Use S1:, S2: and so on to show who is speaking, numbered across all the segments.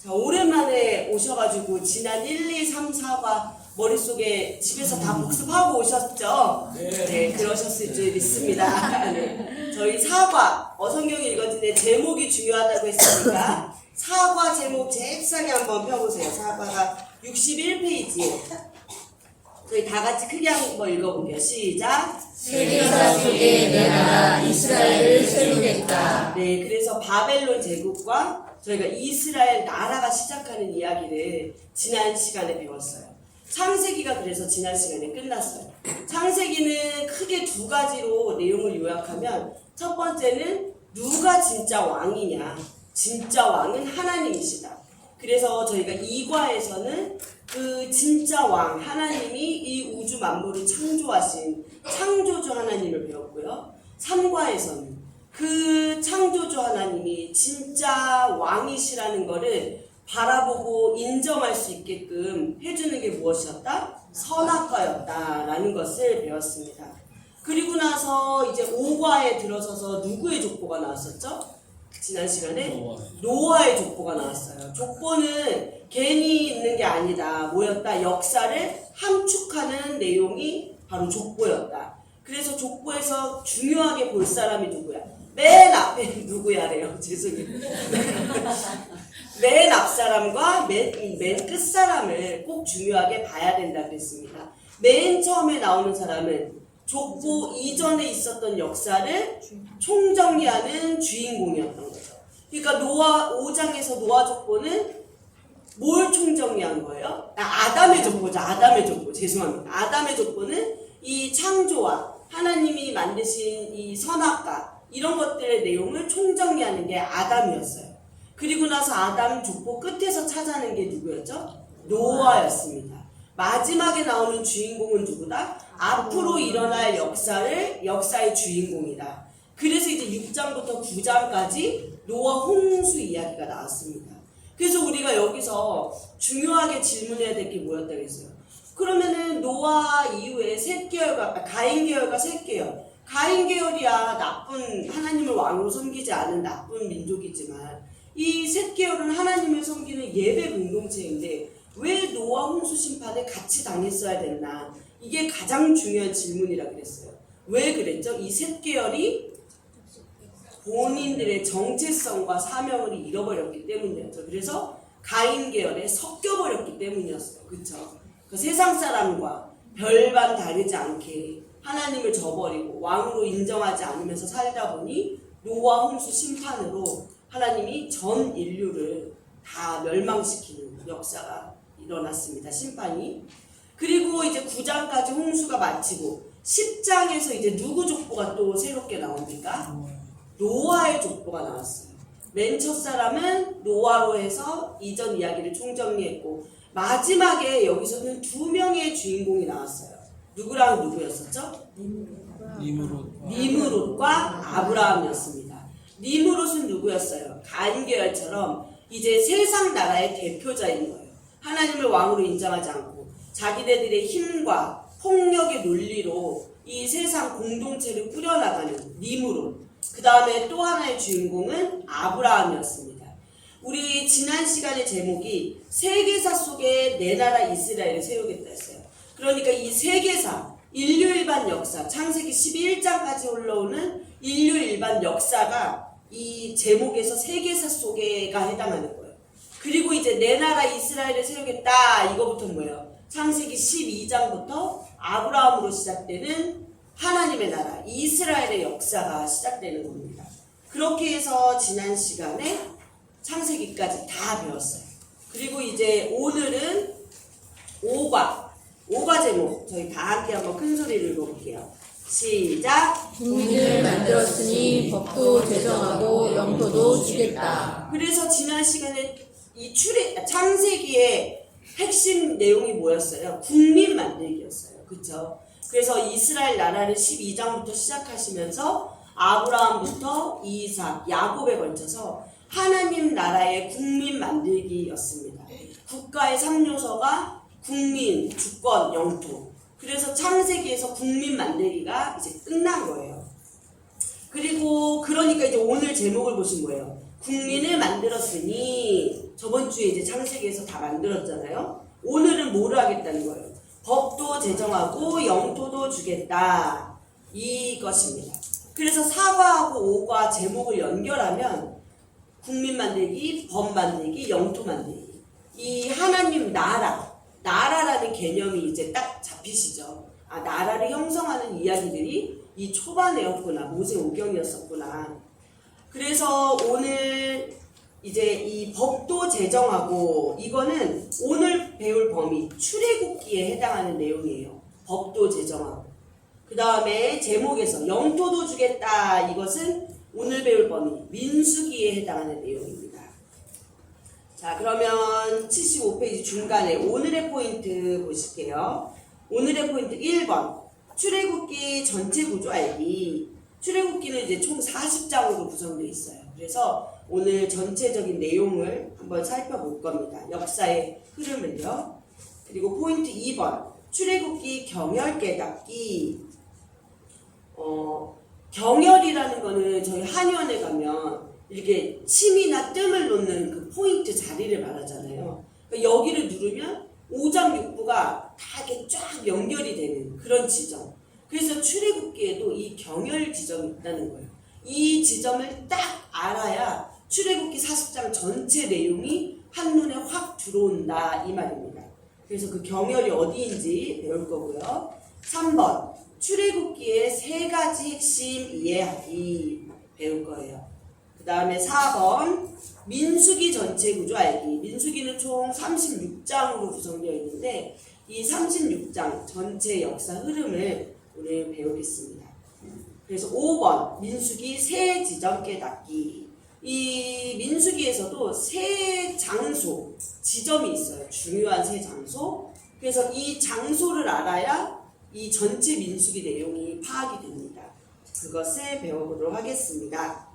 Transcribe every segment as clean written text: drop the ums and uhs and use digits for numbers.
S1: 자, 오랜만에 오셔가지고 지난 1, 2, 3, 4과 머릿속에 집에서 다 복습하고 오셨죠? 네, 그러셨을 줄 믿습니다. 네. 저희 4과, 성경이 읽어지는데 제목이 중요하다고 했으니까 4과 제목 잽싸게 한번 펴보세요. 4과가 61페이지에 저희 다 같이 크게 한번 읽어볼게요. 시작!
S2: 세계사 속에 내 나라 이스라엘을 세우겠다.
S1: 네, 그래서 바벨론 제국과 저희가 이스라엘 나라가 시작하는 이야기를 지난 시간에 배웠어요. 창세기가 그래서 지난 시간에 끝났어요. 창세기는 크게 두 가지로 내용을 요약하면 첫 번째는 누가 진짜 왕이냐. 진짜 왕은 하나님이시다. 그래서 저희가 2과에서는 그 진짜 왕 하나님이 이 우주 만물을 창조하신 창조주 하나님을 배웠고요. 3과에서는 그 창조주 하나님이 진짜 왕이시라는 거를 바라보고 인정할 수 있게끔 해주는 게 무엇이었다? 선악과였다라는 것을 배웠습니다. 그리고 나서 이제 5과에 들어서서 누구의 족보가 나왔었죠? 지난 시간에 노아의 족보가 나왔어요. 족보는 괜히 있는 게 아니다. 뭐였다? 역사를 함축하는 내용이 바로 족보였다. 그래서 족보에서 중요하게 볼 사람이 누구야? 맨 앞에 누구야래요. 죄송해요. 맨 앞사람과 맨 끝사람을 꼭 중요하게 봐야 된다 그랬습니다. 맨 처음에 나오는 사람은 족보 이전에 있었던 역사를 총정리하는 주인공이었던 거죠. 그러니까 노아 5장에서 노아 족보는 뭘 총정리한 거예요? 아담의 족보죠. 아담의 족보. 죄송합니다. 아담의 족보는 이 창조와 하나님이 만드신 이 선악과 이런 것들의 내용을 총정리하는 게 아담이었어요. 그리고 나서 아담 족보 끝에서 찾아낸 게 누구였죠? 노아였습니다. 마지막에 나오는 주인공은 누구다? 앞으로 일어날 역사의 주인공이다. 그래서 이제 6장부터 9장까지 노아 홍수 이야기가 나왔습니다. 그래서 우리가 여기서 중요하게 질문해야 될 게 뭐였다고 했어요? 그러면은 노아 이후에 가인 계열과 셋 계열. 가인 계열이야 나쁜 하나님을 왕으로 섬기지 않은 나쁜 민족이지만 이 셋 계열은 하나님을 섬기는 예배 공동체인데 왜 노아 홍수 심판에 같이 당했어야 됐나? 이게 가장 중요한 질문이라 그랬어요. 왜 그랬죠? 이 셋 계열이 본인들의 정체성과 사명을 잃어버렸기 때문이었죠. 그래서 가인 계열에 섞여버렸기 때문이었어요. 그렇죠? 그 세상 사람과 별반 다르지 않게 하나님을 저버리고 왕으로 인정하지 않으면서 살다 보니 노아 홍수 심판으로 하나님이 전 인류를 다 멸망시키는 역사가 일어났습니다. 심판이. 그리고 이제 9장까지 홍수가 마치고 10장에서 이제 누구 족보가 또 새롭게 나옵니까? 노아의 족보가 나왔어요. 맨 첫 사람은 노아로 해서 이전 이야기를 총정리했고 마지막에 여기서는 2명의 주인공이 나왔어요. 누구랑 누구였었죠? 니므롯과 아브라함이었습니다. 니므롯은 누구였어요? 가인 계열처럼 이제 세상 나라의 대표자인 거예요. 하나님을 왕으로 인정하지 않고 자기네들의 힘과 폭력의 논리로 이 세상 공동체를 꾸려나가는 니므롯. 그 다음에 또 하나의 주인공은 아브라함이었습니다. 우리 지난 시간의 제목이 세계사 속에 내 나라 이스라엘을 세우겠다 했어요. 그러니까 이 세계사, 인류 일반 역사, 창세기 12장까지 올라오는 인류 일반 역사가 이 제목에서 세계사 속에가 해당하는 거예요. 그리고 이제 내 나라 이스라엘을 세우겠다 이거부터 뭐예요? 창세기 12장부터 아브라함으로 시작되는 하나님의 나라 이스라엘의 역사가 시작되는 겁니다. 그렇게 해서 지난 시간에 창세기까지 다 배웠어요. 그리고 이제 오늘은 5과 제목 저희 다 함께 한번 큰 소리를 읽어볼게요. 시작!
S2: 국민을 만들었으니 법도 제정하고 영토도 주겠다.
S1: 그래서 지난 시간에 이 창세기의 핵심 내용이 뭐였어요? 국민 만들기였어요. 그렇죠? 그래서 이스라엘 나라를 12장부터 시작하시면서 아브라함부터 이삭, 야곱에 걸쳐서 하나님 나라의 국민 만들기였습니다. 국가의 3요소가 국민, 주권, 영토. 그래서 창세기에서 국민 만들기가 이제 끝난 거예요. 그리고 그러니까 이제 오늘 제목을 보신 거예요. 국민을 만들었으니 저번 주에 이제 창세기에서 다 만들었잖아요. 오늘은 뭐를 하겠다는 거예요? 법도 제정하고 영토도 주겠다. 이것입니다. 그래서 4과하고 5과 제목을 연결하면 국민 만들기, 법 만들기, 영토 만들기. 이 하나님 나라라는 개념이 이제 딱 잡히시죠. 아, 나라를 형성하는 이야기들이 이 초반에였구나. 모세오경이었었구나. 그래서 오늘 이제 이 법도 제정하고 이거는 오늘 배울 범위 출애굽기에 해당하는 내용이에요. 법도 제정하고 그 다음에 제목에서 영토도 주겠다. 이것은 오늘 배울 범위 민수기에 해당하는 내용입니다. 자, 그러면 75페이지 중간에 오늘의 포인트 보실게요. 오늘의 포인트 1번 출애굽기 전체 구조 알기. 출애굽기는 이제 총 40장으로 구성되어 있어요. 그래서 오늘 전체적인 내용을 한번 살펴볼 겁니다. 역사의 흐름을요. 그리고 포인트 2번 출애굽기 경열 깨닫기. 경열이라는 거는 저희 한의원에 가면 이렇게 침이나 뜸을 놓는 그 포인트 자리를 말하잖아요. 그러니까 여기를 누르면 오장육부가 다 이렇게 쫙 연결이 되는 그런 지점. 그래서 출애굽기에도 이 경열 지점이 있다는 거예요. 이 지점을 딱 알아야 출애굽기 40장 전체 내용이 한눈에 확 들어온다 이 말입니다. 그래서 그 경열이 어디인지 배울 거고요. 3번 출애굽기의 3가지 핵심 이해하기 배울 거예요. 그 다음에 4번 민수기 전체 구조 알기. 민수기는 총 36장으로 구성되어 있는데 이 36장 전체 역사 흐름을 오늘 배우겠습니다. 그래서 5번 민수기 세 지점 깨닫기. 이 민수기에서도 세 장소, 지점이 있어요. 중요한 세 장소. 그래서 이 장소를 알아야 이 전체 민수기 내용이 파악이 됩니다. 그것을 배워보도록 하겠습니다.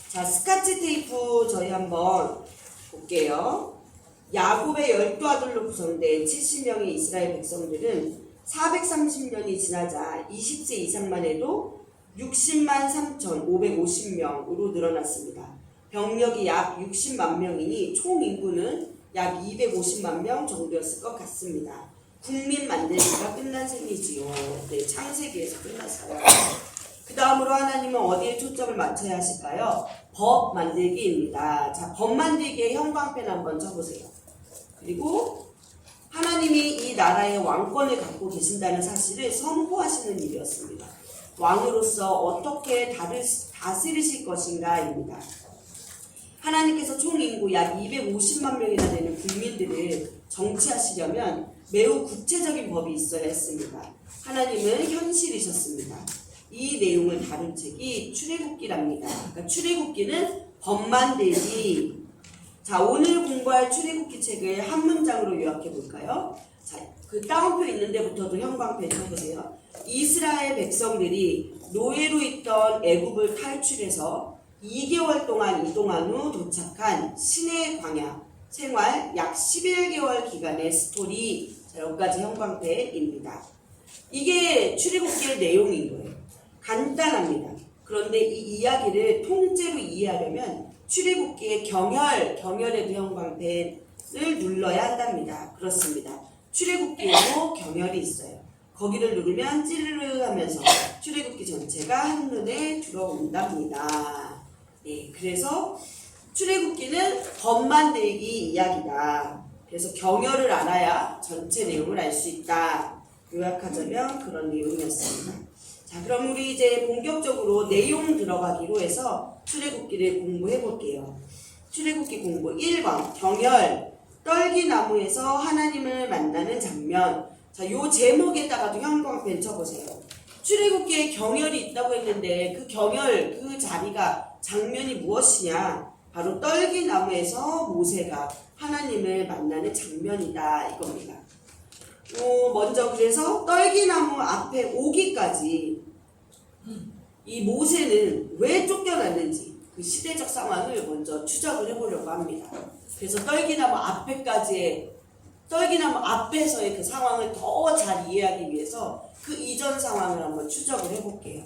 S1: 자, 스카치 테이프 저희 한번 볼게요. 야곱의 12아들로 구성된 70명의 이스라엘 백성들은 430년이 지나자 20세 이상만 해도 60만 3,550명으로 늘어났습니다. 병력이 약 60만 명이니 총 인구는 약 250만 명 정도였을 것 같습니다. 국민 만들기가 끝난 셈이지요. 네, 창세기에서 끝났어요. 그 다음으로 하나님은 어디에 초점을 맞춰야 하실까요? 법 만들기입니다. 자, 법 만들기의 형광펜 한번 쳐보세요. 그리고 하나님이 이 나라의 왕권을 갖고 계신다는 사실을 선포하시는 일이었습니다. 왕으로서 어떻게 다스리실 것인가입니다. 하나님께서 총 인구 약 250만 명이나 되는 국민들을 정치하시려면 매우 구체적인 법이 있어야 했습니다. 하나님은 현실이셨습니다. 이 내용을 다룬 책이 출애굽기랍니다. 그러니까 출애굽기는 법 만들기. 자, 오늘 공부할 출애굽기 책을 한 문장으로 요약해 볼까요? 자, 그 따옴표 있는 데부터도 형광펜 쳐보세요. 이스라엘 백성들이 노예로 있던 애굽을 탈출해서 2개월 동안 이동한 후 도착한 시내 광야 생활 약 11개월 기간의 스토리. 자, 여기까지 형광펜입니다. 이게 출애굽기의 내용인 거예요. 간단합니다. 그런데 이 이야기를 통째로 이해하려면 출애굽기의 경열에도 형광펜을 눌러야 한답니다. 그렇습니다. 출애굽기에도 경열이 있어요. 거기를 누르면 찌르르 하면서 출애굽기 전체가 한눈에 들어온답니다. 네, 그래서 출애굽기는 법 만들기 이야기다. 그래서 경열을 알아야 전체 내용을 알 수 있다. 요약하자면 그런 내용이었습니다. 자, 그럼 우리 이제 본격적으로 내용 들어가기로 해서 출애굽기를 공부해 볼게요. 출애굽기 공부 1번 경열. 떨기나무에서 하나님을 만나는 장면. 자, 요 제목에다가도 형광펜 쳐보세요. 출애굽기에 경열이 있다고 했는데 그 경열, 그 자리가 장면이 무엇이냐? 바로 떨기나무에서 모세가 하나님을 만나는 장면이다 이겁니다. 먼저 그래서 떨기나무 앞에 오기까지 이 모세는 왜 쫓겨났는지 그 시대적 상황을 먼저 추적을 해보려고 합니다. 그래서 떨기나무 앞에서의 그 상황을 더 잘 이해하기 위해서 그 이전 상황을 한번 추적을 해볼게요.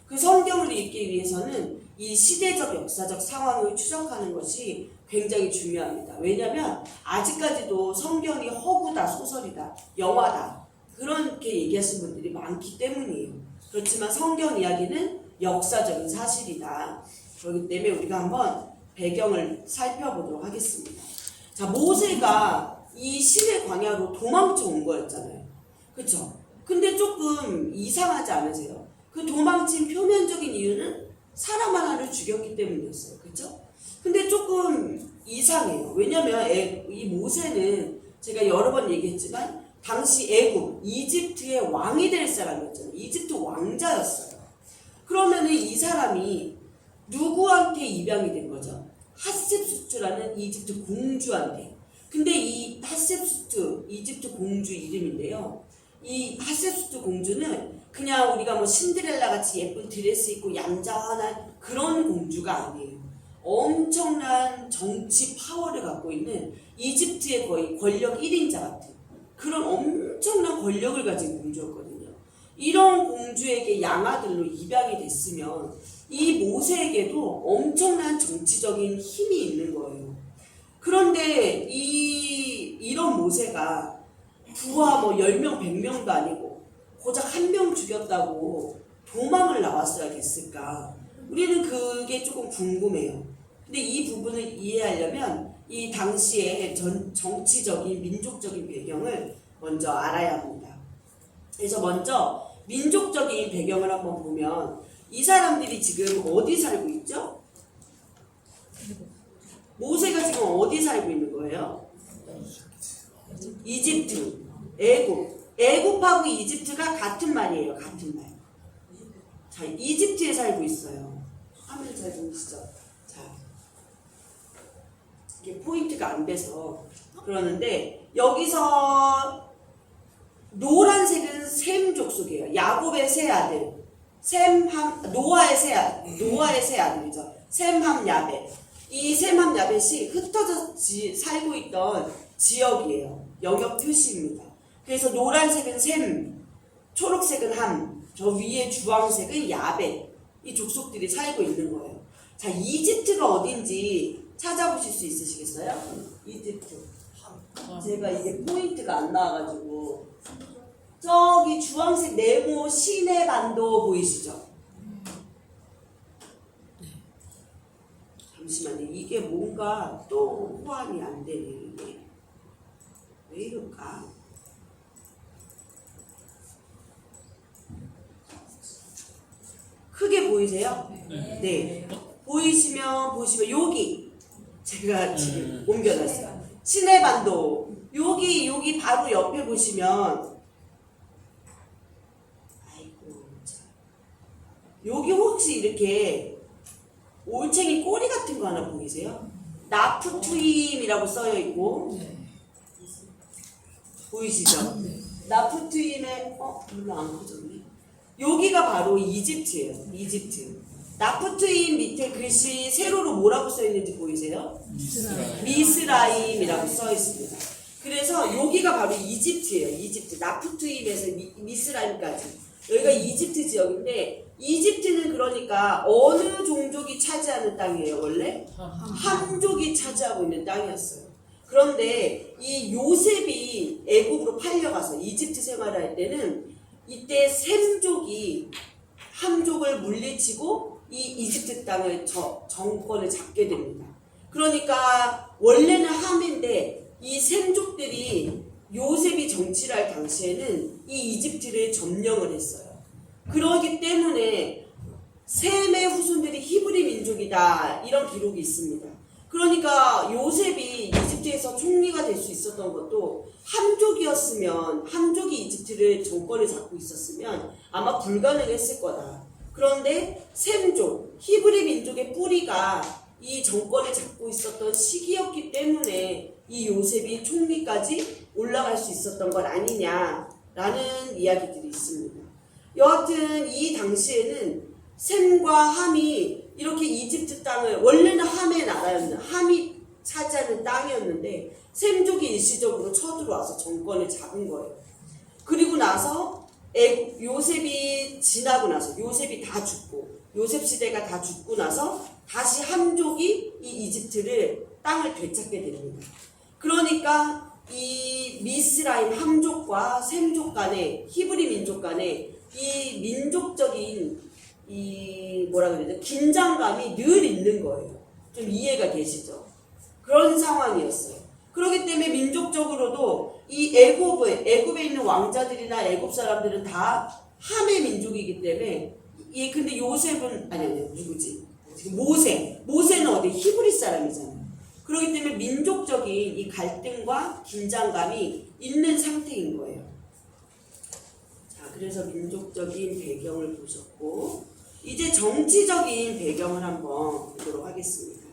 S1: 그 성경을 읽기 위해서는 이 시대적 역사적 상황을 추적하는 것이 굉장히 중요합니다. 왜냐하면 아직까지도 성경이 허구다, 소설이다, 영화다 그렇게 얘기하시는 분들이 많기 때문이에요. 그렇지만 성경 이야기는 역사적인 사실이다. 그렇기 때문에 우리가 한번 배경을 살펴보도록 하겠습니다. 자, 모세가 이 시내 광야로 도망쳐 온 거였잖아요. 그쵸? 근데 조금 이상하지 않으세요? 그 도망친 표면적인 이유는 사람 하나를 죽였기 때문이었어요. 그쵸? 근데 조금 이상해요. 왜냐면 이 모세는 제가 여러 번 얘기했지만 당시 애굽, 이집트의 왕이 될 사람이었잖아요. 이집트 왕자였어요. 그러면은 이 사람이 누구한테 입양이 된 거죠? 핫셉수트라는 이집트 공주한테. 근데 이 핫셉수트, 이집트 공주 이름인데요. 이 핫셉수트 공주는 그냥 우리가 뭐 신데렐라 같이 예쁜 드레스 입고 얌전한 그런 공주가 아니에요. 엄청난 정치 파워를 갖고 있는 이집트의 거의 권력 1인자 같은 그런 엄청난 권력을 가진 공주였거든요. 이런 공주에게 양아들로 입양이 됐으면 이 모세에게도 엄청난 정치적인 힘이 있는 거예요. 그런데 이런 모세가 부하 뭐 10명, 100명도 아니고 고작 1명 죽였다고 도망을 나왔어야겠을까? 우리는 그게 조금 궁금해요. 근데 이 부분을 이해하려면 이 당시의 정치적인 민족적인 배경을 먼저 알아야 합니다. 그래서 먼저 민족적인 배경을 한번 보면 이 사람들이 지금 어디 살고 있죠? 모세가 지금 어디 살고 있는 거예요? 이집트, 애굽. 애굽하고 이집트가 같은 말이에요. 같은 말. 자, 이집트에 살고 있어요. 화면 잘 보이시죠? 자, 이게 포인트가 안 돼서 그러는데 여기서 노란색은 셈 족속이에요. 야곱의 세 아들. 노아의 세 아들이죠. 셈, 함, 야벳. 이 셈, 함, 야벳이 흩어져 살고 있던 지역이에요. 영역 표시입니다. 그래서 노란색은 셈, 초록색은 함, 저 위에 주황색은 야벳. 이 족속들이 살고 있는 거예요. 자, 이집트가 어딘지 찾아보실 수 있으시겠어요? 이집트. 제가 이게 포인트가 안 나와가지고 저기 주황색 네모 시내 반도 보이시죠? 잠시만요. 이게 뭔가 또 호환이 안 되네. 이게 왜 이럴까? 크게 보이세요? 네. 보시면 여기 제가 지금 옮겨놨어요. 시내 반도 여기 바로 옆에 보시면 여기 혹시 이렇게 올챙이 꼬리 같은 거 하나 보이세요? 나프투임이라고 써여 있고 보이시죠? 나프투임에 별로 안 커졌네. 여기가 바로 이집트예요. 이집트. 나프투임 밑에 글씨 세로로 뭐라고 써 있는지 보이세요? 미스라임이라고 써 있습니다. 그래서 여기가 바로 이집트예요. 이집트. 나프투임에서 미스라임까지. 여기가 이집트 지역인데 이집트는 그러니까 어느 종족이 차지하는 땅이에요, 원래? 함족이 차지하고 있는 땅이었어요. 그런데 이 요셉이 애굽으로 팔려가서 이집트 생활을 할 때는 이때 셈족이 함족을 물리치고 이 이집트 땅을 정권을 잡게 됩니다. 그러니까 원래는 함인데 이 셈족들이 요셉이 정치를 할 당시에는 이 이집트를 점령을 했어요. 그러기 때문에 셈의 후손들이 히브리 민족이다 이런 기록이 있습니다. 그러니까 요셉이 이집트에서 총리가 될 수 있었던 것도 함족이 이집트를 정권을 잡고 있었으면 아마 불가능했을 거다. 그런데 셈족, 히브리 민족의 뿌리가 이 정권을 잡고 있었던 시기였기 때문에 이 요셉이 총리까지 올라갈 수 있었던 것 아니냐라는 이야기들이 있습니다. 여하튼 이 당시에는 셈과 함이 이렇게 이집트 땅을 원래는 함의 나라였는데 함이 차지하는 땅이었는데 셈족이 일시적으로 쳐들어와서 정권을 잡은 거예요. 그리고 나서 요셉이 지나고 나서 요셉이 다 죽고 요셉 시대가 다 죽고 나서 다시 함족이 이 이집트를 땅을 되찾게 됩니다. 그러니까 이 미스라임 함족과 셈족 간의 히브리 민족 간의 이 민족적인 이 뭐라 그래야 되나 긴장감이 늘 있는 거예요. 좀 이해가 되시죠? 그런 상황이었어요. 그렇기 때문에 민족적으로도 이 애굽에 있는 왕자들이나 애굽 사람들은 다 함의 민족이기 때문에 근데 요셉은 아니 누구지? 지금 모세는 어디 히브리 사람이잖아요. 그렇기 때문에 민족적인 이 갈등과 긴장감이 있는 상태인 거예요. 자, 그래서 민족적인 배경을 보셨고 이제 정치적인 배경을 한번 보도록 하겠습니다.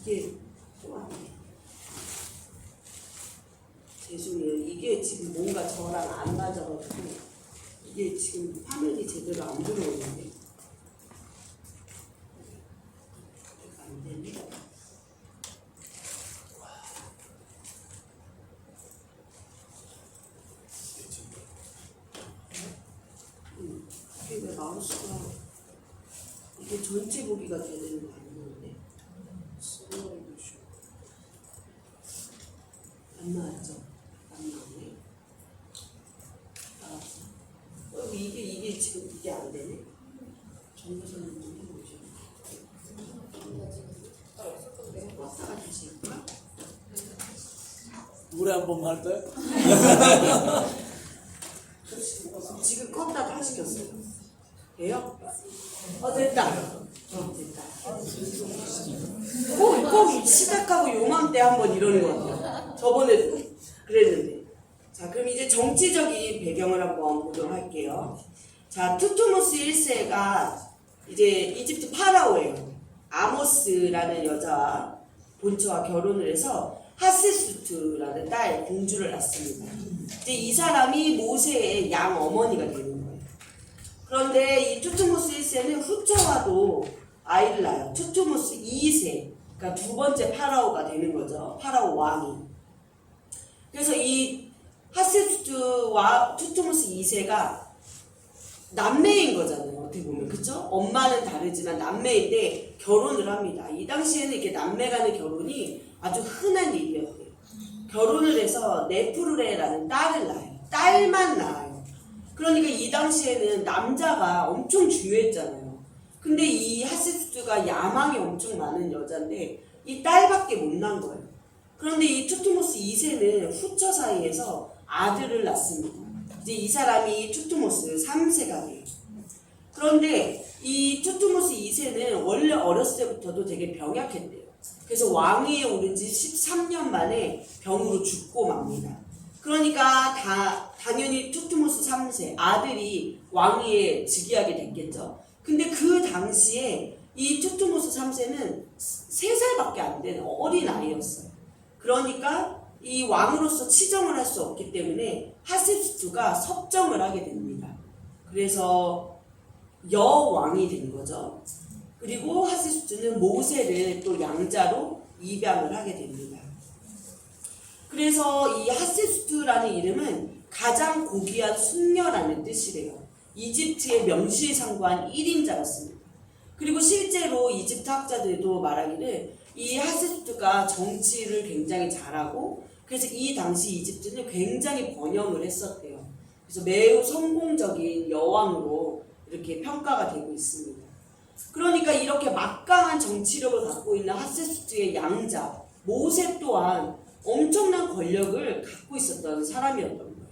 S1: 이게 또 안 돼. 죄송해요. 이게 지금 뭔가 저랑 안 맞아가지고 이게 지금 화면이 제대로 안 들어오는데 안 되네. 이게 왜 마우스가 이게 전체 보기가 되는 거 아니는데 안 나왔죠? 안 나오네. 나왔어. 이게 지금 이게 안 되네. 정보선은 좀 해보죠. 껐다가 다시 할까?
S3: 노래 한 번만 할까요?
S1: 지금 껐다 다시 켰어요. 돼요? 됐다. 됐다. 꼭 시작하고 요맘때 한번 이러는 것 같아요. 저번에도 그랬는데. 자, 그럼 이제 정치적인 배경을 한번 보도록 할게요. 자, 투투모스 1세가 이제 이집트 파라오예요. 아모스라는 여자와 본처와 결혼을 해서 하세수트라는 딸 공주를 낳습니다. 이제 이 사람이 모세의 양 어머니가 되는 거예요. 그런데 이 투투모스 1세는 후처와도 아이를 낳아요. 투투모스 2세, 그러니까 두 번째 파라오가 되는 거죠. 파라오 왕이. 그래서 이 하세수트와 투투모스 2세가 남매인 거잖아요. 어떻게 보면 그렇죠? 엄마는 다르지만 남매인데 결혼을 합니다. 이 당시에는 이렇게 남매 간의 결혼이 아주 흔한 일이었대요. 결혼을 해서 네프루레라는 딸을 낳아요. 딸만 낳아요. 그러니까 이 당시에는 남자가 엄청 중요했잖아요. 근데 이 하세수트가 야망이 엄청 많은 여자인데 이 딸밖에 못 낳은 거예요. 그런데 이 투투모스 2세는 후처 사이에서 아들을 낳습니다. 이제 이 사람이 투투모스 3세가 돼요. 그런데 이 투투모스 2세는 원래 어렸을 때부터도 되게 병약했대요. 그래서 왕위에 오른 지 13년 만에 병으로 죽고 맙니다. 그러니까 당연히 투투모스 3세 아들이 왕위에 즉위하게 됐겠죠. 근데 그 당시에 이 투투모스 3세는 3살밖에 안 되는 어린 아이였어요. 그러니까 이 왕으로서 치정을 할 수 없기 때문에 하세수트가 섭정을 하게 됩니다. 그래서 여왕이 된 거죠. 그리고 하세수트는 모세를 또 양자로 입양을 하게 됩니다. 그래서 이 하세수트라는 이름은 가장 고귀한 숙녀라는 뜻이래요. 이집트의 명실상부한 1인자였습니다. 그리고 실제로 이집트 학자들도 말하기를 이 하세수트가 정치를 굉장히 잘하고 그래서 이 당시 이집트는 굉장히 번영을 했었대요. 그래서 매우 성공적인 여왕으로 이렇게 평가가 되고 있습니다. 그러니까 이렇게 막강한 정치력을 갖고 있는 하세수트의 양자 모세 또한 엄청난 권력을 갖고 있었던 사람이었던 거예요.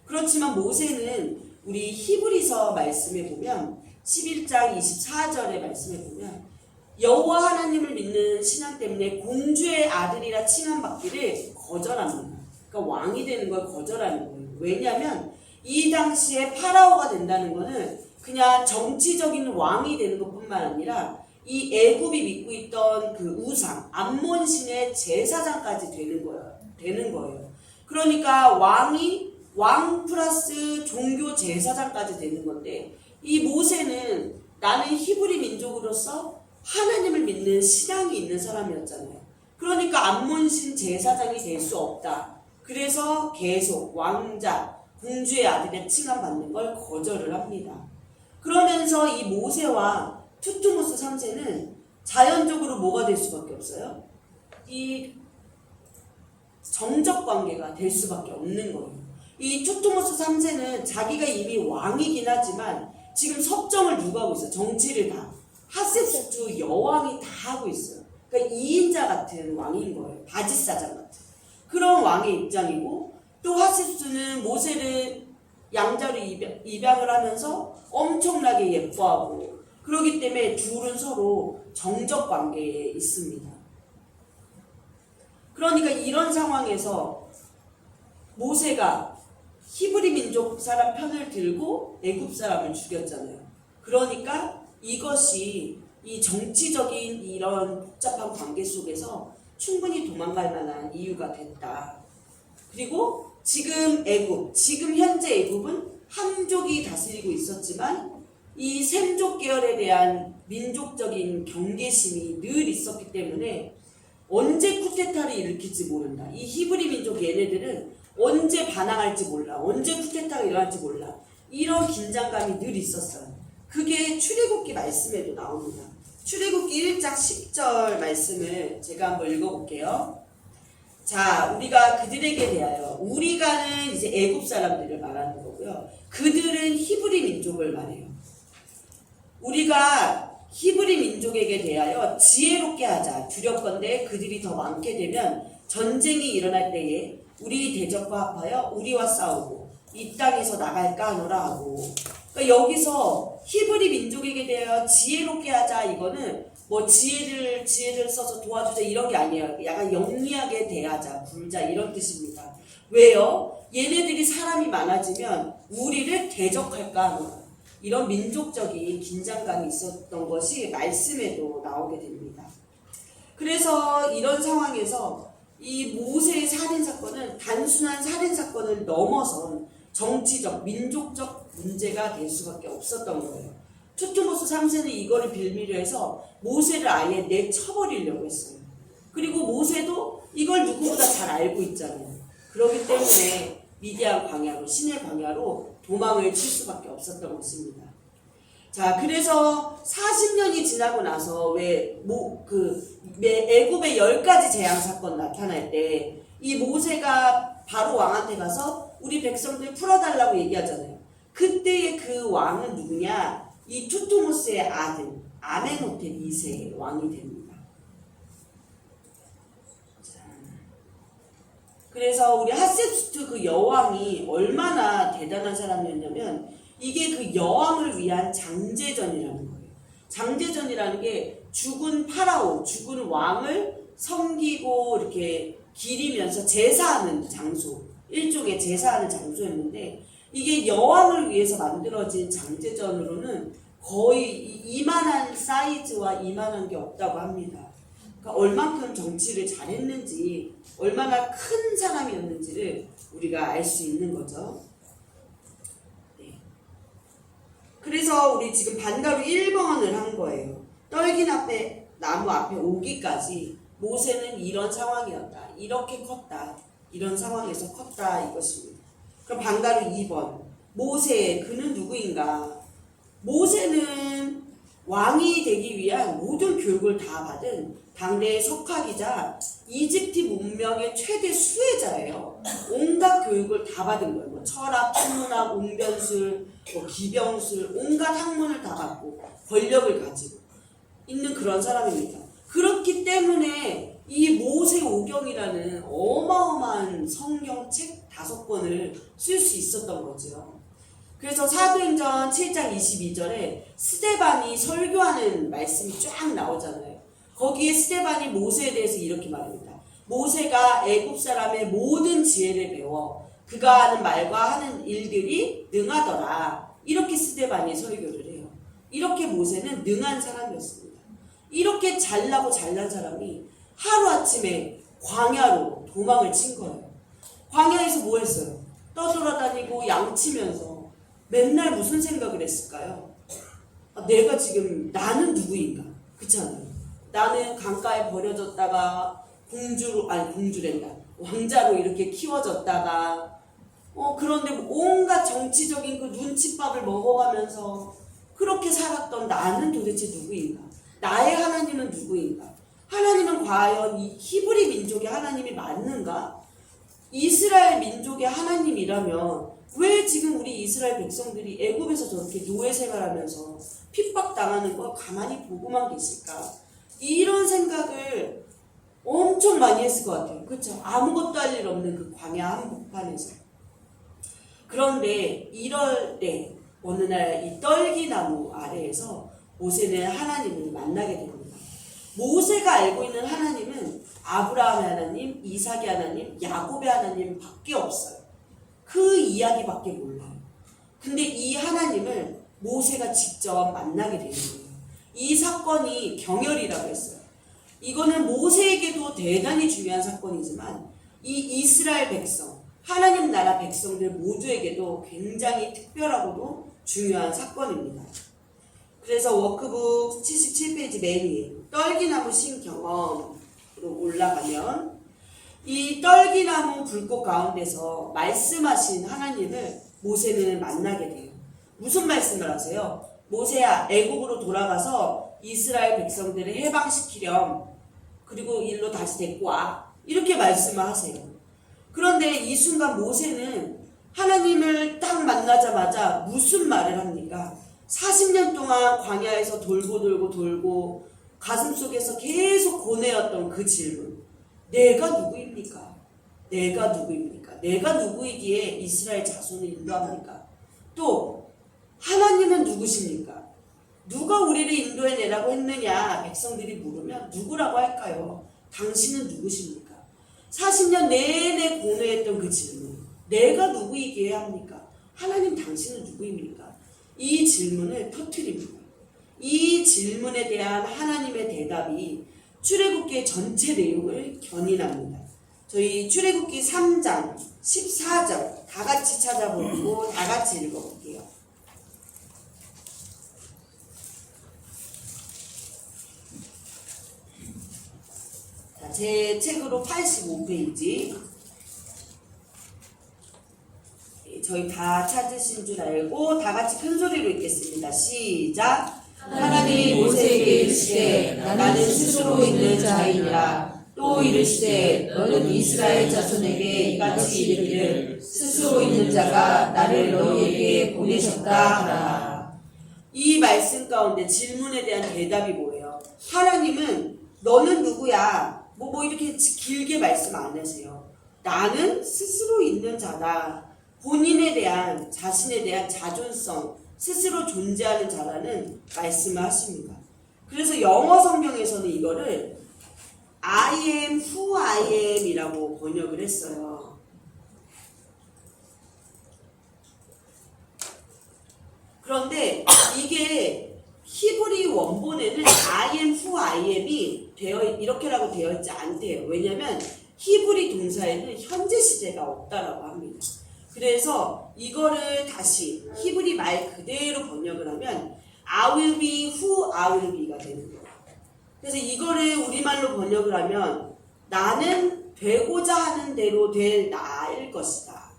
S1: 그렇지만 모세는 우리 히브리서 말씀에 보면 11장 24절의 말씀에 보면 여호와 하나님을 믿는 신앙 때문에 공주의 아들이라 칭함받기를 거절합니다. 그러니까 왕이 되는 걸 거절하는 거예요. 왜냐하면 이 당시에 파라오가 된다는 거는 그냥 정치적인 왕이 되는 것뿐만 아니라 이 애굽이 믿고 있던 그 우상 암몬 신의 제사장까지 되는 거예요. 그러니까 왕 플러스 종교 제사장까지 되는 건데 이 모세는 나는 히브리 민족으로서 하나님을 믿는 신앙이 있는 사람이었잖아요. 그러니까 암몬신 제사장이 될 수 없다. 그래서 계속 왕자, 공주의 아들에 칭함받는 걸 거절을 합니다. 그러면서 이 모세와 투투모스 3세는 자연적으로 뭐가 될 수밖에 없어요? 이 정적 관계가 될 수밖에 없는 거예요. 이 투투모스 3세는 자기가 이미 왕이긴 하지만 지금 섭정을 누가 하고 있어요? 정치를 다. 하셉스투 여왕이 다 하고 있어요. 그러니까 2인자 같은 왕인 거예요. 바지사장 같은. 그런 왕의 입장이고, 또 하셉스투는 모세를 양자로 입양을 하면서 엄청나게 예뻐하고, 그렇기 때문에 둘은 서로 정적 관계에 있습니다. 그러니까 이런 상황에서 모세가 히브리 민족 사람 편을 들고 애굽 사람을 죽였잖아요. 그러니까 이것이 이 정치적인 이런 복잡한 관계 속에서 충분히 도망갈 만한 이유가 됐다. 그리고 지금 현재 애굽은 함족이 다스리고 있었지만 이 셈족 계열에 대한 민족적인 경계심이 늘 있었기 때문에 언제 쿠데타를 일으킬지 모른다. 이 히브리 민족 얘네들은 언제 반항할지 몰라. 언제 쿠데타가 일어날지 몰라. 이런 긴장감이 늘 있었어요. 그게 출애굽기 말씀에도 나옵니다. 출애굽기 1장 10절 말씀을 제가 한번 읽어볼게요. 자, 우리가 그들에게 대하여, 우리가는 이제 애굽 사람들을 말하는 거고요. 그들은 히브리 민족을 말해요. 우리가 히브리 민족에게 대하여 지혜롭게 하자. 두렵건대 그들이 더 많게 되면 전쟁이 일어날 때에 우리 대적과 합하여 우리와 싸우고 이 땅에서 나갈까 하노라 하고. 그러니까 여기서 히브리 민족에게 대하여 지혜롭게 하자, 이거는 뭐 지혜를 써서 도와주자 이런 게 아니에요. 약간 영리하게 대하자, 굴자 이런 뜻입니다. 왜요? 얘네들이 사람이 많아지면 우리를 대적할까 하노라. 이런 민족적인 긴장감이 있었던 것이 말씀에도 나오게 됩니다. 그래서 이런 상황에서 이 모세의 살인사건은 단순한 살인사건을 넘어선 정치적, 민족적 문제가 될 수밖에 없었던 거예요. 투투모스 3세는 이거를 빌미로 해서 모세를 아예 내쳐버리려고 했어요. 그리고 모세도 이걸 누구보다 잘 알고 있잖아요. 그렇기 때문에 미디안 광야로, 시내 광야로 도망을 칠 수밖에 없었던 것입니다. 자, 그래서 40년이 지나고 나서 애굽의 10가지 재앙 사건 나타날 때 이 모세가 바로 왕한테 가서 우리 백성들 풀어달라고 얘기하잖아요. 그때의 그 왕은 누구냐? 이 투투모스의 아들 아멘호텝 2세의 왕이 됩니다. 자, 그래서 우리 하셉스투 그 여왕이 얼마나 대단한 사람이었냐면 이게 그 여왕을 위한 장제전이라는 거예요. 장제전이라는 게 죽은 파라오, 죽은 왕을 섬기고 이렇게 기리면서 제사하는 장소, 일종의 제사하는 장소였는데 이게 여왕을 위해서 만들어진 장제전으로는 거의 이만한 사이즈와 이만한 게 없다고 합니다. 그러니까 얼만큼 정치를 잘했는지, 얼마나 큰 사람이었는지를 우리가 알 수 있는 거죠. 그래서 우리 지금 반가로 1번을 한 거예요. 떨긴 앞에 나무 앞에 오기까지 모세는 이런 상황이었다. 이렇게 컸다. 이런 상황에서 컸다 이것입니다. 그럼 반가로 2번. 모세, 그는 누구인가? 모세는 왕이 되기 위한 모든 교육을 다 받은 당대의 석학이자 이집트 문명의 최대 수혜자예요. 온갖 교육을 다 받은 거예요. 뭐 철학, 천문학, 웅변술, 기병술, 온갖 학문을 다 받고 권력을 가지고 있는 그런 사람입니다. 그렇기 때문에 이 모세오경이라는 어마어마한 성경책 5권을 쓸 수 있었던 거죠. 그래서 사도행전 7장 22절에 스데반이 설교하는 말씀이 쫙 나오잖아요. 거기에 스데반이 모세에 대해서 이렇게 말합니다. 모세가 애굽 사람의 모든 지혜를 배워 그가 하는 말과 하는 일들이 능하더라. 이렇게 스데반이 설교를 해요. 이렇게 모세는 능한 사람이었습니다. 이렇게 잘나고 잘난 사람이 하루아침에 광야로 도망을 친 거예요. 광야에서 뭐 했어요? 떠돌아다니고 양치면서 맨날 무슨 생각을 했을까요? 내가 지금 나는 누구인가? 그렇잖아요. 나는 강가에 버려졌다가 공주랜다. 왕자로 이렇게 키워졌다가 그런데 온갖 정치적인 그 눈칫밥을 먹어가면서 그렇게 살았던 나는 도대체 누구인가? 나의 하나님은 누구인가? 하나님은 과연 이 히브리 민족의 하나님이 맞는가? 이스라엘 민족의 하나님이라면 왜 지금 우리 이스라엘 백성들이 애굽에서 저렇게 노예 생활하면서 핍박당하는 걸 가만히 보고만 계실까? 이런 생각을 엄청 많이 했을 것 같아요. 그렇죠? 아무것도 할 일 없는 그 광야 한복판에서. 그런데 이럴 때 어느 날 이 떨기나무 아래에서 모세는 하나님을 만나게 됩니다. 모세가 알고 있는 하나님은 아브라함의 하나님, 이삭의 하나님, 야곱의 하나님 밖에 없어요. 그 이야기밖에 몰라요. 근데 이 하나님을 모세가 직접 만나게 되는 거예요. 이 사건이 경혈이라고 했어요. 이거는 모세에게도 대단히 중요한 사건이지만 이 이스라엘 백성, 하나님 나라 백성들 모두에게도 굉장히 특별하고도 중요한 사건입니다. 그래서 워크북 77페이지 맨 위에 떨기나무 신경험으로 올라가면 이 떨기나무 불꽃 가운데서 말씀하신 하나님을 모세는 만나게 돼요. 무슨 말씀을 하세요? 모세야, 애굽으로 돌아가서 이스라엘 백성들을 해방시키렴. 그리고 일로 다시 데리고 와. 이렇게 말씀을 하세요. 그런데 이 순간 모세는 하나님을 딱 만나자마자 무슨 말을 합니까? 40년 동안 광야에서 돌고 가슴속에서 계속 고뇌였던 그 질문. 내가 누구입니까? 내가 누구입니까? 내가 누구이기에 이스라엘 자손을 인도합니까? 또 하나님은 누구십니까? 누가 우리를 인도해내라고 했느냐 백성들이 물으면 누구라고 할까요? 당신은 누구십니까? 40년 내내 고뇌했던 그 질문. 내가 누구이기에 합니까? 하나님 당신은 누구입니까? 이 질문을 터뜨립니다. 이 질문에 대한 하나님의 대답이 출애굽기의 전체 내용을 견인합니다. 저희 출애굽기 3장 14절 다 같이 찾아보고 다 같이 읽어볼게요. 자, 제 책으로 85페이지. 저희 다 찾으신 줄 알고 다 같이 큰 소리로 읽겠습니다. 시작.
S2: 하나님이 모세에게 이르시되 나는 스스로 있는 자이니라. 또 이르시되 너는 이스라엘 자손에게 이같이 이르기를 스스로 있는 자가 나를 너희에게 보내셨다 하라.
S1: 이 말씀 가운데 질문에 대한 대답이 뭐예요? 하나님은 너는 누구야? 뭐 이렇게 길게 말씀 안 하세요. 나는 스스로 있는 자다. 본인에 대한 자신에 대한 자존성, 스스로 존재하는 자라는 말씀을 하십니다. 그래서 영어 성경에서는 이거를 I am who I am 이라고 번역을 했어요. 그런데 이게 히브리 원본에는 I am who I am이 이렇게라고 되어 있지 않대요. 왜냐하면 히브리 동사에는 현재 시제가 없다라고 합니다. 그래서 이거를 다시 히브리 말 그대로 번역을 하면 I will be who I will be가 되는 거예요. 그래서 이거를 우리말로 번역을 하면 나는 되고자 하는 대로 될 나일 것이다.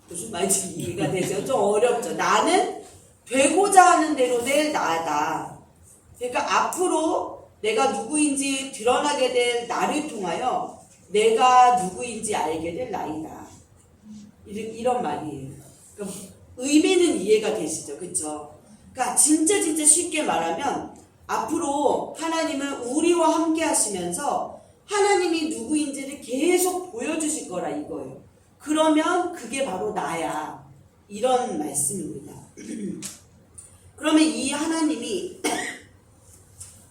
S1: 무슨 말인지 이해가 되죠? 좀 어렵죠? 나는 되고자 하는 대로 될 나다. 그러니까 앞으로 내가 누구인지 드러나게 될 나를 통하여 내가 누구인지 알게 될 나이다. 이런 말이에요. 그러니까 의미는 이해가 되시죠? 그쵸? 그러니까 진짜 쉽게 말하면 앞으로 하나님은 우리와 함께 하시면서 하나님이 누구인지를 계속 보여주실 거라 이거예요. 그러면 그게 바로 나야. 이런 말씀입니다. 그러면 이 하나님이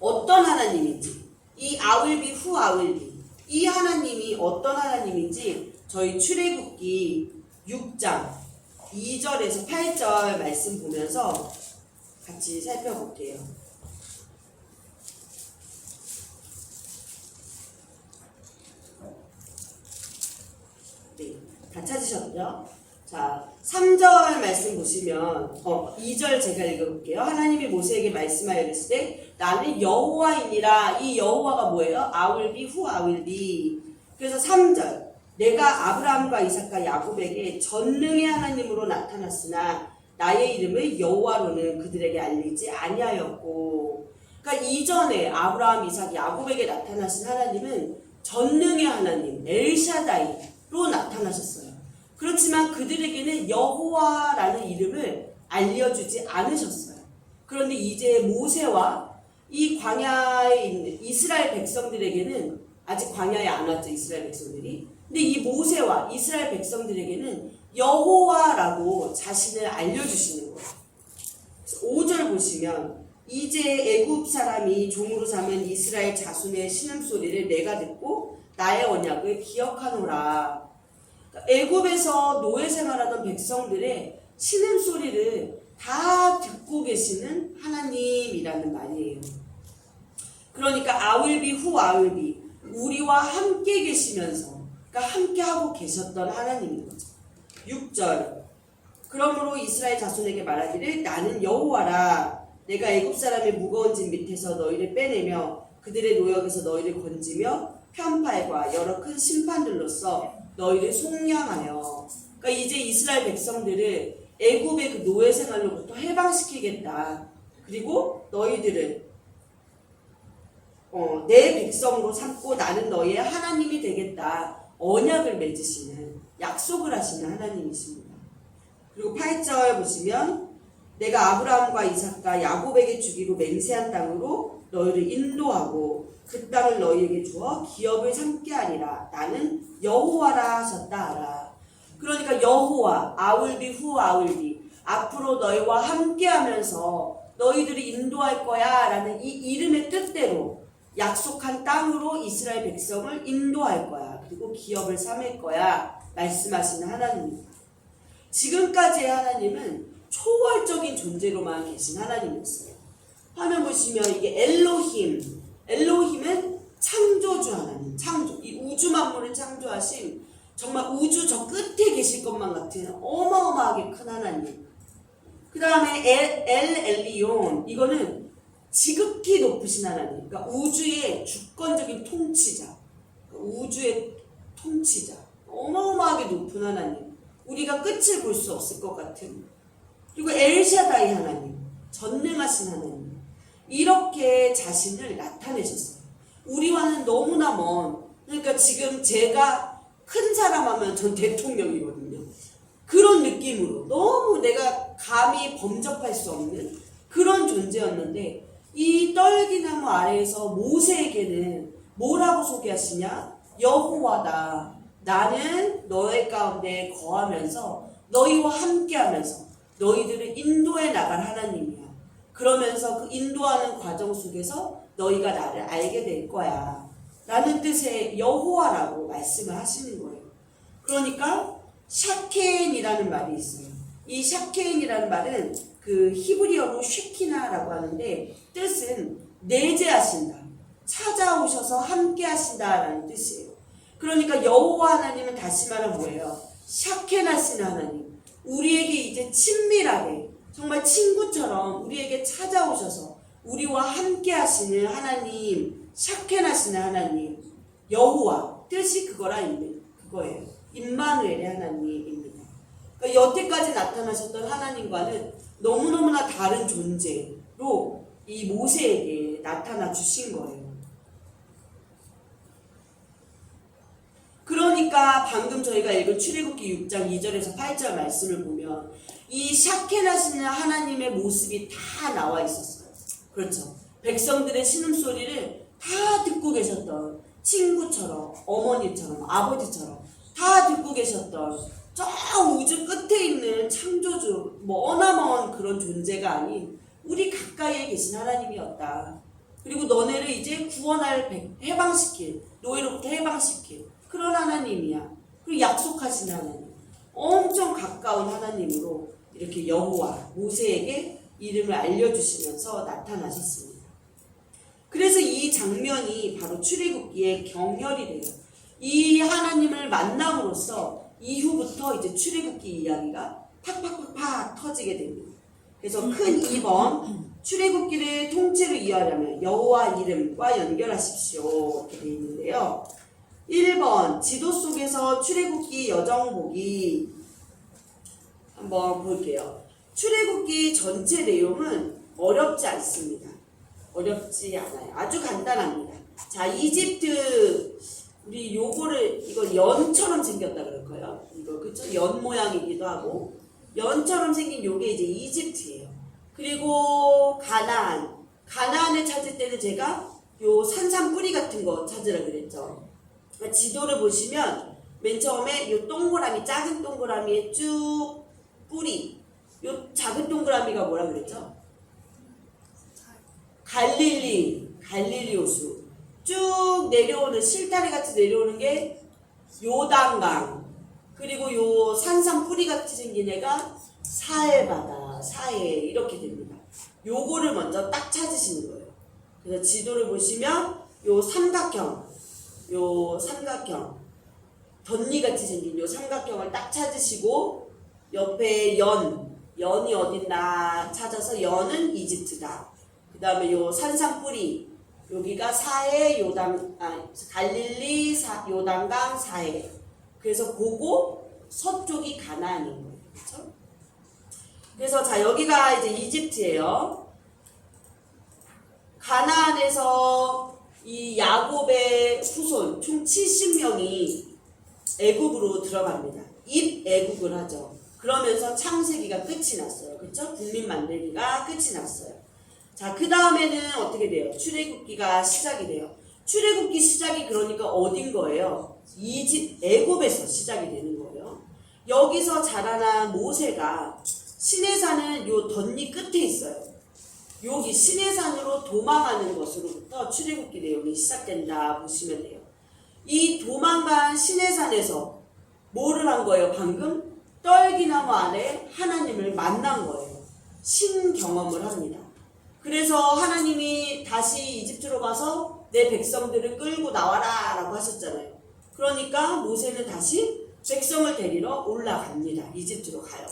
S1: 어떤 하나님인지, 이 I will be who I will be, 이 하나님이 어떤 하나님인지 저희 출애굽기 6장 2절에서 8절 말씀 보면서 같이 살펴볼게요. 네, 다 찾으셨죠? 자, 3절 말씀 보시면 2절 제가 읽어볼게요. 하나님이 모세에게 말씀하여 이르시되 나는 여호와이니라. 이 여호와가 뭐예요? I will be who I will be. 그래서 3절 내가 아브라함과 이삭과 야곱에게 전능의 하나님으로 나타났으나 나의 이름을 여호와로는 그들에게 알리지 아니하였고. 그러니까 이전에 아브라함, 이삭, 야곱에게 나타나신 하나님은 전능의 하나님 엘샤다이로 나타나셨어요. 그렇지만 그들에게는 여호와라는 이름을 알려주지 않으셨어요. 그런데 이제 모세와 이 광야에 있는 이스라엘 백성들에게는 아직 광야에 안 왔죠, 이스라엘 백성들이. 근데 이 모세와 이스라엘 백성들에게는 여호와라고 자신을 알려주시는 거예요. 5절 보시면 이제 애굽 사람이 종으로 삼은 이스라엘 자손의 신음소리를 내가 듣고 나의 언약을 기억하노라. 애굽에서 노예 생활하던 백성들의 신음소리를 다 듣고 계시는 하나님이라는 말이에요. 그러니까 I will be who I will be. 우리와 함께 계시면서, 그러니까 함께 하고 계셨던 하나님인 거죠. 6절 그러므로 이스라엘 자손에게 말하기를 나는 여호와라. 내가 애굽 사람의 무거운 짐 밑에서 너희를 빼내며 그들의 노역에서 너희를 건지며 편팔과 여러 큰 심판들로서 너희를 속량하여. 그러니까 이제 이스라엘 백성들을 애굽의 그 노예 생활로부터 해방시키겠다. 그리고 너희들을 내 백성으로 삼고 나는 너희의 하나님이 되겠다. 언약을 맺으시는, 약속을 하시는 하나님이십니다. 그리고 8절 보시면 내가 아브라함과 이삭과 야곱에게 주기로 맹세한 땅으로 너희를 인도하고 그 땅을 너희에게 주어 기업을 삼게 하리라. 나는 여호와라 하셨다 하라. 그러니까 여호와 I will be who I will be. 앞으로 너희와 함께하면서 너희들이 인도할 거야 라는 이 이름의 뜻대로 약속한 땅으로 이스라엘 백성을 인도할 거야. 그리고 기업을 삼을 거야 말씀하시는 하나님입니다. 지금까지의 하나님은 초월적인 존재로만 계신 하나님이었어요. 화면 보시면 이게 엘로힘. 엘로힘은 창조주 하나님, 창조. 이 우주 만물을 창조하신 정말 우주 저 끝에 계실 것만 같은 어마어마하게 큰 하나님. 그 다음에 엘리온. 이거는 지극히 높으신 하나님. 그러니까 우주의 주권적인 통치자. 우주의 통치자. 어마어마하게 높은 하나님. 우리가 끝을 볼 수 없을 것 같은. 그리고 엘샤다이 하나님. 전능하신 하나님. 이렇게 자신을 나타내셨어요. 우리와는 너무나 먼, 그러니까 지금 제가 큰 사람 하면 전 대통령이거든요. 그런 느낌으로 너무 내가 감히 범접할 수 없는 그런 존재였는데 이 떨기나무 아래에서 모세에게는 뭐라고 소개하시냐? 여호와다. 나는 너희 가운데 거하면서 너희와 함께하면서 너희들을 인도해 나갈 하나님이야. 그러면서 그 인도하는 과정 속에서 너희가 나를 알게 될 거야 라는 뜻의 여호와라고 말씀을 하시는 거예요. 그러니까 샤케인이라는 말이 있어요. 이 샤케인이라는 말은 그 히브리어로 쉐키나라고 하는데 뜻은 내재하신다, 찾아오셔서 함께 하신다라는 뜻이에요. 그러니까 여호와 하나님은 다시 말하면 뭐예요? 샤케나시는 하나님. 우리에게 이제 친밀하게 정말 친구처럼 우리에게 찾아오셔서 우리와 함께 하시는 하나님, 샤케나시는 하나님, 여호와 뜻이 그거예요. 임마누엘의 하나님입니다. 그러니까 여태까지 나타나셨던 하나님과는 너무너무나 다른 존재로 이 모세에게 나타나 주신 거예요. 그러니까 방금 저희가 읽은 출애굽기 6장 2절에서 8절 말씀을 보면 이 샤케나시는 하나님의 모습이 다 나와 있었어요. 그렇죠. 백성들의 신음소리를 다 듣고 계셨던 친구처럼, 어머니처럼, 아버지처럼 다 듣고 계셨던 저 우주 끝에 있는 창조주, 머나먼 그런 존재가 아닌 우리 가까이에 계신 하나님이었다. 그리고 너네를 이제 구원할, 해방시킬, 노예로부터 해방시킬 그런 하나님이야. 그리고 약속하신 하나님. 엄청 가까운 하나님으로 이렇게 여호와, 모세에게 이름을 알려주시면서 나타나셨습니다. 그래서 이 장면이 바로 출애굽기의 경혈이 돼요. 이 하나님을 만남으로써 이후부터 이제 출애굽기 이야기가 팍팍팍팍 터지게 됩니다. 그래서 큰 2번 출애굽기를 통째로 이해하려면 여호와 이름과 연결하십시오 이렇게 되어 있는데요. 1번 지도 속에서 출애굽기 여정보기 한번 볼게요. 출애굽기 전체 내용은 어렵지 않습니다. 어렵지 않아요. 아주 간단합니다. 자, 이집트 우리 요거를 이거 연처럼 생겼다 그럴까요? 이거 그쵸? 연 모양이기도 하고 연처럼 생긴 요게 이제 이집트예요. 그리고 가나안을 찾을 때는 제가 요 산삼 뿌리 같은 거 찾으라 그랬죠. 그러니까 지도를 보시면 맨 처음에 요 동그라미 작은 동그라미에 쭉 뿌리 요 작은 동그라미가 뭐라 그랬죠? 갈릴리 호수 쭉 내려오는 실타래 같이 내려오는 게 요단강 그리고 요 산삼 뿌리 같이 생긴 애가 사해바다 사해 이렇게 됩니다. 요거를 먼저 딱 찾으시는 거예요. 그래서 지도를 보시면 요 삼각형 덧니같이 생긴 요 삼각형을 딱 찾으시고 옆에 연이 어딨나 찾아서 연은 이집트다. 그 다음에 요 산삼 뿌리 여기가 사해 갈릴리 요단강 사해. 그래서 그거 서쪽이 가나안인 거예요. 그렇죠? 그래서 자 여기가 이제 이집트예요. 가나안에서 이 야곱의 후손 총 70명이 애굽으로 들어갑니다. 입애굽을 하죠. 그러면서 창세기가 끝이 났어요. 그렇죠? 국민 만들기가 끝이 났어요. 자, 그 다음에는 어떻게 돼요? 출애굽기가 시작이 돼요. 출애굽기 시작이 그러니까 어딘 거예요? 애굽에서 시작이 되는 거예요. 여기서 자라난 모세가 시내산은 요 덧니 끝에 있어요. 여기 시내산으로 도망하는 것으로부터 출애굽기 내용이 시작된다 보시면 돼요. 이 도망간 시내산에서 뭐를 한 거예요? 방금 떨기나무 아래 하나님을 만난 거예요. 신경험을 합니다. 그래서 하나님이 다시 이집트로 가서 내 백성들을 끌고 나와라 라고 하셨잖아요. 그러니까 모세는 다시 백성을 데리러 올라갑니다. 이집트로 가요.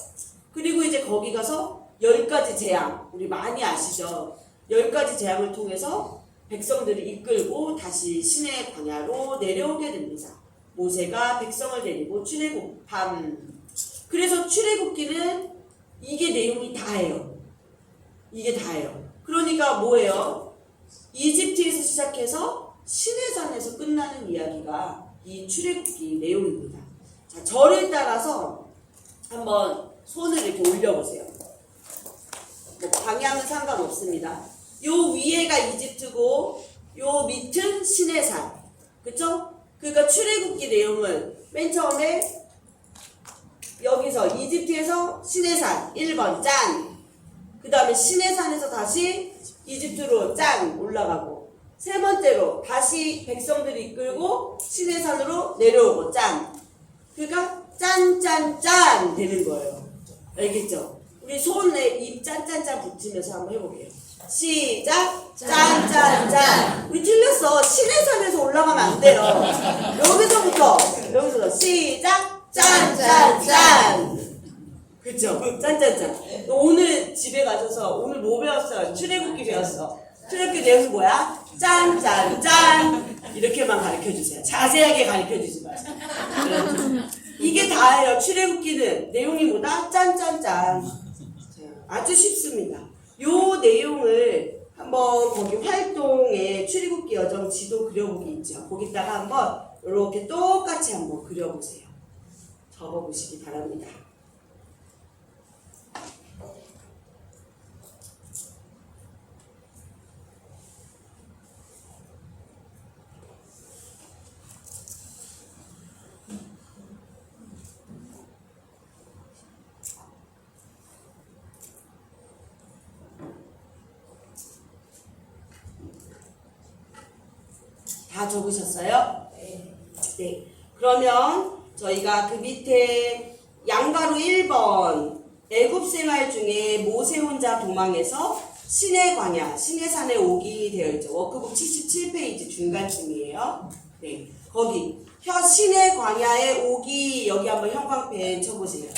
S1: 그리고 이제 거기 가서 10가지 재앙, 우리 많이 아시죠? 10가지 재앙을 통해서 백성들을 이끌고 다시 시내 광야로 내려오게 됩니다. 모세가 백성을 데리고 출애굽함. 그래서 출애굽기는 이게 내용이 다예요. 이게 다예요. 그러니까 뭐예요? 이집트에서 시작해서 시내산에서 끝나는 이야기가 이 출애굽기 내용입니다. 자, 절에 따라서 한번 손을 이렇게 올려보세요. 뭐 방향은 상관없습니다. 요 위에가 이집트고 요 밑은 시내산. 그쵸? 그러니까 출애굽기 내용은 맨 처음에 여기서 이집트에서 시내산 1번 짠. 그 다음에 시내산에서 다시 이집트로 짠 올라가고 세 번째로 다시 백성들이 이끌고 시내산으로 내려오고 짠. 그러니까 짠짠짠 되는 거예요. 알겠죠? 우리 손에 입 짠짠짠 붙이면서 한번 해볼게요. 시작! 짠짠짠! 우리 틀렸어. 시내산에서 올라가면 안 돼요. 여기서 시작! 짠짠짠! 그쵸? 짠짠짠. 오늘 집에 가셔서 오늘 뭐 배웠어요? 출애굽기 배웠어. 출애굽기 내용이 뭐야? 짠짠짠! 이렇게만 가르쳐주세요. 자세하게 가르쳐주지 마세요. 이게 다예요. 출애굽기는 내용이 뭐다? 짠짠짠. 아주 쉽습니다. 요 내용을 한번 거기 활동에 출애굽기 여정 지도 그려보기 있죠. 거기다가 한번 이렇게 똑같이 한번 그려보세요. 적어보시기 바랍니다. 다 적으셨어요? 네. 그러면 저희가 그 밑에 양가로 1번 애굽 생활 중에 모세 혼자 도망해서 시내 광야, 시내산에 오기 되어 있죠. 워크북 77페이지 중간쯤이에요. 네. 거기 신의 광야에 오기, 여기 한번 형광펜 쳐보세요.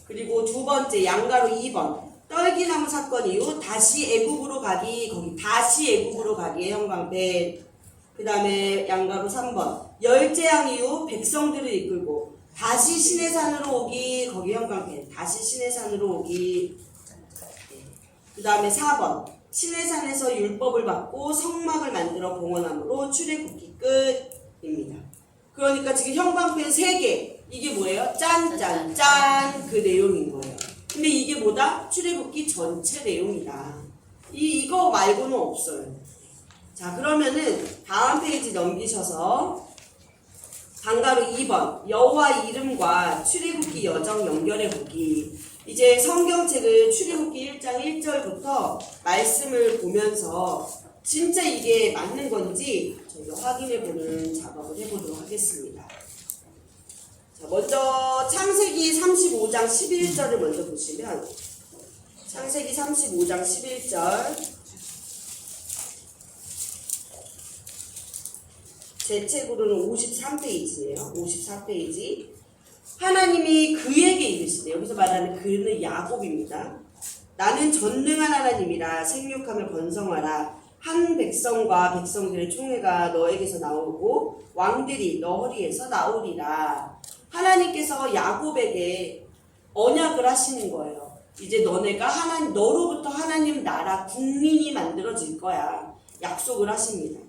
S1: 그리고 두 번째 양가로 2번 떨기나무 사건 이후 다시 애굽으로 가기, 거기 다시 애굽으로 가기의 형광펜. 그 다음에 양가로 3번 열재앙 이후 백성들을 이끌고 다시 시내산으로 오기, 거기 형광펜. 다시 시내산으로 오기. 그 다음에 4번 시내산에서 율법을 받고 성막을 만들어 봉헌함으로 출애굽기 끝입니다. 그러니까 지금 형광펜 3개, 이게 뭐예요? 짠짠짠 그 내용인 거예요. 근데 이게 뭐다? 출애굽기 전체 내용이다. 이거 말고는 없어요. 자, 그러면은 다음 페이지 넘기셔서 방가로 2번 여호와 이름과 출애굽기 여정 연결해 보기. 이제 성경책을 출애굽기 1장 1절부터 말씀을 보면서 진짜 이게 맞는 건지 저희가 확인해 보는 작업을 해보도록 하겠습니다. 자, 먼저 창세기 35장 11절을 먼저 보시면 창세기 35장 11절 제 책으로는 53페이지네요. 54페이지. 하나님이 그에게 이르시되, 여기서 말하는 그는 야곱입니다. 나는 전능한 하나님이라 생육하며 번성하라. 한 백성과 백성들의 총회가 너에게서 나오고 왕들이 너 허리에서 나오리라. 하나님께서 야곱에게 언약을 하시는 거예요. 이제 너네가 너로부터 하나님 나라 국민이 만들어질 거야. 약속을 하십니다.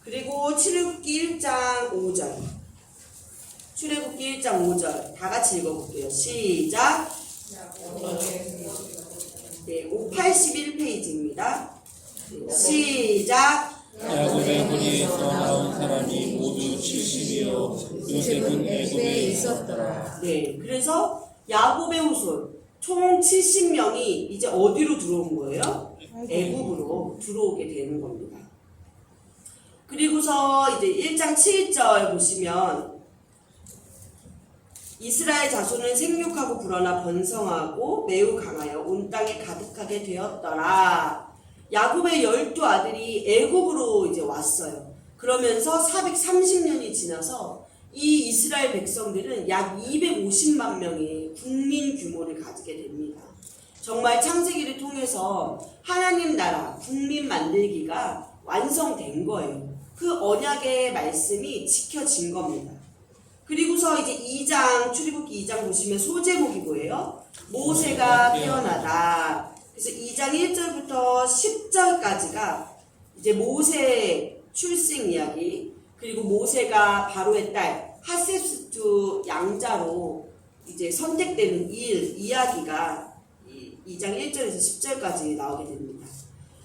S1: 그리고 출애굽기 1장 5절. 출애굽기 1장 5절. 다 같이 읽어볼게요. 시작. 네, 81페이지입니다. 시작.
S3: 야곱의 허리에서 나온 사람이 모두 70이요 요셉은 애굽에 있었더라.
S1: 네, 그래서 야곱의 후손 총 70명이 이제 어디로 들어온 거예요? 애굽으로 들어오게 되는 겁니다. 그리고서 이제 1장 7절 보시면 이스라엘 자손은 생육하고 불어나 번성하고 매우 강하여 온 땅에 가득하게 되었더라. 야곱의 12아들이 애굽으로 이제 왔어요. 그러면서 430년이 지나서 이 이스라엘 백성들은 약 250만 명의 국민 규모를 가지게 됩니다. 정말 창세기를 통해서 하나님 나라 국민 만들기가 완성된 거예요. 그 언약의 말씀이 지켜진 겁니다. 그리고서 이제 출애굽기 2장 보시면 소제목이 뭐예요? 모세가 태어나다. 그래서 2장 1절부터 10절까지가 이제 모세 출생 이야기, 그리고 모세가 바로의 딸 하셉스투 양자로 이제 선택되는 이야기가 2장 1절에서 10절까지 나오게 됩니다.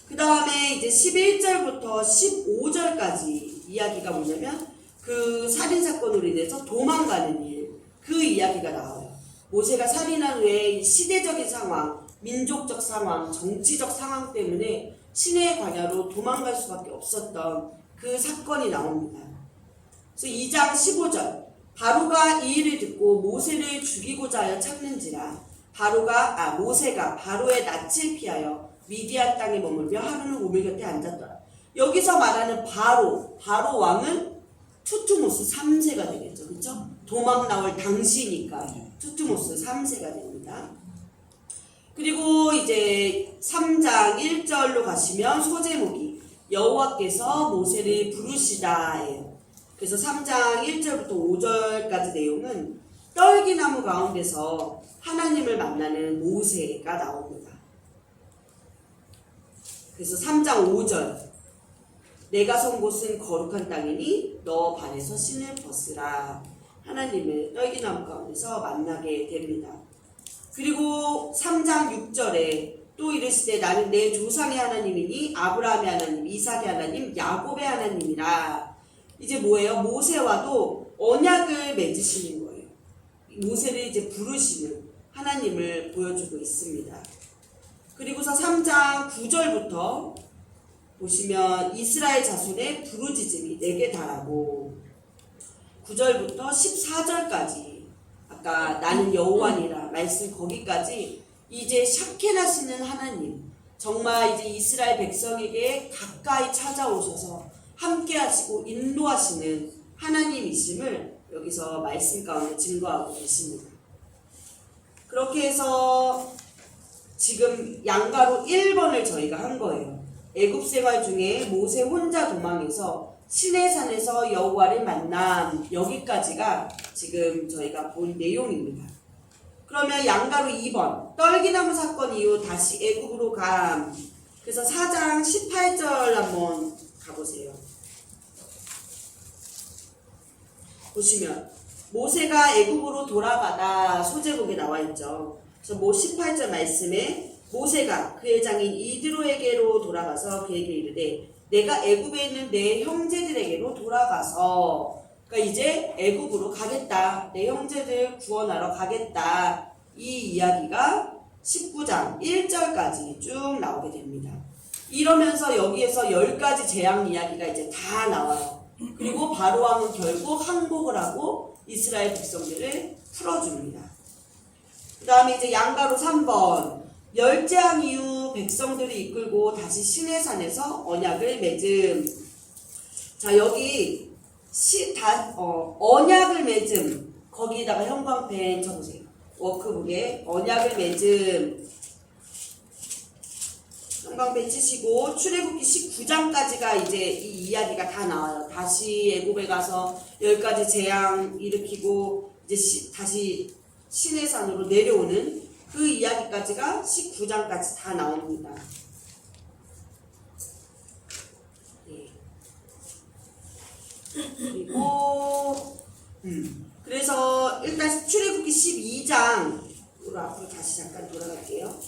S1: 그 다음에 이제 11절부터 15절까지 이야기가 뭐냐면 그 살인사건으로 인해서 도망가는 일, 그 이야기가 나와요. 모세가 살인한 후에 시대적인 상황, 민족적 상황, 정치적 상황 때문에 시내의 광야로 도망갈 수밖에 없었던 그 사건이 나옵니다. 그래서 2장 15절 바로가 이 일을 듣고 모세를 죽이고자 하여 찾는지라 모세가 바로의 낯을 피하여 미디안 땅에 머물며 하루는 우물 곁에 앉았더라. 여기서 말하는 바로 왕은 투투모스 3세가 되겠죠. 그렇죠? 도망 나올 당시니까 투투모스 3세가 됩니다. 그리고 이제 3장 1절로 가시면 소제목이 여호와께서 모세를 부르시다예요. 그래서 3장 1절부터 5절까지 내용은 떨기나무 가운데서 하나님을 만나는 모세가 나옵니다. 그래서 3장 5절 내가 선 곳은 거룩한 땅이니 너 발에서 신을 벗으라. 하나님을 떨기나무 가운데서 만나게 됩니다. 그리고 3장 6절에 또 이르시되 나는 내 조상의 하나님이니 아브라함의 하나님, 이삭의 하나님, 야곱의 하나님이라. 이제 뭐예요? 모세와도 언약을 맺으시는 거예요. 모세를 이제 부르시는 하나님을 보여주고 있습니다. 그리고서 3장 9절부터 보시면 이스라엘 자손의 부르짖음이 내게 달하고 9절부터 14절까지 아까 나는 여호와니라 말씀 거기까지 이제 샤켄하시는 하나님, 정말 이제 이스라엘 백성에게 가까이 찾아오셔서 함께 하시고 인도하시는 하나님이심을 여기서 말씀 가운데 증거하고 계십니다. 그렇게 해서 지금 양가로 1번을 저희가 한 거예요. 애굽 생활 중에 모세 혼자 도망해서 시내산에서 여호와를 만남, 여기까지가 지금 저희가 본 내용입니다. 그러면 양가로 2번 떨기나무 사건 이후 다시 애굽으로 감. 그래서 4장 18절 한번 가보세요. 보시면 모세가 애굽으로 돌아가다 소제국에 나와 있죠. 그래서 18절 말씀에 모세가 그의 장인 이드로에게로 돌아가서 그에게 이르되 내가 애굽에 있는 내 형제들에게로 돌아가서, 그러니까 이제 애굽으로 가겠다, 내 형제들 구원하러 가겠다, 이 이야기가 19장 1절까지 쭉 나오게 됩니다. 이러면서 여기에서 10가지 재앙 이야기가 이제 다 나와요. 그리고 바로왕은 결국 항복을 하고 이스라엘 백성들을 풀어줍니다. 그 다음에 이제 양가로 3번 열재앙 이후 백성들을 이끌고 다시 시내산에서 언약을 맺음. 자, 여기 언약을 맺음, 거기다가 형광펜 쳐보세요. 워크북에 언약을 맺음 형광펜 치시고 출애굽기 19장까지가 이제 이 이야기가 다 나와요. 다시 애굽에 가서 10가지 재앙 일으키고 이제 다시 시내산으로 내려오는 그 이야기까지가 19장까지 다 나옵니다. 네. 그리고 그래서 일단 출애굽기 12장으로 앞으로 다시 잠깐 돌아갈게요.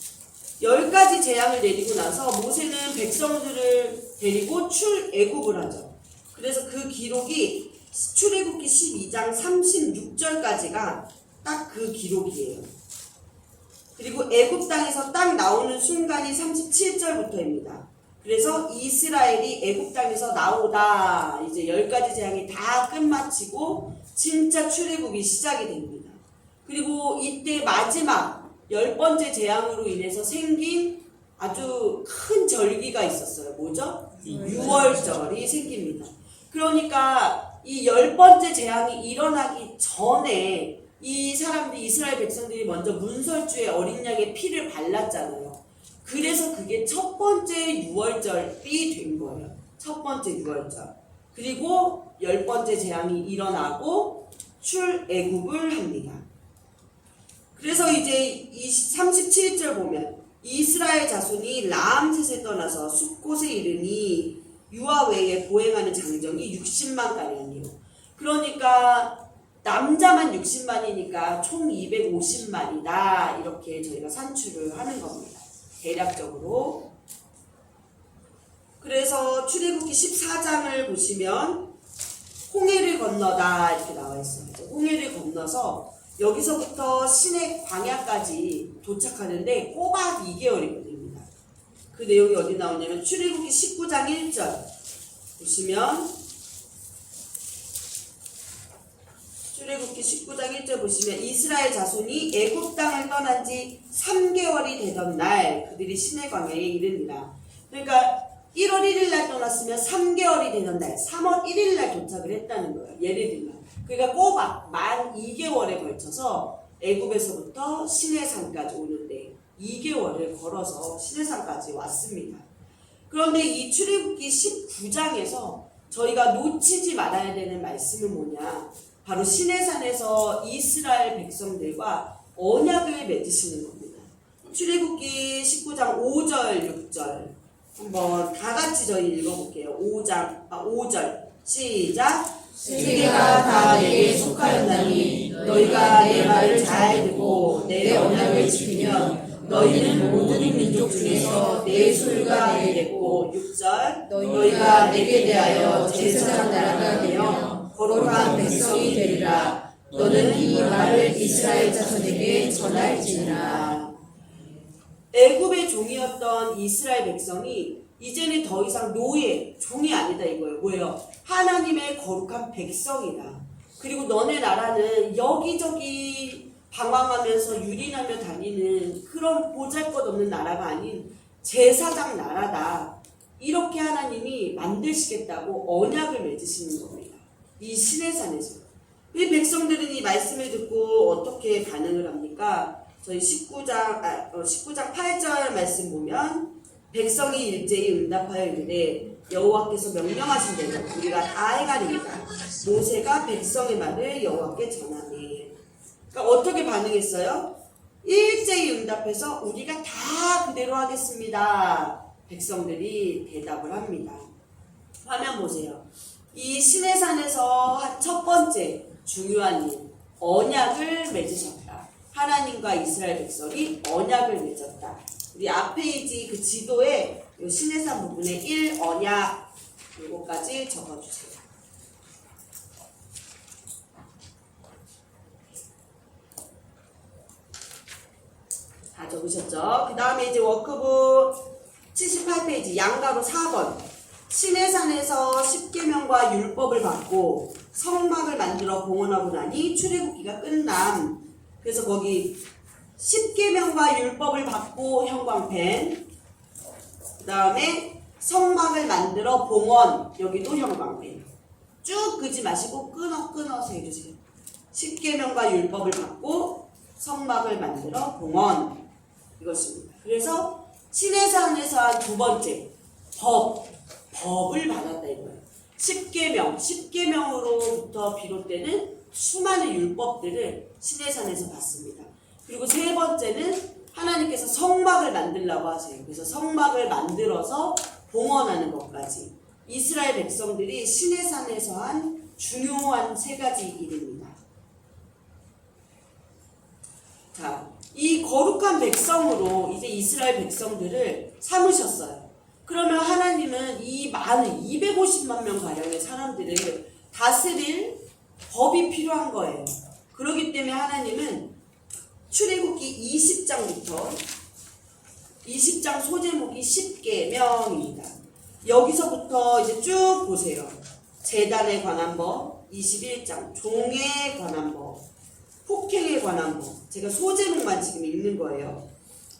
S1: 10가지 재앙을 내리고 나서 모세는 백성들을 데리고 출애굽을 하죠. 그래서 그 기록이 출애굽기 12장 36절까지가 딱 그 기록이에요. 그리고 애굽 땅에서 딱 나오는 순간이 37절부터입니다. 그래서 이스라엘이 애굽 땅에서 나오다, 이제 10가지 재앙이 다 끝마치고 진짜 출애굽이 시작이 됩니다. 그리고 이때 마지막 10번째 재앙으로 인해서 생긴 아주 큰 절기가 있었어요. 뭐죠? 6월절이 생깁니다. 그러니까 이 10번째 재앙이 일어나기 전에 이 사람들이, 이스라엘 백성들이 먼저 문설주에 어린 양의 피를 발랐잖아요. 그래서 그게 첫 번째 6월절이 된 거예요. 첫 번째 6월절. 그리고 10번째 재앙이 일어나고 출애굽을 합니다. 그래서 이제 37절 보면 이스라엘 자손이 라암셋에 떠나서 숲곳에 이르니 유아 외에 보행하는 장정이 60만 가량이요. 그러니까 남자만 60만이니까 총 250만이다. 이렇게 저희가 산출을 하는 겁니다. 대략적으로. 그래서 출애굽기 14장을 보시면 홍해를 건너다 이렇게 나와 있어요. 홍해를 건너서 여기서부터 시내 광야까지 도착하는데 꼬박 2개월이 걸립니다. 그 내용이 어디 나오냐면 출애굽기 19장 1절 보시면, 출애굽기 19장 1절 보시면 이스라엘 자손이 애굽 땅을 떠난 지 3개월이 되던 날 그들이 시내 광야에 이르니라. 그러니까 1월 1일 날 떠났으면 3개월이 되던 날 3월 1일 날 도착을 했다는 거예요. 예를 들면 그러니까 꼬박 만 2개월에 걸쳐서 애굽에서부터 시내산까지 오는데 2개월을 걸어서 시내산까지 왔습니다. 그런데 이 출애굽기 19장에서 저희가 놓치지 말아야 되는 말씀은 뭐냐, 바로 시내산에서 이스라엘 백성들과 언약을 맺으시는 겁니다. 출애굽기 19장 5절 6절 한번 다 같이 저희 읽어볼게요. 5절 시작.
S2: 세계가 다 내게 속하였나니 너희가 내 말을 잘 듣고 내 언약을 지키면 너희는 모든 민족 중에서 내 소유가 되겠고,
S1: 6절
S2: 너희가 내게 대하여 제사장 나라가 되며 거룩한 백성이 되리라. 너는 이 말을 이스라엘 자손에게 전할지니라.
S1: 애굽의 종이었던 이스라엘 백성이 이제는 더 이상 노예, 종이 아니다 이거예요. 뭐예요? 하나님의 거룩한 백성이다. 그리고 너네 나라는 여기저기 방황하면서 유린하며 다니는 그런 보잘것없는 나라가 아닌 제사장 나라다. 이렇게 하나님이 만드시겠다고 언약을 맺으시는 겁니다. 이 시내산에서. 이 백성들은 이 말씀을 듣고 어떻게 반응을 합니까? 저희 19장 8절 말씀 보면 백성이 일제히 응답하여 이르되 여호와께서 명령하신 대로 우리가 다 행하리이다. 모세가 백성의 말을 여호와께 전하니. 그러니까 어떻게 반응했어요? 일제히 응답해서 우리가 다 그대로 하겠습니다. 백성들이 대답을 합니다. 화면 보세요. 이 시내산에서 첫 번째 중요한 일, 언약을 맺으셨다. 하나님과 이스라엘 백성이 언약을 맺었다. 우리 앞 페이지 그 지도에 시내산 부분에 1 언약 요거까지 적어주세요. 다 적으셨죠? 그 다음에 이제 워크북 78페이지 양가로 4번. 시내산에서 십계명과 율법을 받고 성막을 만들어 봉헌하고 나니 출애굽기가 끝남. 그래서 거기 십계명과 율법을 받고 형광펜, 그 다음에 성막을 만들어 봉헌, 여기도 형광펜. 쭉 끄지 마시고 끊어서 해주세요. 십계명과 율법을 받고 성막을 만들어 봉헌, 이것입니다. 그래서 시내산에서 한 두 번째 법을 받았다 이거예요. 십계명으로부터 비롯되는 수많은 율법들을 시내산에서 받습니다. 그리고 세 번째는 하나님께서 성막을 만들라고 하세요. 그래서 성막을 만들어서 봉헌하는 것까지 이스라엘 백성들이 시내산에서 한 중요한 세 가지 일입니다. 자, 이 거룩한 백성으로 이제 이스라엘 백성들을 삼으셨어요. 그러면 하나님은 이 많은 250만 명 가량의 사람들을 다스릴 법이 필요한 거예요. 그렇기 때문에 하나님은 출애굽기 20장 소제목이 10계명입니다. 여기서부터 이제 쭉 보세요. 제단에 관한 법 21장, 종에 관한 법, 폭행에 관한 법. 제가 소제목만 지금 읽는 거예요.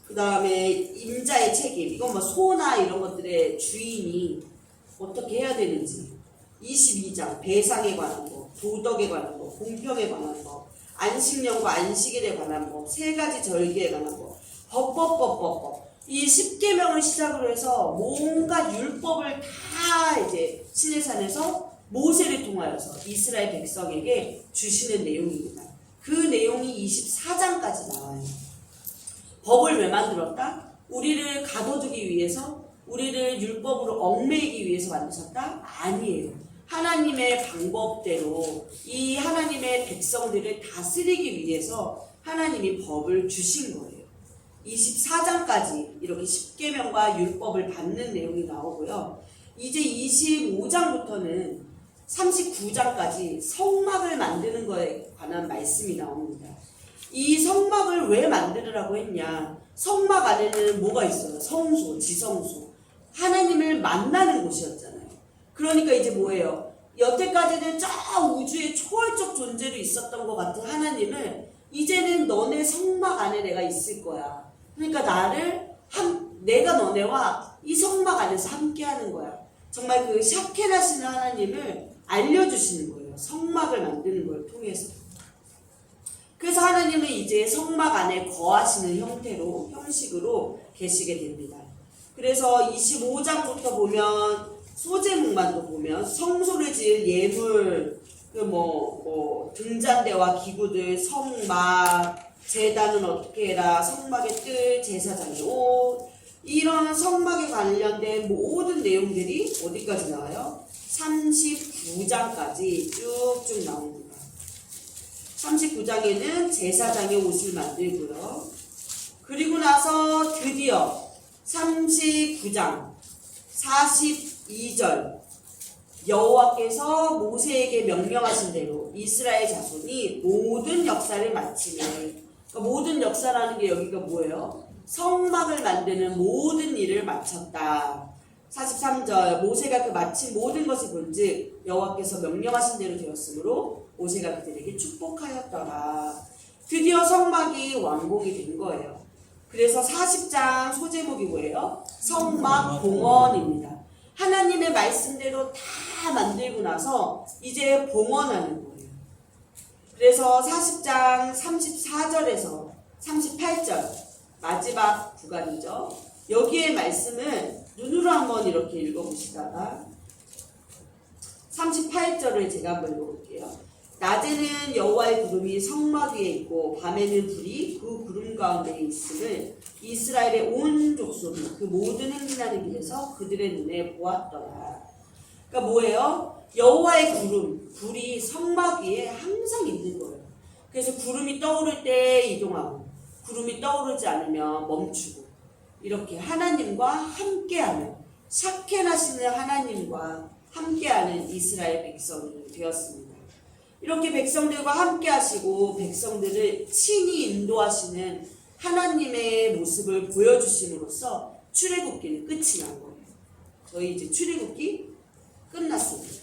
S1: 그 다음에 임자의 책임, 이건 뭐 소나 이런 것들의 주인이 어떻게 해야 되는지. 22장 배상에 관한 법, 도덕에 관한 법, 공평에 관한 법, 안식년과 안식일에 관한 법, 세 가지 절기에 관한 법, 법. 이 10계명을 시작으로 해서 뭔가 율법을 다 이제 시내산에서 모세를 통하여서 이스라엘 백성에게 주시는 내용입니다. 그 내용이 24장까지 나와요. 법을 왜 만들었다? 우리를 가둬두기 위해서, 우리를 율법으로 얽매이기 위해서 만드셨다? 아니에요. 하나님의 방법대로 이 하나님의 백성들을 다스리기 위해서 하나님이 법을 주신 거예요. 24장까지 이렇게 십계명과 율법을 받는 내용이 나오고요. 이제 25장부터는 39장까지 성막을 만드는 것에 관한 말씀이 나옵니다. 이 성막을 왜 만들으라고 했냐? 성막 안에는 뭐가 있어요? 성소, 지성소. 하나님을 만나는 곳이었잖아요. 그러니까 이제 뭐예요? 여태까지는 저 우주의 초월적 존재로 있었던 것 같은 하나님을 이제는 너네 성막 안에 내가 있을 거야. 그러니까 내가 너네와 이 성막 안에서 함께 하는 거야. 정말 그 샤켄하시는 하나님을 알려주시는 거예요. 성막을 만드는 걸 통해서. 그래서 하나님은 이제 성막 안에 거하시는 형식으로 계시게 됩니다. 그래서 25장부터 보면 소제목만도 보면 성소를 지을 예물, 등잔대와 기구들, 성막, 제단은 어떻게 해라, 성막의 뜰, 제사장의 옷, 이런 성막에 관련된 모든 내용들이 어디까지 나와요? 39장까지 쭉쭉 나옵니다. 39장에는 제사장의 옷을 만들고요. 그리고 나서 드디어 39장 42절 여호와께서 모세에게 명령하신 대로 이스라엘 자손이 모든 역사를 마치면, 그러니까 모든 역사라는 게 여기가 뭐예요? 성막을 만드는 모든 일을 마쳤다. 43절 모세가 그 마친 모든 것을 본즉 여호와께서 명령하신 대로 되었으므로 모세가 그들에게 축복하였더라. 드디어 성막이 완공이 된 거예요. 그래서 40장 소제목이 뭐예요? 성막 봉헌입니다. 하나님의 말씀대로 다 만들고 나서 이제 봉헌하는 거예요. 그래서 40장 34절에서 38절 마지막 구간이죠. 여기에 말씀을 눈으로 한번 이렇게 읽어보시다가 38절을 제가 한번 읽어볼게요. 낮에는 여호와의 구름이 성막 위에 있고 밤에는 불이 그 구름 가운데에 있음을 이스라엘의 온 족속이 그 모든 행진하는 길에서 그들의 눈에 보았더라. 그러니까 뭐예요? 여호와의 구름, 불이 성막 위에 항상 있는 거예요. 그래서 구름이 떠오를 때 이동하고 구름이 떠오르지 않으면 멈추고 이렇게 하나님과 함께하는 샤켄하시는 하나님과 함께하는 이스라엘 백성이 되었습니다. 이렇게 백성들과 함께하시고 백성들을 친히 인도하시는 하나님의 모습을 보여주심으로써 출애굽기는 끝이 난 거예요. 저희 이제 출애굽기 끝났습니다.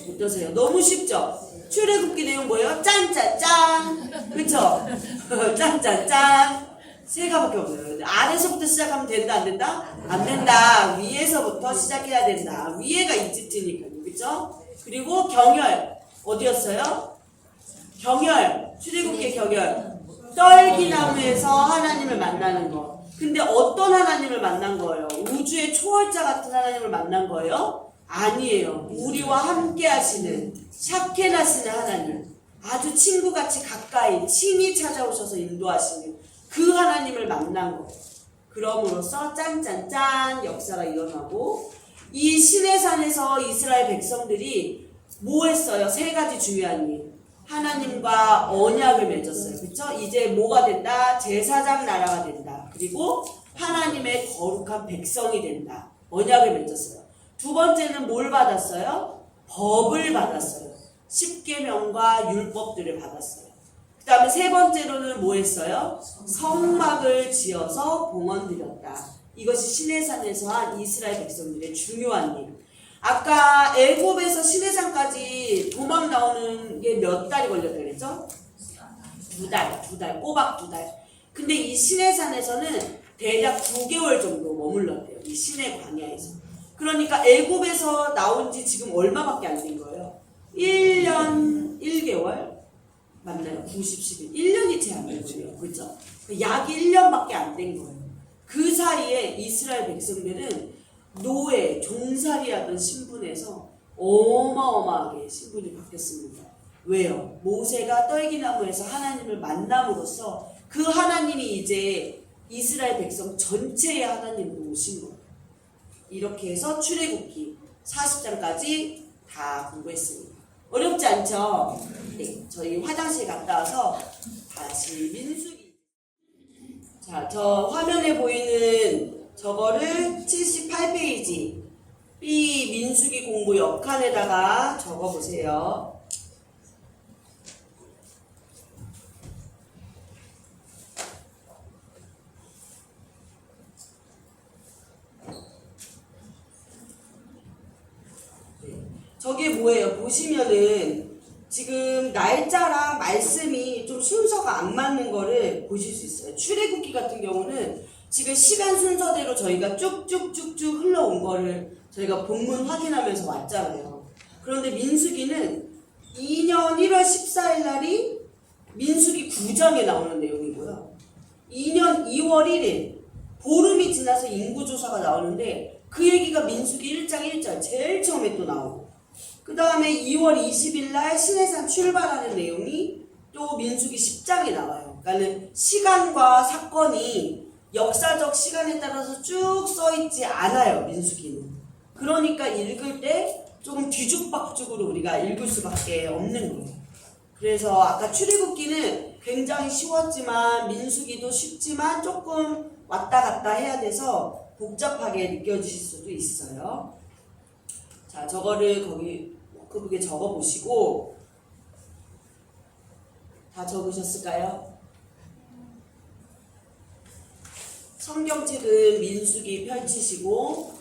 S1: 어떠세요? 너무 쉽죠? 출애굽기 내용 뭐예요? 짠짠짠! 그쵸? 짠짠짠! 세 가밖에 없어요. 아래서부터 시작하면 된다, 안 된다? 안 된다. 위에서부터 시작해야 된다. 위에가 이집트니까요. 그쵸? 그리고 경혈. 어디였어요? 경혈. 출애굽기 경혈. 떨기나무에서 하나님을 만나는 거. 근데 어떤 하나님을 만난 거예요? 우주의 초월자 같은 하나님을 만난 거예요? 아니에요. 우리와 함께 하시는 샤켄하시는 하나님. 아주 친구같이 가까이 친히 찾아오셔서 인도하시는 그 하나님을 만난 거. 그럼으로써 짠짠짠 역사가 일어나고 이 시내산에서 이스라엘 백성들이 뭐 했어요? 세 가지 중요한 일. 하나님과 언약을 맺었어요. 그렇죠? 이제 뭐가 된다? 제사장 나라가 된다. 그리고 하나님의 거룩한 백성이 된다. 언약을 맺었어요. 두 번째는 뭘 받았어요? 법을 받았어요. 십계명과 율법들을 받았어요. 그 다음에 세 번째로는 뭐 했어요? 성막을 지어서 봉헌드렸다. 이것이 시내산에서 한 이스라엘 백성들의 중요한 일. 아까 애굽에서 시내산까지 도망 나오는 게 몇 달이 걸렸다 그랬죠? 두 달, 꼬박 2달. 근데 이 시내산에서는 대략 9개월 정도 머물렀대요. 이 시내 광야에서. 그러니까 애굽에서 나온 지 지금 얼마밖에 안 된 거예요? 1년 1개월? 맞나요? 90, 11. 1년이 채 안 된 거예요. 그렇죠? 약 1년밖에 안 된 거예요. 그 사이에 이스라엘 백성들은 노예, 종살이 하던 신분에서 어마어마하게 신분이 바뀌었습니다. 왜요? 모세가 떨기나무에서 하나님을 만남으로써 그 하나님이 이제 이스라엘 백성 전체의 하나님으로 오신 거예요. 이렇게 해서 출애굽기 40장까지 다 공부했습니다. 어렵지 않죠? 네, 저희 화장실 갔다 와서 다시 민수기. 자, 저 화면에 보이는 저거를 78페이지 B 민수기 공부 역할에다가 적어보세요. 저게 뭐예요? 보시면은 지금 날짜랑 말씀이 좀 순서가 안 맞는 거를 보실 수 있어요. 출애굽기 같은 경우는 지금 시간 순서대로 저희가 쭉쭉쭉쭉 흘러온 거를 저희가 본문 확인하면서 왔잖아요. 그런데 민수기는 2년 1월 14일 날이 민수기 9장에 나오는 내용이고요. 2년 2월 1일 보름이 지나서 인구조사가 나오는데 그 얘기가 민수기 1장 1절 제일 처음에 또 나오고 그 다음에 2월 20일 날 시내산 출발하는 내용이 또 민수기 10장에 나와요. 그러니까 시간과 사건이 역사적 시간에 따라서 쭉 써있지 않아요. 민수기는. 그러니까 읽을 때 조금 뒤죽박죽으로 우리가 읽을 수밖에 없는 거예요. 그래서 아까 출애굽기는 굉장히 쉬웠지만 민수기도 쉽지만 조금 왔다 갔다 해야 돼서 복잡하게 느껴지실 수도 있어요. 자, 저거를 거기 워크북에 적어보시고 다 적으셨을까요? 성경책은 민수기 펼치시고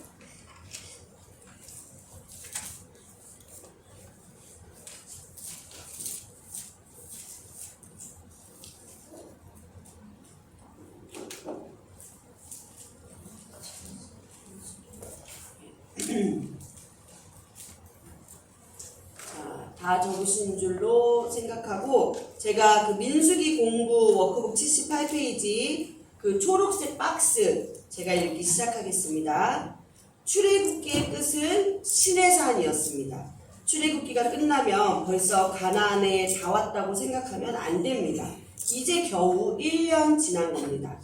S1: 다 적으신 줄로 생각하고 제가 그 민수기 공부 워크북 78페이지 그 초록색 박스 제가 읽기 시작하겠습니다. 출애굽기의 끝은 시내산이었습니다. 출애굽기가 끝나면 벌써 가나안에 다 왔다고 생각하면 안 됩니다. 이제 겨우 1년 지난 겁니다.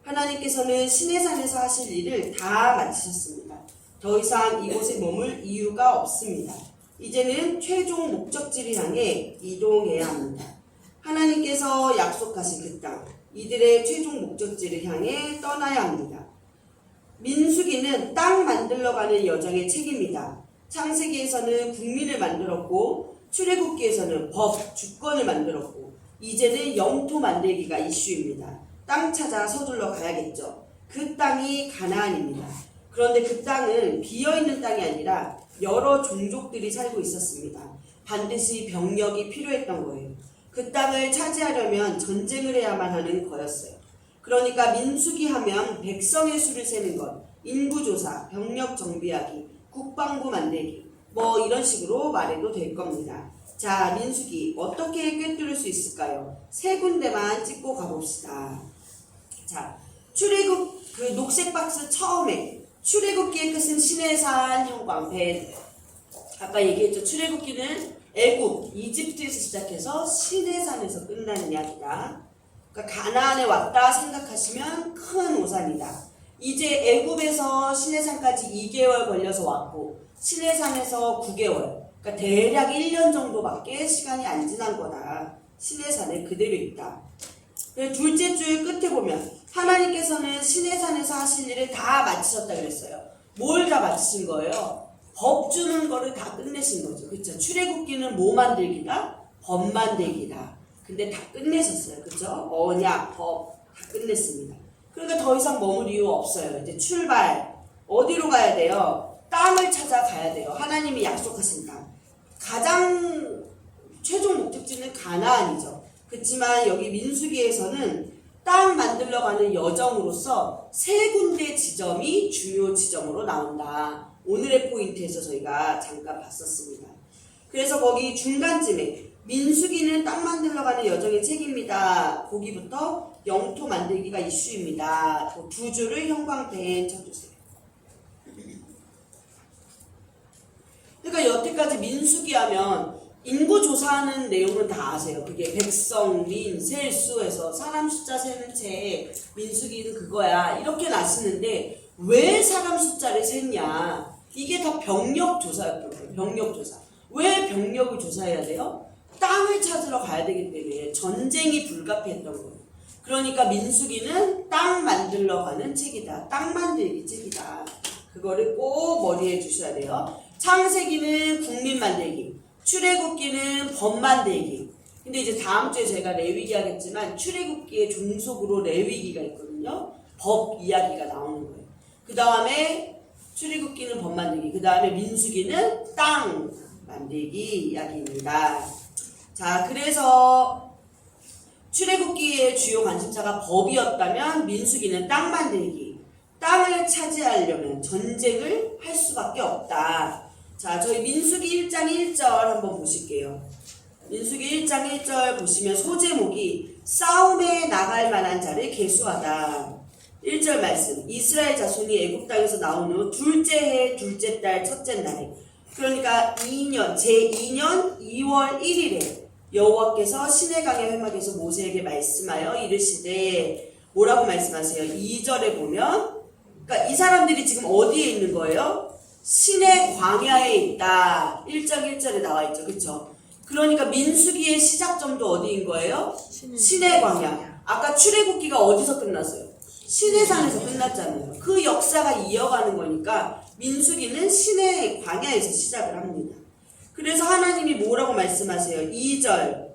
S1: 하나님께서는 시내산에서 하실 일을 다 마치셨습니다. 더 이상 이곳에 머물 이유가 없습니다. 이제는 최종 목적지를 향해 이동해야 합니다. 하나님께서 약속하신 그 땅, 이들의 최종 목적지를 향해 떠나야 합니다. 민수기는 땅 만들러 가는 여정의 책입니다. 창세기에서는 국민을 만들었고 출애굽기에서는 법, 주권을 만들었고 이제는 영토 만들기가 이슈입니다. 땅 찾아 서둘러 가야겠죠. 그 땅이 가나안입니다. 그런데 그 땅은 비어있는 땅이 아니라 여러 종족들이 살고 있었습니다. 반드시 병력이 필요했던 거예요. 그 땅을 차지하려면 전쟁을 해야만 하는 거였어요. 그러니까 민수기 하면 백성의 수를 세는 것, 인구조사, 병력 정비하기, 국방부 만들기 뭐 이런 식으로 말해도 될 겁니다. 자, 민수기 어떻게 꿰뚫을 수 있을까요? 세 군데만 찍고 가봅시다. 자, 출애굽 그 녹색 박스 처음에 출애굽기의 끝은 시내산 형광펜. 아까 얘기했죠. 출애굽기는 애굽, 이집트에서 시작해서 시내산에서 끝나는 이야기다. 그러니까 가나안에 왔다 생각하시면 큰 오산이다. 이제 애굽에서 시내산까지 2개월 걸려서 왔고 시내산에서 9개월. 그러니까 대략 1년 정도밖에 시간이 안 지난 거다. 시내산에 그대로 있다. 둘째 줄 끝에 보면 하나님께서는 시내산에서 하실 일을 다 마치셨다 그랬어요. 뭘 다 마치신 거예요? 법 주는 거를 다 끝내신 거죠. 그렇죠? 출애굽기는 뭐 만들기다? 법 만들기다. 근데 다 끝내셨어요. 그렇죠? 언약, 법 다 끝냈습니다. 그러니까 더 이상 머물 이유 없어요. 이제 출발. 어디로 가야 돼요? 땅을 찾아가야 돼요. 하나님이 약속하신 땅. 가장 최종 목적지는 가나안이죠. 그렇지만 여기 민수기에서는 땅 만들러 가는 여정으로서 세 군데 지점이 중요 지점으로 나온다. 오늘의 포인트에서 저희가 잠깐 봤었습니다. 그래서 거기 중간쯤에 민수기는 땅 만들러 가는 여정의 책입니다. 거기부터 영토 만들기가 이슈입니다. 그 두 줄을 형광펜 쳐주세요. 그러니까 여태까지 민수기 하면 인구 조사하는 내용은 다 아세요. 그게 백성, 민, 셀수에서 사람 숫자 세는 책, 민수기는 그거야. 이렇게 나쓰는데 왜 사람 숫자를 셌냐? 이게 다 병력 조사였던 거예요. 병력 조사. 왜 병력을 조사해야 돼요? 땅을 찾으러 가야 되기 때문에 전쟁이 불가피했던 거예요. 그러니까 민수기는 땅 만들러 가는 책이다. 땅 만들기 책이다. 그거를 꼭 머리에 주셔야 돼요. 창세기는 국민 만들기. 출애굽기는 법 만들기. 근데 이제 다음 주에 제가 레위기 하겠지만 출애굽기의 종속으로 레위기가 있거든요. 법 이야기가 나오는 거예요. 그 다음에 출애굽기는 법 만들기. 그 다음에 민수기는 땅 만들기 이야기입니다. 자, 그래서 출애굽기의 주요 관심사가 법이었다면 민수기는 땅 만들기. 땅을 차지하려면 전쟁을 할 수밖에 없다. 자, 저희 민수기 1장 1절 한번 보실게요. 민수기 1장 1절 보시면 소제목이 싸움에 나갈 만한 자를 계수하다. 1절 말씀. 이스라엘 자손이 애굽 땅에서 나온 후 둘째 해 둘째 달 첫째 날에, 그러니까 제2년 2월 1일에 여호와께서 시내강의 회막에서 모세에게 말씀하여 이르시되, 뭐라고 말씀하세요? 2절에 보면, 그러니까 이 사람들이 지금 어디에 있는 거예요? 시내 광야에 있다. 1장 1절에 나와 있죠. 그렇죠? 그러니까 민수기의 시작점도 어디인 거예요? 시내 광야. 아까 출애굽기가 어디서 끝났어요? 시내산에서 끝났잖아요. 그 역사가 이어가는 거니까 민수기는 시내 광야에서 시작을 합니다. 그래서 하나님이 뭐라고 말씀하세요? 2절.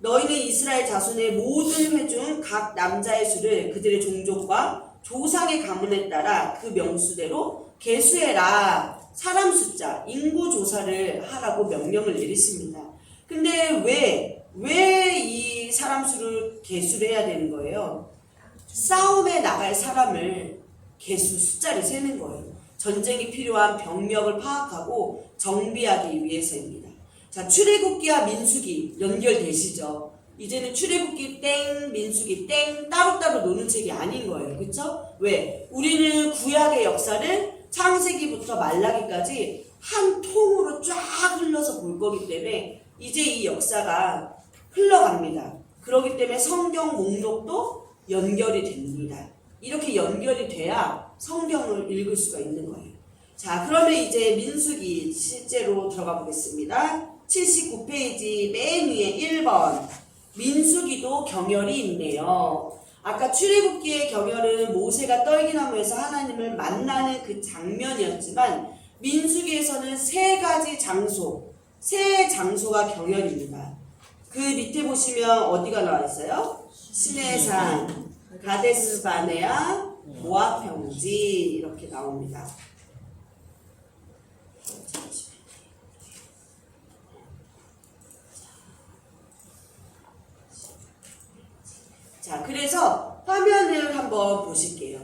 S1: 너희는 이스라엘 자손의 모든 회 중 각 남자의 수를 그들의 종족과 조상의 가문에 따라 그 명수대로 계수해라. 사람 숫자, 인구 조사를 하라고 명령을 내리십니다. 근데 왜 이 사람 수를 계수를 해야 되는 거예요? 싸움에 나갈 사람을 숫자를 세는 거예요. 전쟁이 필요한 병력을 파악하고 정비하기 위해서입니다. 자, 출애굽기와 민수기 연결되시죠? 이제는 출애굽기 땡, 민수기 땡 따로따로 노는 책이 아닌 거예요. 그쵸? 왜? 우리는 구약의 역사를 창세기부터 말라기까지 한 통으로 쫙 흘러서 볼 거기 때문에 이제 이 역사가 흘러갑니다. 그렇기 때문에 성경 목록도 연결이 됩니다. 이렇게 연결이 돼야 성경을 읽을 수가 있는 거예요. 자, 그러면 이제 민수기 실제로 들어가 보겠습니다. 79페이지 맨 위에 1번. 민수기도 경혈이 있네요. 아까 출애굽기의 경혈은 모세가 떨기나무에서 하나님을 만나는 그 장면이었지만 민수기에서는 세 장소가 경혈입니다. 그 밑에 보시면 어디가 나와 있어요? 시내산, 가데스 바네아, 모압 평지 이렇게 나옵니다. 자, 그래서 화면을 한번 보실게요.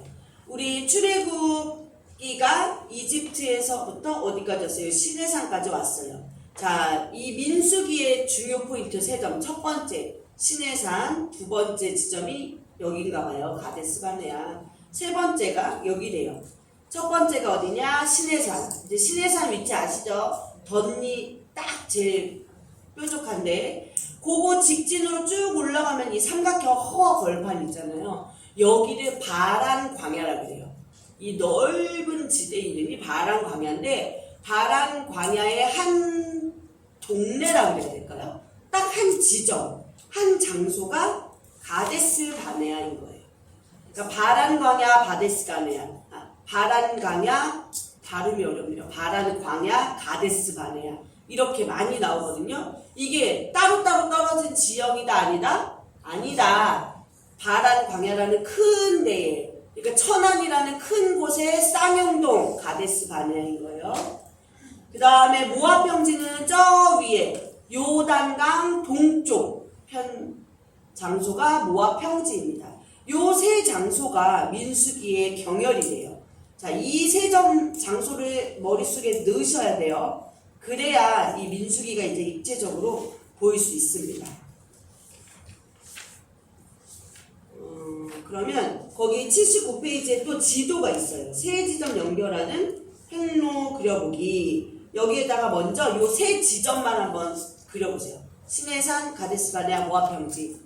S1: 우리 출애굽기가 이집트에서부터 어디까지 왔어요? 시내산까지 왔어요. 자, 이 민수기의 중요 포인트 3점. 첫 번째, 시내산. 두 번째 지점이 여긴가 봐요. 가데스 바네아. 세 번째가 여기래요. 첫 번째가 어디냐? 시내산. 이제 시내산 위치 아시죠? 덧니 딱 제일 뾰족한데 그거 직진으로 쭉 올라가면 이 삼각형 허 벌판 있잖아요. 여기를 바란 광야라고 그래요. 이 넓은 지대 이름이 바란 광야인데 바란 광야의 한 동네라고 해야 될까요? 딱 한 지점, 한 장소가 가데스 바네아인 거예요. 그러니까 바란 광야, 바데스 바네아. 바란 광야 발음이 어렵네요. 바란 광야, 가데스 바네아. 이렇게 많이 나오거든요. 이게 따로따로 떨어진 지역이다 아니다? 아니다. 바란 광야라는 큰 데에, 그러니까 천안이라는 큰 곳에 쌍용동 가데스 바네아인 거예요. 그 다음에 모압 평지는 저 위에 요단강 동쪽 편 장소가 모압 평지입니다. 요 세 장소가 민수기의 경혈이래요. 자, 이 세 장소를 머릿속에 넣으셔야 돼요. 그래야 이 민수기가 이제 입체적으로 보일 수 있습니다. 그러면 거기 79페이지에 또 지도가 있어요. 세 지점 연결하는 행로 그려보기. 여기에다가 먼저 요 세 지점만 한번 그려보세요. 시내산, 가데스 바네아, 모압 평지.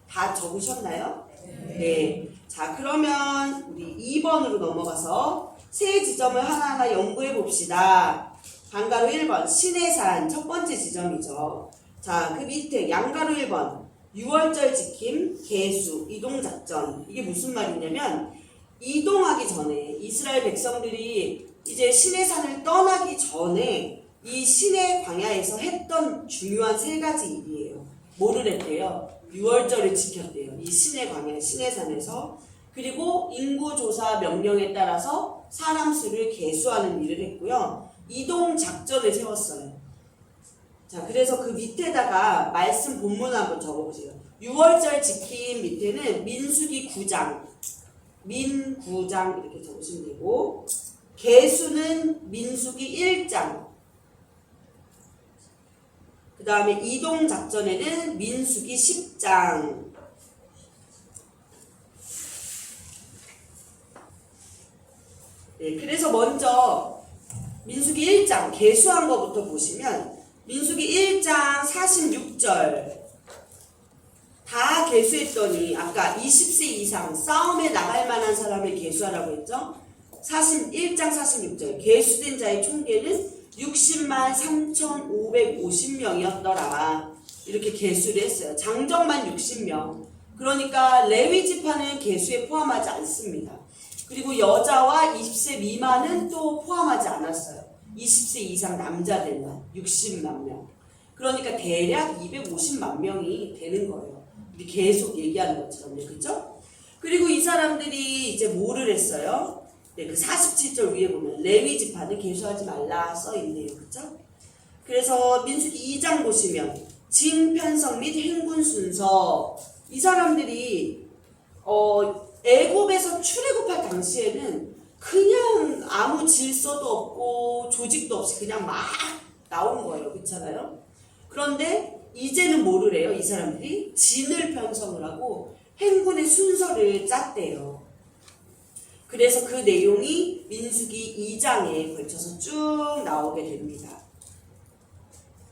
S1: 다 적으셨나요? 네. 자, 그러면 우리 2번으로 넘어가서 세 지점을 하나하나 연구해 봅시다. 단가로 1번 시내산 첫 번째 지점이죠. 자, 그 밑에 양가로 1번 6월절 지킴, 계수, 이동작전. 이게 무슨 말이냐면 이동하기 전에 이스라엘 백성들이 이제 시내산을 떠나기 전에 이 시내 광야에서 했던 중요한 3가지 일이에요. 뭐를 했대요? 6월절을 지켰대요. 이 시내 광야, 시내산에서. 그리고 인구조사 명령에 따라서 사람 수를 계수하는 일을 했고요. 이동 작전을 세웠어요. 자, 그래서 그 밑에다가 말씀 본문 한번 적어보세요. 6월절 지킴 밑에는 민수기 9장, 민구장 이렇게 적으시면 되고, 계수는 민수기 1장, 그 다음에 이동 작전에는 민수기 10장, 네, 그래서 먼저 민수기 1장 계수한 것부터 보시면 민수기 1장 46절 다 계수했더니 아까 20세 이상 싸움에 나갈 만한 사람을 계수하라고 했죠. 1장 46절 계수된 자의 총계는 60만 3,550명이었더라. 이렇게 계수를 했어요. 장정만 60명. 그러니까 레위 지파는 계수에 포함하지 않습니다. 그리고 여자와 20세 미만은 또 포함하지 않았어요. 20세 이상 남자들만 60만 명. 그러니까 대략 250만 명이 되는 거예요. 우리 계속 얘기하는 것처럼요. 그죠? 그리고 이 사람들이 이제 뭐를 했어요? 네, 그 47절 위에 보면 레위 지파는 계수하지 말라 써 있네요. 그죠? 그래서 민수기 2장 보시면 징편성 및 행군 순서. 이 사람들이 애굽에서 출애굽할 당시에는 그냥 아무 질서도 없고 조직도 없이 그냥 막 나온 거예요. 그렇잖아요? 그런데 이제는 뭐를 해요? 이 사람들이 진을 편성을 하고 행군의 순서를 짰대요. 그래서 그 내용이 민수기 2장에 걸쳐서 쭉 나오게 됩니다.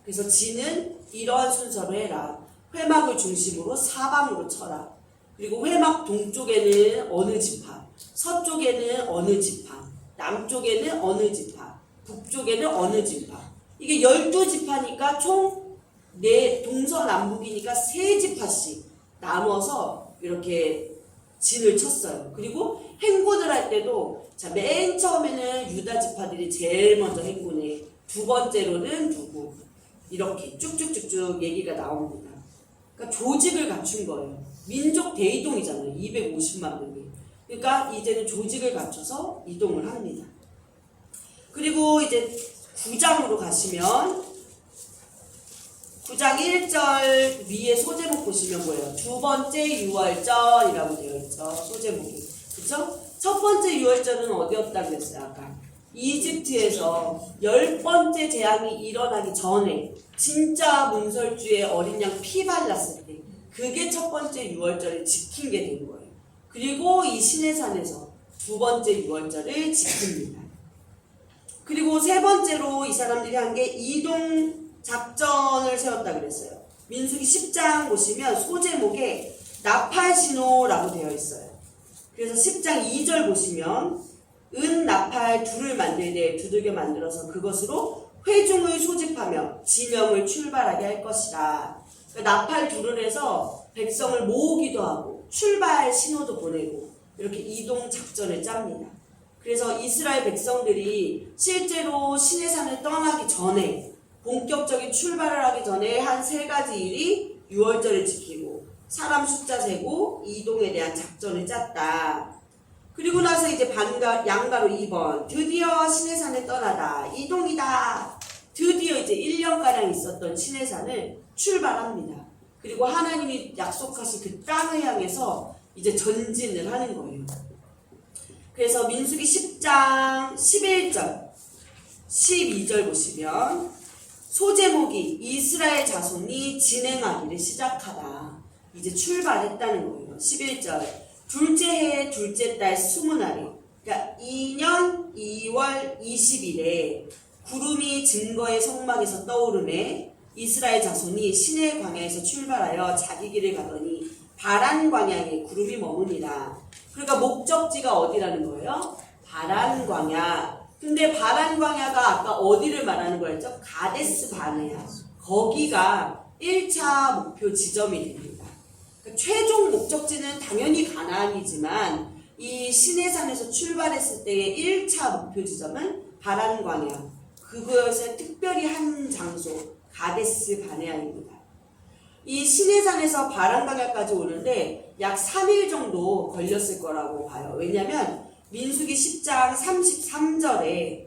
S1: 그래서 진은 이러한 순서로 해라. 회막을 중심으로 사방으로 쳐라. 그리고 회막 동쪽에는 어느 지파, 서쪽에는 어느 지파, 남쪽에는 어느 지파, 북쪽에는 어느 지파. 이게 12지파니까 총 동서남북이니까 3지파씩 나눠서 이렇게 진을 쳤어요. 그리고 행군을 할 때도 맨 처음에는 유다 지파들이 제일 먼저 행군해. 두 번째로는 누구. 이렇게 쭉쭉쭉쭉 얘기가 나옵니다. 그러니까 조직을 갖춘 거예요. 민족 대이동이잖아요. 250만 명이. 그러니까 이제는 조직을 갖춰서 이동을 합니다. 그리고 이제 9장으로 가시면 9장 1절 위에 소제목 보시면 뭐예요? 두 번째 유월절이라고 되어 있죠. 소제목이. 그쵸? 첫 번째 유월절은 어디였다고 그랬어요? 아까 이집트에서 10번째 재앙이 일어나기 전에 진짜 문설주에 어린 양 피 발랐을 때 그게 첫 번째 유월절을 지킨 게 된 거예요. 그리고 이 시내산에서 두 번째 유월절을 지킵니다. 그리고 세 번째로 이 사람들이 한 게 이동 작전을 세웠다 그랬어요. 민수기 10장 보시면 소제목에 나팔신호라고 되어 있어요. 그래서 10장 2절 보시면 은 나팔 둘을 만들되 두들겨 만들어서 그것으로 회중을 소집하며 진영을 출발하게 할 것이라. 그러니까 나팔 둘을 해서 백성을 모으기도 하고 출발 신호도 보내고 이렇게 이동 작전을 짭니다. 그래서 이스라엘 백성들이 실제로 시내산을 떠나기 전에 본격적인 출발을 하기 전에 한 3가지 일이 유월절을 지키고 사람 숫자 세고 이동에 대한 작전을 짰다. 그리고 나서 이제 양가로 2번 드디어 시내산을 떠나다. 이동이다. 드디어 이제 1년가량 있었던 시내산을 출발합니다. 그리고 하나님이 약속하신 그 땅을 향해서 이제 전진을 하는 거예요. 그래서 민수기 10장 11절 12절 보시면 소제목이 이스라엘 자손이 진행하기를 시작하다. 이제 출발했다는 거예요. 11절 둘째 해 둘째 달 20날에 그러니까 2년 2월 20일에 구름이 증거의 성막에서 떠오르매 이스라엘 자손이 시내 광야에서 출발하여 자기 길을 가더니 바란 광야에 구름이 머무니라. 그러니까 목적지가 어디라는 거예요? 바란 광야. 근데 바란 광야가 아까 어디를 말하는 거였죠? 가데스 바네아. 거기가 1차 목표 지점이 됩니다. 그러니까 최종 목적지는 당연히 가나안이지만 이 시내산에서 출발했을 때의 1차 목표 지점은 바란 광야. 그것에 특별히 한 장소 가데스 바네아입니다. 이 시내산에서 바란 광야까지 오는데 약 3일 정도 걸렸을 거라고 봐요. 왜냐하면 민수기 10장 33절에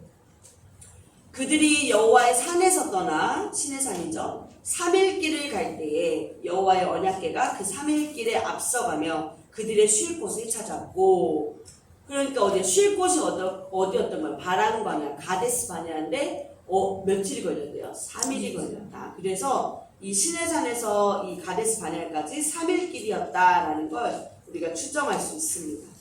S1: 그들이 여호와의 산에서 떠나 시내산이죠. 3일 길을 갈 때에 여호와의 언약궤가 그 3일 길에 앞서가며 그들의 쉴 곳을 찾았고 그러니까 쉴 곳이 어디였던 거예요? 바란 광야 가데스 바네아인데 며칠이 걸렸대요? 3일이 걸렸다. 그래서 이 시내산에서 이 가데스 바네아까지 3일 길이었다라는 걸 우리가 추정할 수 있습니다.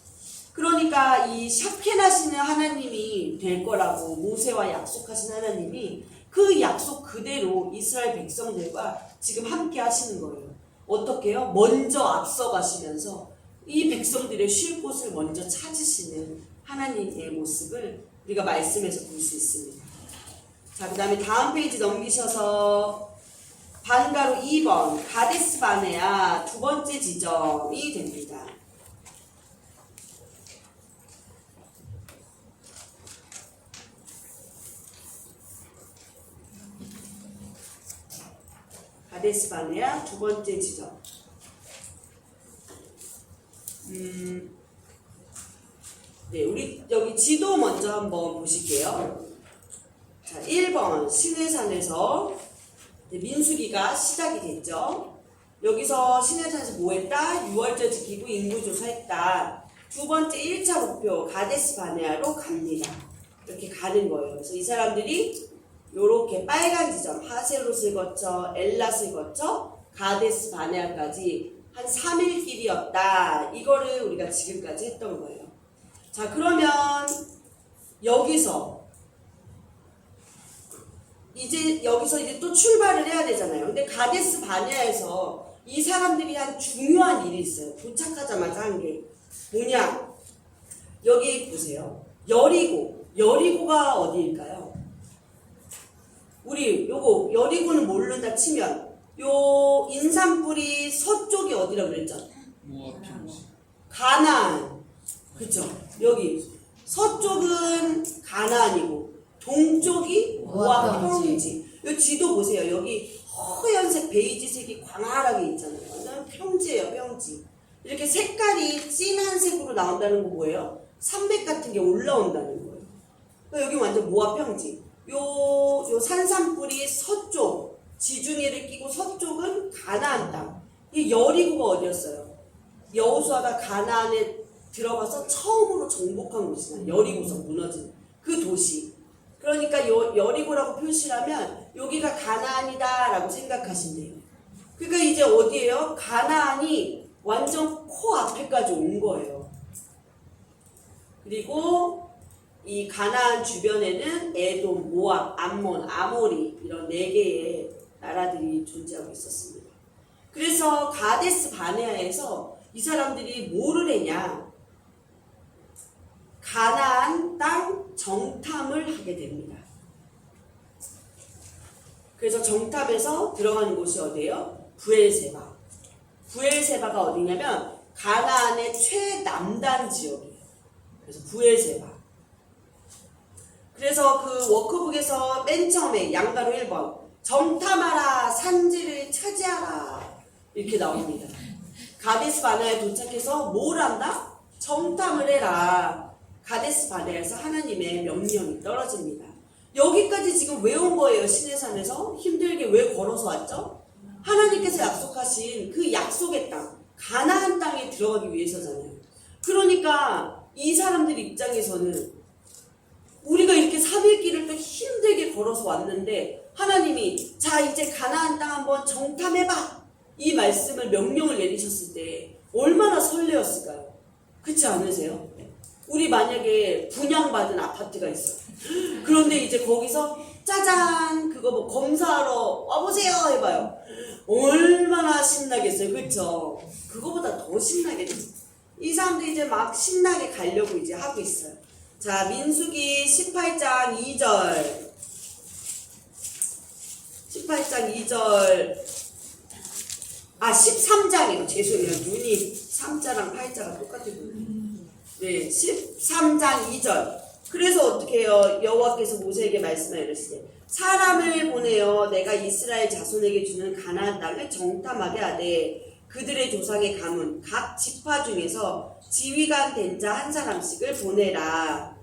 S1: 그러니까 이 샤케나시는 하나님이 될 거라고 모세와 약속하신 하나님이 그 약속 그대로 이스라엘 백성들과 지금 함께 하시는 거예요. 어떻게요? 먼저 앞서 가시면서 이 백성들의 쉴 곳을 먼저 찾으시는 하나님의 모습을 우리가 말씀에서 볼 수 있습니다. 자, 그 다음에 다음 페이지 넘기셔서 반가로 2번 가데스 바네아 두 번째 지점이 됩니다. 가데스 바네아 두 번째 지점. 네, 우리 여기 지도 먼저 한번 보실게요. 자, 1번 시내산에서 민수기가 시작이 됐죠. 여기서 시내산에서 뭐 했다? 유월절 지키고 인구조사했다. 두 번째 1차 목표 가데스 바네아로 갑니다. 이렇게 가는 거예요. 그래서 이 사람들이 요렇게 빨간 지점 하세롯을 거쳐 엘랏을 거쳐 가데스 바네아까지 한 3일 길이었다. 이거를 우리가 지금까지 했던 거예요. 자, 그러면 여기서 이제 또 출발을 해야 되잖아요. 근데 가데스 바네아에서 이 사람들이 한 중요한 일이 있어요. 도착하자마자 한 게 뭐냐? 여기 보세요. 여리고가 어디일까요? 우리 요거 여리고는 모른다 치면 요 인삼뿌리 서쪽이 어디라고 그랬죠?
S3: 모압 평지.
S1: 가나안. 그쵸? 여기 서쪽은 가나안이고 동쪽이 모압 평지. 이 지도 보세요. 여기 허연색 베이지색이 광활하게 있잖아요. 완전 평지예요, 평지. 이렇게 색깔이 진한 색으로 나온다는 거 뭐예요? 산맥 같은 게 올라온다는 거예요. 그러니까 여기 완전 모압 평지. 요 산산뿌리 서쪽, 지중해를 끼고 서쪽은 가나안 땅. 이 여리고가 어디였어요? 여호수아가 가나안에 들어가서 처음으로 정복한 곳이잖아요. 여리고서 무너진 그 도시. 그러니까 여리고라고 표시하면 여기가 가나안이다 라고 생각하시면 돼요. 그러니까 이제 어디예요? 가나안이 완전 코앞에까지 온 거예요. 그리고 이 가나안 주변에는 에돔, 모압, 암몬, 아모리 이런 4개의 나라들이 존재하고 있었습니다. 그래서 가데스 바네아에서 이 사람들이 뭐를 했냐? 가나안 땅 정탐을 하게 됩니다. 그래서 정탐에서 들어가는 곳이 어디예요? 브엘세바. 브엘세바가 어디냐면 가나안의 최남단 지역이에요. 그래서 브엘세바. 그래서 그 워크북에서 맨 처음에 양가로 1번 정탐하라 산지를 차지하라 이렇게 나옵니다. 가데스 바네아에 도착해서 뭘 한다? 정탐을 해라. 가데스 바네아에서 하나님의 명령이 떨어집니다. 여기까지 지금 왜 온 거예요? 시내산에서 힘들게 왜 걸어서 왔죠? 하나님께서 약속하신 그 약속의 땅 가나안 땅에 들어가기 위해서잖아요. 그러니까 이 사람들 입장에서는 우리가 이렇게 3일 길을 또 힘들게 걸어서 왔는데 하나님이 자 이제 가나안 땅 한번 정탐해봐 이 말씀을 명령을 내리셨을 때 얼마나 설레었을까요? 그렇지 않으세요? 우리 만약에 분양받은 아파트가 있어요. 그런데 이제 거기서 짜잔 그거 뭐 검사하러 와보세요 해봐요. 얼마나 신나겠어요. 그렇죠? 그거보다 더 신나겠죠. 이 사람들이 이제 막 신나게 가려고 이제 하고 있어요. 자, 민수기 18장 2절 18장 2절 13장이에요. 죄송해요. 눈이 3자랑 8자가 똑같아요. 네, 13장 2절. 그래서 어떻게 해요? 여호와께서 모세에게 말씀하여 이르시되 사람을 보내어 내가 이스라엘 자손에게 주는 가나안 땅을 정탐하게 하되 그들의 조상의 가문 각 지파 중에서 지휘관 된 자 한 사람씩을 보내라.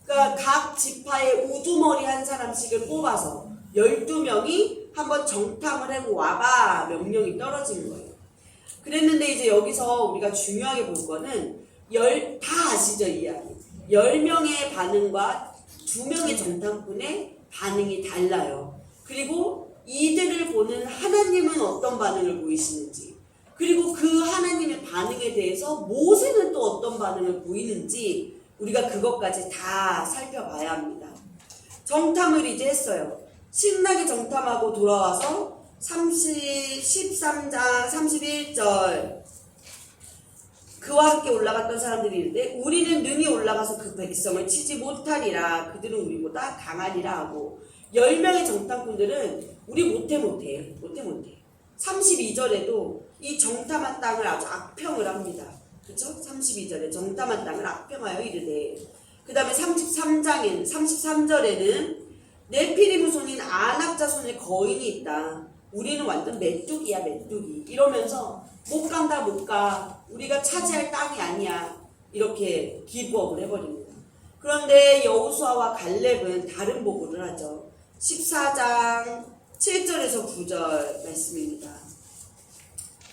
S1: 그러니까 각 지파의 우두머리 한 사람씩을 뽑아서 12명이 한번 정탐을 하고 와봐 명령이 떨어진 거예요. 그랬는데 이제 여기서 우리가 중요하게 볼 거는 다 아시죠? 이 이야기. 10명의 반응과 2명의 정탐꾼의 반응이 달라요. 그리고 이들을 보는 하나님은 어떤 반응을 보이시는지, 그리고 그 하나님의 반응에 대해서 모세는 또 어떤 반응을 보이는지 우리가 그것까지 다 살펴봐야 합니다. 정탐을 이제 했어요. 신나게 정탐하고 돌아와서 13장 31절 그와 함께 올라갔던 사람들이 있는데 우리는 능히 올라가서 그 백성을 치지 못하리라. 그들은 우리보다 강하리라 하고 10명의 정탐꾼들은 우리 못해 32절에도 이 정탐한 땅을 아주 악평을 합니다. 그렇죠? 32절에 정탐한 땅을 악평하여 이르되 그 다음에 33절에는 네피림 후손인 아낙 자손의 거인이 있다. 우리는 완전 메뚜기야 메뚜기 이러면서 못 간다 못 가. 우리가 차지할 땅이 아니야. 이렇게 기부업을 해버립니다. 그런데 여호수아와 갈렙은 다른 보고를 하죠. 14장 7절에서 9절 말씀입니다.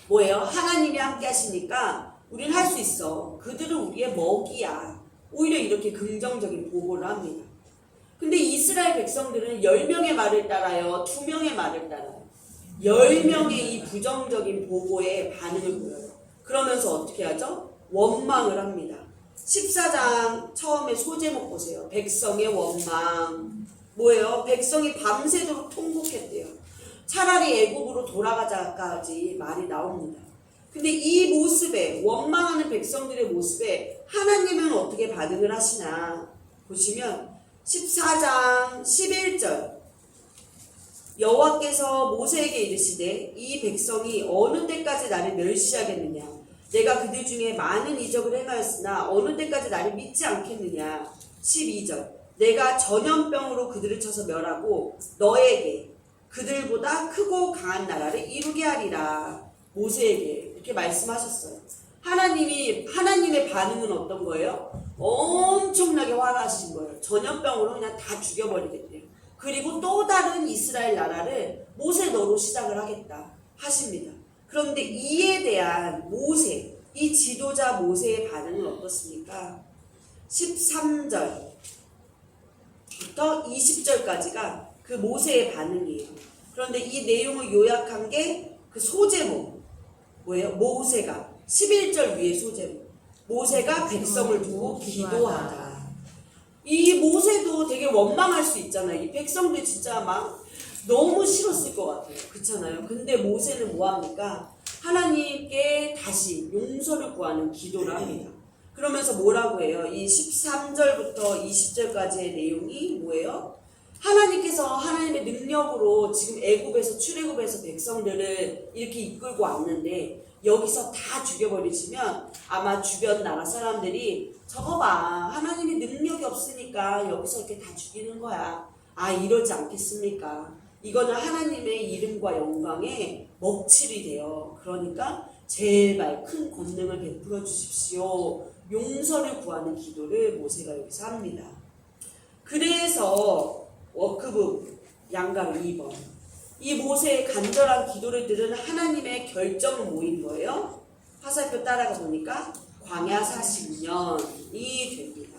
S1: 뭐예요? 하나님이 함께 하시니까 우리는 할 수 있어. 그들은 우리의 먹이야. 오히려 이렇게 긍정적인 보고를 합니다. 근데 이스라엘 백성들은 10명의 말을 따라요? 2명의 말을 따라요? 10명의 이 부정적인 보고에 반응을 보여요. 그러면서 어떻게 하죠? 원망을 합니다. 14장 처음에 소제목 보세요. 백성의 원망. 뭐예요? 백성이 밤새도록 통곡했대요. 차라리 애국으로 돌아가자까지 말이 나옵니다. 근데 이 모습에, 원망하는 백성들의 모습에 하나님은 어떻게 반응을 하시나 보시면 14장 11절 여호와께서 모세에게 이르시되 이 백성이 어느 때까지 나를 멸시하겠느냐, 내가 그들 중에 많은 이적을 행하였으나 어느 때까지 나를 믿지 않겠느냐. 12절 내가 전염병으로 그들을 쳐서 멸하고 너에게 그들보다 크고 강한 나라를 이루게 하리라. 모세에게 이렇게 말씀하셨어요. 하나님의 반응은 어떤 거예요? 엄청나게 화나신 거예요. 전염병으로 그냥 다 죽여버리겠대요. 그리고 또 다른 이스라엘 나라를 모세 너로 시작을 하겠다 하십니다. 그런데 이에 대한 모세, 이 지도자 모세의 반응은 어떻습니까? 13절부터 20절까지가 그 모세의 반응이에요. 그런데 이 내용을 요약한 게 그 소제목 뭐예요? 모세가 11절 위에 소제목, 모세가 백성을 두고 기도하다. 이 모세도 되게 원망할 수 있잖아요. 이 백성들 진짜 막 너무 싫었을 것 같아요. 그렇잖아요. 근데 모세는 뭐합니까? 하나님께 다시 용서를 구하는 기도를 합니다. 그러면서 뭐라고 해요? 이 13절부터 20절까지의 내용이 뭐예요? 하나님께서 하나님의 능력으로 지금 애굽에서 출애굽에서 백성들을 이렇게 이끌고 왔는데 여기서 다 죽여버리시면 아마 주변 나라 사람들이 저거 봐, 하나님이 능력이 없으니까 여기서 이렇게 다 죽이는 거야. 아, 이러지 않겠습니까? 이거는 하나님의 이름과 영광에 먹칠이 돼요. 그러니까 제발 큰 권능을 베풀어 주십시오. 용서를 구하는 기도를 모세가 여기서 합니다. 그래서 워크북 양가로 2번, 이 모세의 간절한 기도를 들은 하나님의 결정은 뭐인 거예요? 화살표 따라가 보니까 광야 40년이 됩니다.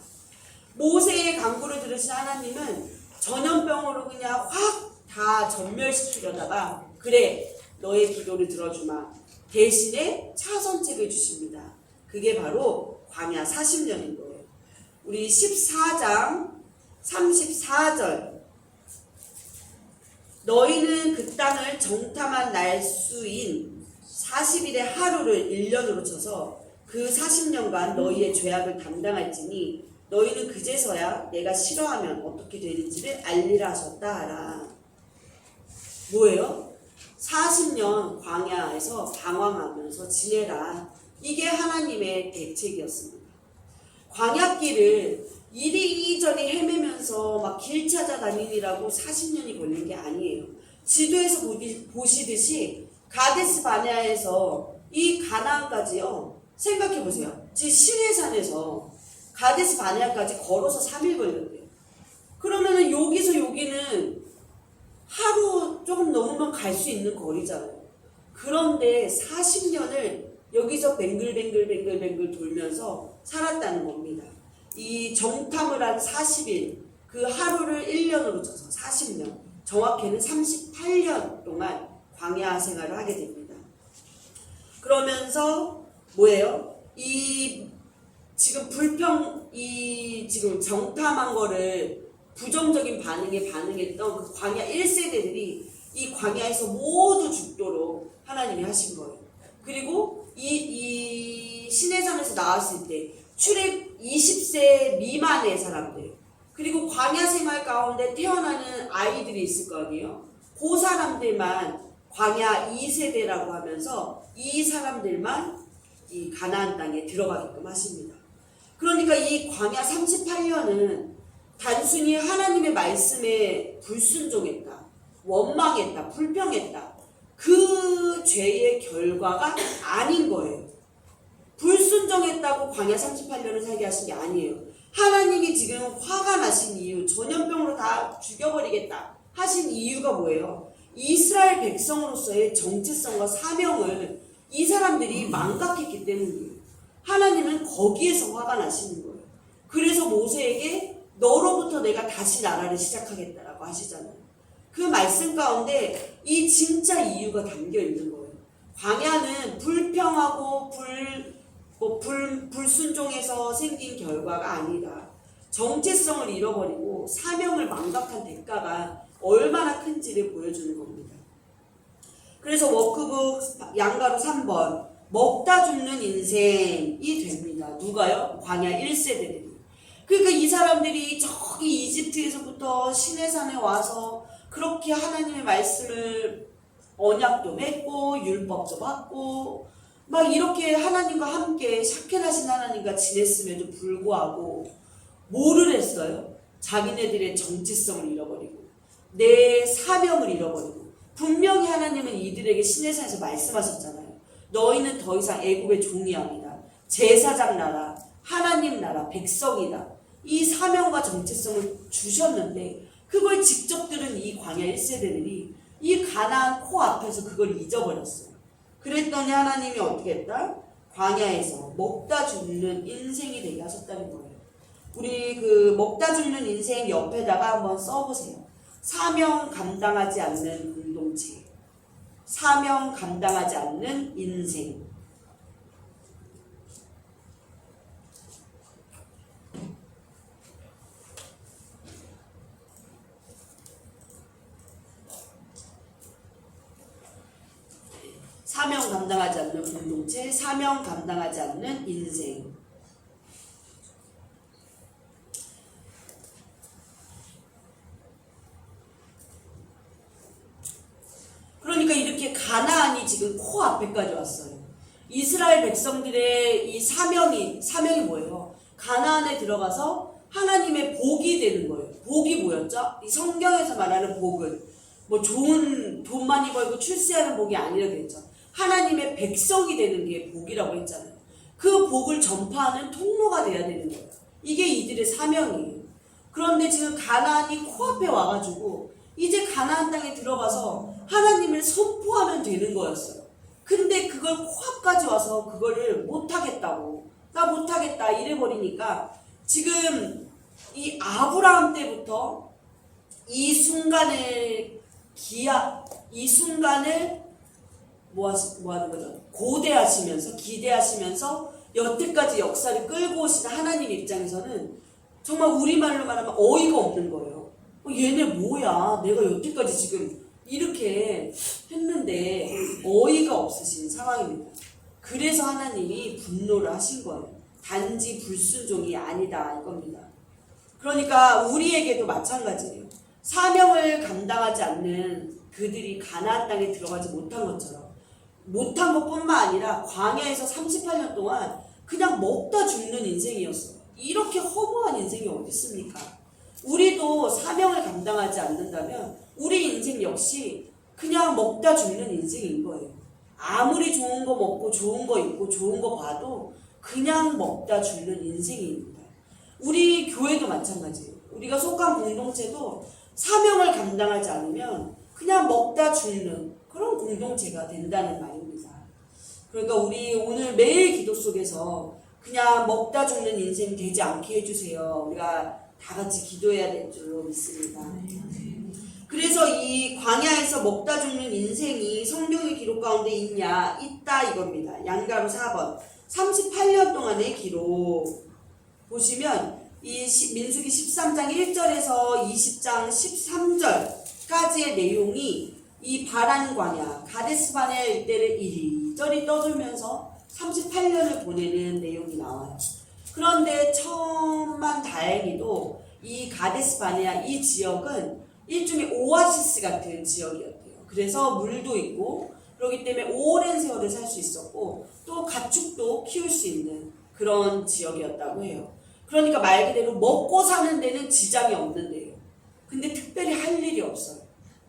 S1: 모세의 간구를 들으신 하나님은 전염병으로 그냥 확 다 전멸시키려다가 그래, 너의 기도를 들어주마. 대신에 차선책을 주십니다. 그게 바로 광야 40년인 거예요. 우리 14장 34절 너희는 그 땅을 정탐한 날수인 40일의 하루를 1년으로 쳐서 그 40년간 너희의 죄악을 담당할지니 너희는 그제서야 내가 싫어하면 어떻게 되는지를 알리라 하셨다 하라. 뭐예요? 40년 광야에서 방황하면서 지내라. 이게 하나님의 대책이었습니다. 광야길을 이리저리 헤매면서 막 길 찾아다니느라고 40년이 걸린 게 아니에요. 지도에서 보시듯이 가데스 바네아에서 이 가나안까지요. 생각해 보세요. 지금 시내산에서 가데스 바네아까지 걸어서 3일 걸렸대요. 그러면은 여기서 여기는 하루 조금 넘으면 갈 수 있는 거리잖아요. 그런데 40년을 여기서 뱅글뱅글 돌면서 살았다는 겁니다. 이 정탐을 한 40일, 그 하루를 1년으로 쳐서 40년, 정확히는 38년 동안 광야 생활을 하게 됩니다. 그러면서 뭐예요? 지금 지금 정탐한 거를 부정적인 반응에 반응했던 그 광야 1세대들이 이 광야에서 모두 죽도록 하나님이 하신 거예요. 그리고 이 시내산에서 나왔을 때 출애 20세 미만의 사람들, 그리고 광야 생활 가운데 태어나는 아이들이 있을 거 아니에요. 그 사람들만 광야 2세대라고 하면서 이 사람들만 이 가나안 땅에 들어가게끔 하십니다. 그러니까 이 광야 38년은 단순히 하나님의 말씀에 불순종했다, 원망했다, 불평했다, 그 죄의 결과가 아닌 거예요. 불순종했다고 광야 38년을 살게 하신 게 아니에요. 하나님이 지금 화가 나신 이유, 전염병으로 다 죽여버리겠다 하신 이유가 뭐예요? 이스라엘 백성으로서의 정체성과 사명을 이 사람들이 망각했기 때문이에요. 하나님은 거기에서 화가 나시는 거예요. 그래서 모세에게 너로부터 내가 다시 나라를 시작하겠다라고 하시잖아요. 그 말씀 가운데 이 진짜 이유가 담겨 있는 거예요. 광야는 불평하고 불순종해서 생긴 결과가 아니다. 정체성을 잃어버리고 사명을 망각한 대가가 얼마나 큰지를 보여주는 겁니다. 그래서 워크북 양가로 3번 먹다 죽는 인생이 됩니다. 누가요? 광야 1세대들이. 그러니까 이 사람들이 저기 이집트에서부터 시내산에 와서 그렇게 하나님의 말씀을 언약도 맺고 율법도 받고 막 이렇게 하나님과 함께 샤켄하신 하나님과 지냈음에도 불구하고 뭐를 했어요? 자기네들의 정체성을 잃어버리고 내 사명을 잃어버리고 분명히 하나님은 이들에게 시내산에서 말씀하셨잖아요. 너희는 더 이상 애굽의 종이 아니다. 제사장 나라, 하나님 나라, 백성이다. 이 사명과 정체성을 주셨는데 그걸 직접 들은 이 광야 1세대들이 이 가나안 코앞에서 그걸 잊어버렸어요. 그랬더니 하나님이 어떻게 했다? 광야에서 먹다 죽는 인생이 되게 하셨다는 거예요. 우리 그 먹다 죽는 인생 옆에다가 한번 써보세요. 사명 감당하지 않는 공동체, 사명 감당하지 않는 인생. 사명 감당하지 않는 공동체, 사명 감당하지 않는 인생. 그러니까 이렇게 가나안이 지금 코앞에까지 왔어요. 이스라엘 백성들의 이 사명이 뭐예요? 가나안에 들어가서 하나님의 복이 되는 거예요. 복이 뭐였죠? 이 성경에서 말하는 복은 뭐 좋은 돈 많이 벌고 출세하는 복이 아니라 그랬죠. 하나님의 백성이 되는 게 복이라고 했잖아요. 그 복을 전파하는 통로가 돼야 되는 거예요. 이게 이들의 사명이에요. 그런데 지금 가나안이 코앞에 와가지고 이제 가나안 땅에 들어가서 하나님을 선포하면 되는 거였어요. 근데 그걸 코앞까지 와서 그거를 못하겠다고, 나 못하겠다 이래버리니까 지금 이 아브라함 때부터 이 순간을 뭐 하는 거죠? 고대하시면서 기대하시면서 여태까지 역사를 끌고 오신 하나님 입장에서는 정말 우리말로 말하면 어이가 없는 거예요. 얘네 뭐야? 내가 여태까지 지금 이렇게 했는데 어이가 없으신 상황입니다. 그래서 하나님이 분노를 하신 거예요. 단지 불순종이 아니다 이겁니다. 그러니까 우리에게도 마찬가지예요. 사명을 감당하지 않는 그들이 가나안 땅에 들어가지 못한 것처럼 못한 것뿐만 아니라 광야에서 38년 동안 그냥 먹다 죽는 인생이었어요. 이렇게 허무한 인생이 어디 있습니까? 우리도 사명을 감당하지 않는다면 우리 인생 역시 그냥 먹다 죽는 인생인 거예요. 아무리 좋은 거 먹고 좋은 거 입고 좋은 거 봐도 그냥 먹다 죽는 인생입니다. 우리 교회도 마찬가지예요. 우리가 속한 공동체도 사명을 감당하지 않으면 그냥 먹다 죽는 그런 공동체가 된다는 말입니다. 그러니까 우리 오늘 매일 기도 속에서 그냥 먹다 죽는 인생 되지 않게 해주세요. 우리가 다 같이 기도해야 될 줄로 믿습니다. 그래서 이 광야에서 먹다 죽는 인생이 성경의 기록 가운데 있냐? 있다 이겁니다. 양가로 4번 38년 동안의 기록 보시면 이 민수기 13장 1절에서 20장 13절까지의 내용이 이 바란 광야 가데스 바네아 일대를 이리저리 떠돌면서 38년을 보내는 내용이 나와요. 그런데 천만 다행히도 이 가데스 바네아 이 지역은 일종의 오아시스 같은 지역이었대요. 그래서 물도 있고 그렇기 때문에 오랜 세월을 살 수 있었고 또 가축도 키울 수 있는 그런 지역이었다고 해요. 그러니까 말 그대로 먹고 사는 데는 지장이 없는데요. 근데 특별히 할 일이 없어요.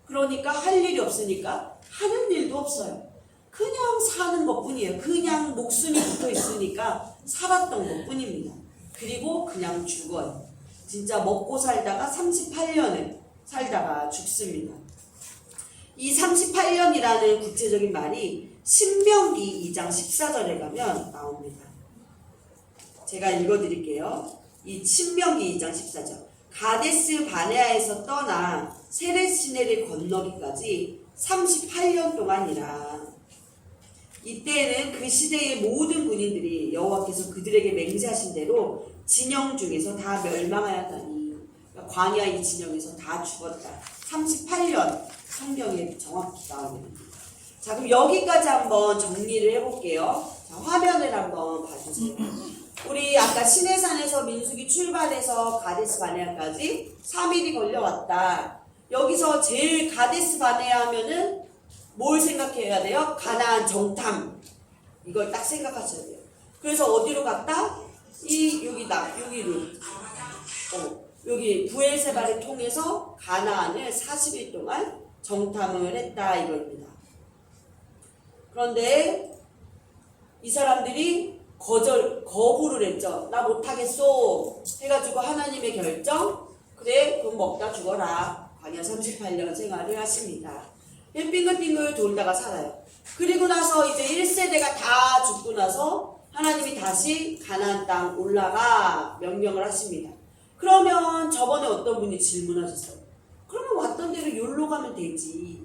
S1: 그러니까 할 일이 없으니까 하는 일도 없어요. 그냥 사는 것뿐이에요. 그냥 목숨이 붙어 있으니까 살았던 것뿐입니다. 그리고 그냥 죽어요. 진짜 먹고 살다가 38년을 살다가 죽습니다. 이 38년이라는 구체적인 말이 신명기 2장 14절에 가면 나옵니다. 제가 읽어드릴게요. 이 신명기 2장 14절. 가데스 바네아에서 떠나 세렛시내를 건너기까지 38년 동안이라. 이때에는 그 시대의 모든 군인들이 여호와께서 그들에게 맹세하신 대로 진영 중에서 다 멸망하였다니. 그러니까 광야 이 진영에서 다 죽었다. 38년 성경에 정확히 나오게 됩니다. 자, 그럼 여기까지 한번 정리를 해볼게요. 자, 화면을 한번 봐주세요. 우리 아까 시내산에서 민수기 출발해서 가데스 바네아까지 3일이 걸려왔다. 여기서 제일 가데스 바네아 하면은 뭘 생각해야 돼요? 가나안 정탐. 이걸 딱 생각하셔야 돼요. 그래서 어디로 갔다? 여기로. 여기 부엘세바를 통해서 가나안을 40일 동안 정탐을 했다 이겁니다. 그런데 이 사람들이 거부를 했죠. 나 못하겠소 해가지고 하나님의 결정, 그래 그럼 먹다 죽어라. 광야 38년 생활을 하십니다. 빙글빙글 돌다가 살아요. 그리고 나서 이제 1세대가 다 죽고 나서 하나님이 다시 가나안 땅 올라가 명령을 하십니다. 그러면 저번에 어떤 분이 질문하셨어요. 그러면 왔던 대로 여기로 가면 되지.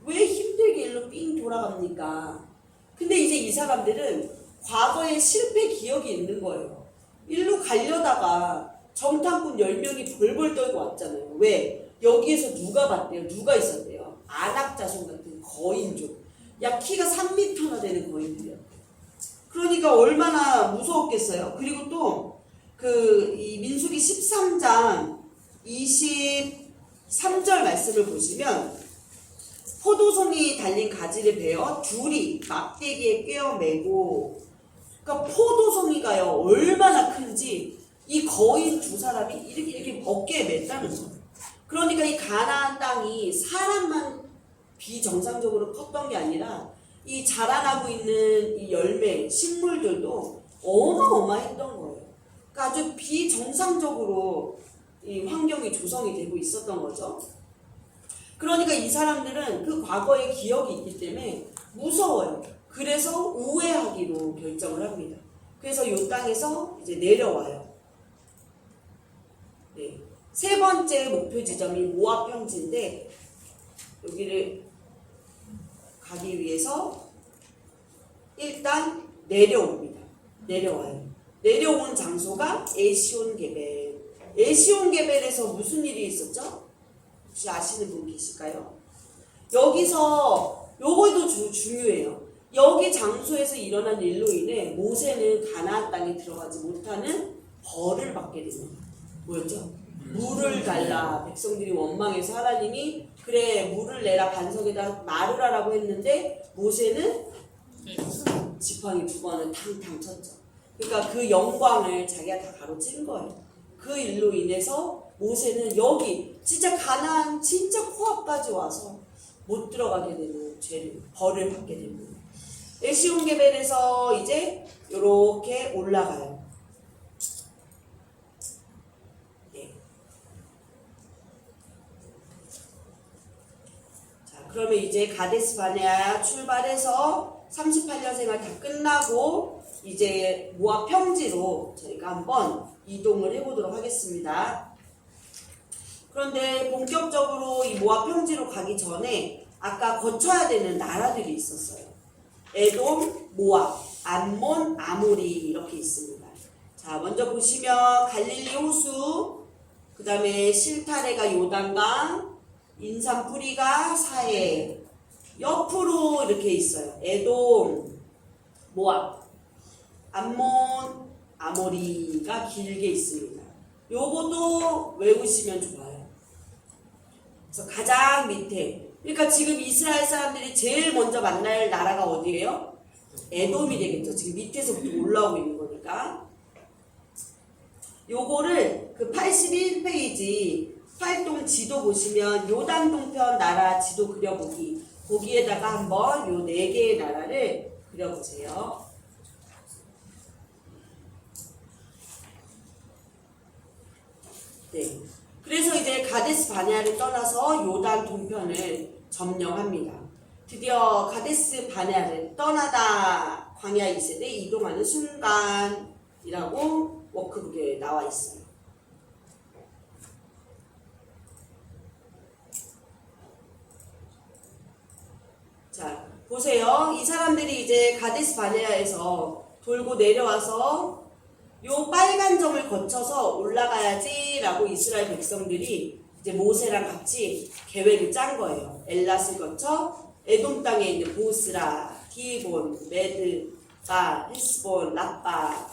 S1: 왜 힘들게 일로 삥 돌아갑니까? 근데 이제 이 사람들은 과거의 실패 기억이 있는 거예요. 일로 가려다가 정탐꾼 10명이 벌벌 떨고 왔잖아요. 왜? 여기에서 누가 봤대요? 누가 있었대요? 안악자손 같은 거인족. 야, 키가 3m나 되는 거인들이었대요. 그러니까 얼마나 무서웠겠어요. 그리고 또 이 민수기 13장 23절 말씀을 보시면 포도송이 달린 가지를 베어 둘이 막대기에 꿰어 매고, 그러니까 포도송이가요 얼마나 큰지 이 거인 두 사람이 이렇게 어깨에 맸다는 거예요. 그러니까 이 가나안 땅이 사람만 비정상적으로 컸던 게 아니라 이 자라나고 있는 이 열매, 식물들도 어마어마했던 거예요. 그러니까 아주 비정상적으로 이 환경이 조성이 되고 있었던 거죠. 그러니까 이 사람들은 그 과거의 기억이 있기 때문에 무서워요. 그래서 우회하기로 결정을 합니다. 그래서 이 땅에서 이제 내려와요. 네. 세 번째 목표 지점이 모압 평지인데 여기를 가기 위해서 일단 내려옵니다. 내려와요. 내려온 장소가 에시온 게벨. 에시온 게벨에서 무슨 일이 있었죠? 혹시 아시는 분 계실까요? 여기서 요것도 중요해요. 여기 장소에서 일어난 일로 인해 모세는 가나안 땅에 들어가지 못하는 벌을 받게 됩니다. 뭐였죠? 물을 달라. 백성들이 원망해서 하나님이 그래 물을 내라 반석에다 말을 하라고 했는데 모세는 지팡이 2번을 탕탕 쳤죠. 그러니까 그 영광을 자기가 다 가로챈 거예요. 그 일로 인해서 모세는 여기 진짜 가나안 진짜 코앞까지 와서 못 들어가게 되는 벌을 받게 됩니다. 에시온 게벨에서 이제 이렇게 올라가요. 네. 자, 그러면 이제 가데스 바네아 출발해서 38년 생활 다 끝나고 이제 모압 평지로 저희가 한번 이동을 해보도록 하겠습니다. 그런데 본격적으로 이 모압 평지로 가기 전에 아까 거쳐야 되는 나라들이 있었어요. 에돔, 모압, 암몬, 아모리 이렇게 있습니다. 자, 먼저 보시면 갈릴리 호수, 그 다음에 실타레가 요단강, 인산 뿌리가 사해, 옆으로 이렇게 있어요. 에돔, 모압, 암몬, 아모리가 길게 있습니다. 요것도 외우시면 좋아요. 그래서 가장 밑에, 그러니까 지금 이스라엘 사람들이 제일 먼저 만날 나라가 어디예요? 에돔이 되겠죠. 지금 밑에서부터 올라오고 있는 거니까. 요거를 그 81페이지 활동 지도 보시면 요단 동편 나라 지도 그려보기, 거기에다가 한번 요 4개의 나라를 그려보세요. 네. 그래서 이제 가데스 바네아를 떠나서 요단 동편을 점령합니다. 드디어 가데스 바네아를 떠나다 광야 2세대 이동하는 순간이라고 워크북에 나와 있어요. 보세요. 이 사람들이 이제 가데스 바네아에서 돌고 내려와서 요 빨간 점을 거쳐서 올라가야지라고 이스라엘 백성들이 이제 모세랑 같이 계획을 짠 거예요. 엘랏을 거쳐 에돔 땅에 있는 보스라, 디본, 메드바, 헤스본, 라빠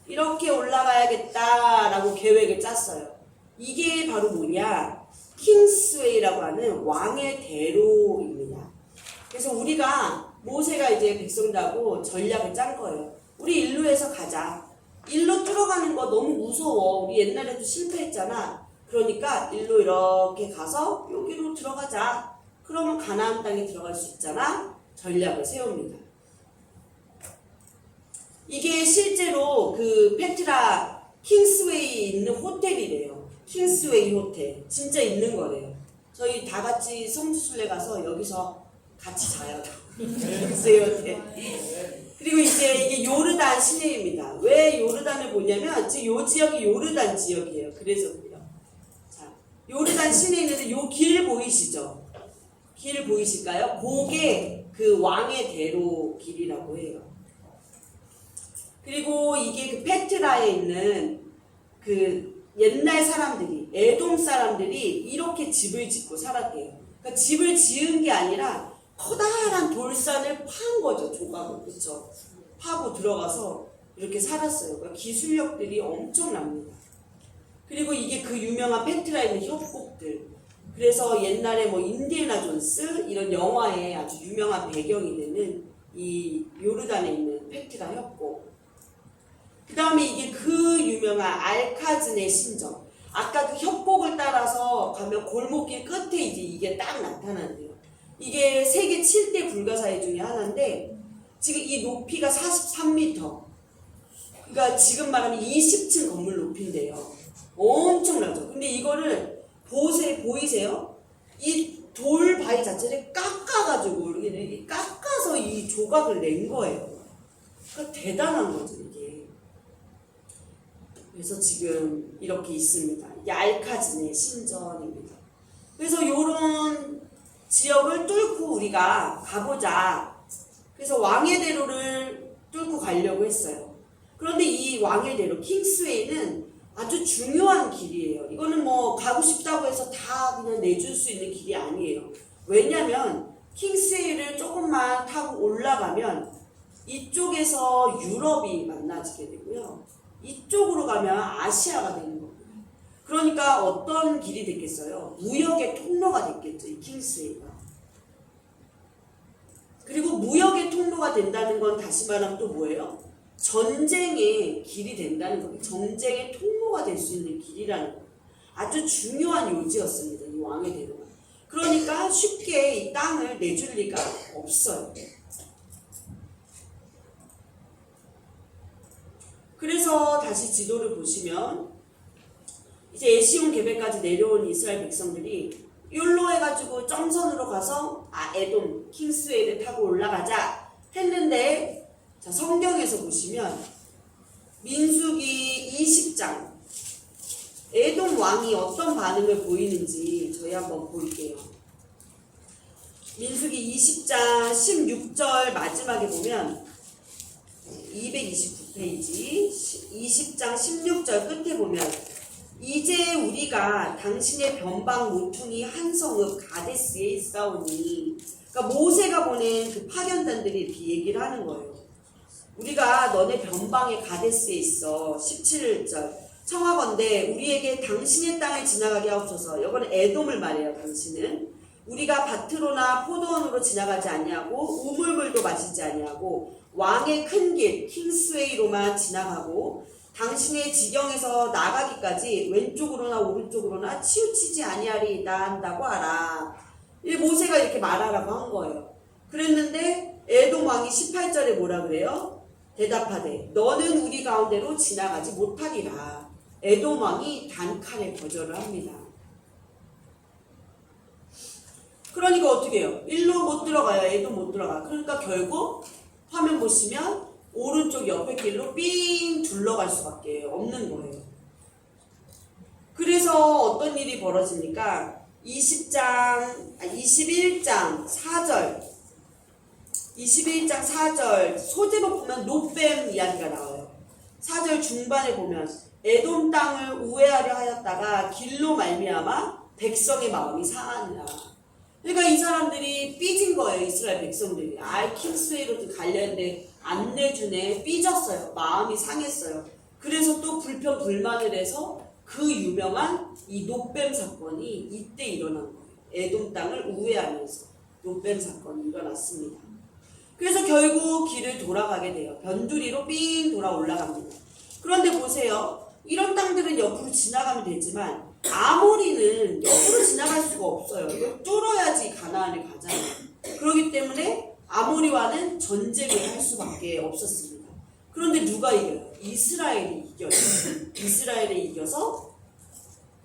S1: 이렇게 올라가야겠다라고 계획을 짰어요. 이게 바로 뭐냐? 킹스웨이라고 하는 왕의 대로입니다. 그래서 우리가 모세가 이제 백성들하고 전략을 짠 거예요. 우리 일로에서 가자. 일로 뚫어가는 거 너무 무서워. 우리 옛날에도 실패했잖아. 그러니까 일로 이렇게 가서 여기로 들어가자. 그러면 가나안 땅에 들어갈 수 있잖아. 전략을 세웁니다. 이게 실제로 그 페트라 킹스웨이 있는 호텔이래요. 킹스웨이 호텔. 진짜 있는 거래요. 저희 다 같이 성지순례 가서 여기서 같이 자요. 킹스웨이 호텔. 그리고 이제 이게 요르단 시내입니다. 왜 요르단을 보냐면 지금 요 지역이 요르단 지역이에요. 그래서 그래요. 자, 요르단 시내에 있는데 요 길 보이시죠? 길 보이실까요? 그게 그 왕의 대로 길이라고 해요. 그리고 이게 그 페트라에 있는 그 옛날 사람들이, 에돔 사람들이 이렇게 집을 짓고 살았대요. 그러니까 집을 지은 게 아니라 커다란 돌산을 판 거죠, 조각을. 그쵸? 파고 들어가서 이렇게 살았어요. 그러니까 기술력들이 엄청납니다. 그리고 이게 그 유명한 페트라에 있는 협곡들. 그래서 옛날에 뭐 인디애나 존스 이런 영화에 아주 유명한 배경이 되는 이 요르단에 있는 페트라 협곡. 그 다음에 이게 그 유명한 알카즈네 신전. 아까 그 협곡을 따라서 가면 골목길 끝에 이제 이게 딱 나타난대요. 이게 세계 7대 불가사의 중에 하나인데 지금 이 높이가 43m. 그러니까 지금 말하면 20층 건물 높이인데요. 엄청나죠. 근데 이거를 보이세요? 이 돌 바위 자체를 깎아가지고 이렇게 깎아서 이 조각을 낸 거예요. 그러니까 대단한 거죠 이게. 그래서 지금 이렇게 있습니다. 이게 알카즈네 신전입니다. 그래서 요런 지역을 뚫고 우리가 가보자. 그래서 왕의 대로를 뚫고 가려고 했어요. 그런데 이 왕의 대로 킹스웨이는 아주 중요한 길이에요. 이거는 뭐 가고 싶다고 해서 다 그냥 내줄 수 있는 길이 아니에요. 왜냐면 킹스웨이를 조금만 타고 올라가면 이쪽에서 유럽이 만나지게 되고요. 이쪽으로 가면 아시아가 되는 겁니다. 그러니까 어떤 길이 됐겠어요? 무역의 통로가 됐겠죠, 이 킹스웨이가. 그리고 무역의 통로가 된다는 건 다시 말하면 또 뭐예요? 전쟁의 길이 된다는 거예요. 전쟁의 통로가 될 수 있는 길이라는 거예요. 아주 중요한 요지였습니다, 이 왕의 대로가. 그러니까 쉽게 이 땅을 내줄 리가 없어요. 그래서 다시 지도를 보시면 이제 에시온 개베까지 내려온 이스라엘 백성들이 욜로 해가지고 점선으로 가서 에돔 킹스웨이를 타고 올라가자 했는데, 자, 성경에서 보시면 민수기 20장 에돔 왕이 어떤 반응을 보이는지 저희 한번 볼게요. 민수기 20장 16절 마지막에 보면 229페이지 20장 16절 끝에 보면 이제 우리가 당신의 변방 모퉁이 한 성읍 가데스에 있사오니, 그러니까 모세가 보낸 그 파견단들이 이렇게 얘기를 하는 거예요. 우리가 너네 변방의 가데스에 있어. 17절 청하건대 우리에게 당신의 땅을 지나가게 하옵소서. 이거는 에돔을 말해요. 당신은 우리가 밭으로나 포도원으로 지나가지 아니하고 우물물도 마시지 아니하고 왕의 큰 길 킹스웨이로만 지나가고 당신의 지경에서 나가기까지 왼쪽으로나 오른쪽으로나 치우치지 아니하리이다 한다고 하라. 이 모세가 이렇게 말하라고 한 거예요. 그랬는데 에돔 왕이 18절에 뭐라 그래요? 대답하되 너는 우리 가운데로 지나가지 못하리라. 에돔 왕이 단칼에 거절을 합니다. 그러니까 어떻게 해요? 일로 못 들어가요. 에돔 못 들어가. 그러니까 결국 화면 보시면 오른쪽 옆에 길로 삥 둘러갈 수밖에 없는 거예요. 그래서 어떤 일이 벌어집니까? 21장 4절 21장 4절 소제목 보면 롯뱀 이야기가 나와요. 4절 중반에 보면 에돔 땅을 우회하려 하였다가 길로 말미암아 백성의 마음이 상하니라. 그러니까 이 사람들이 삐진 거예요. 이스라엘 백성들이. 킹스웨이로 가려 했는데 안 내주네. 삐졌어요. 마음이 상했어요. 그래서 또 불평불만을 해서 그 유명한 이 롯뱀 사건이 이때 일어난 거예요. 에돔 땅을 우회하면서 롯뱀 사건이 일어났습니다. 그래서 결국 길을 돌아가게 돼요. 변두리로 삥 돌아 올라갑니다. 그런데 보세요. 이런 땅들은 옆으로 지나가면 되지만 아모리는 옆으로 지나갈 수가 없어요. 이걸 뚫어야지 가나안에 가잖아요. 그렇기 때문에 아모리와는 전쟁을 할 수밖에 없었습니다. 그런데 누가 이겨요? 이스라엘이 이겨요. 이스라엘이 이겨서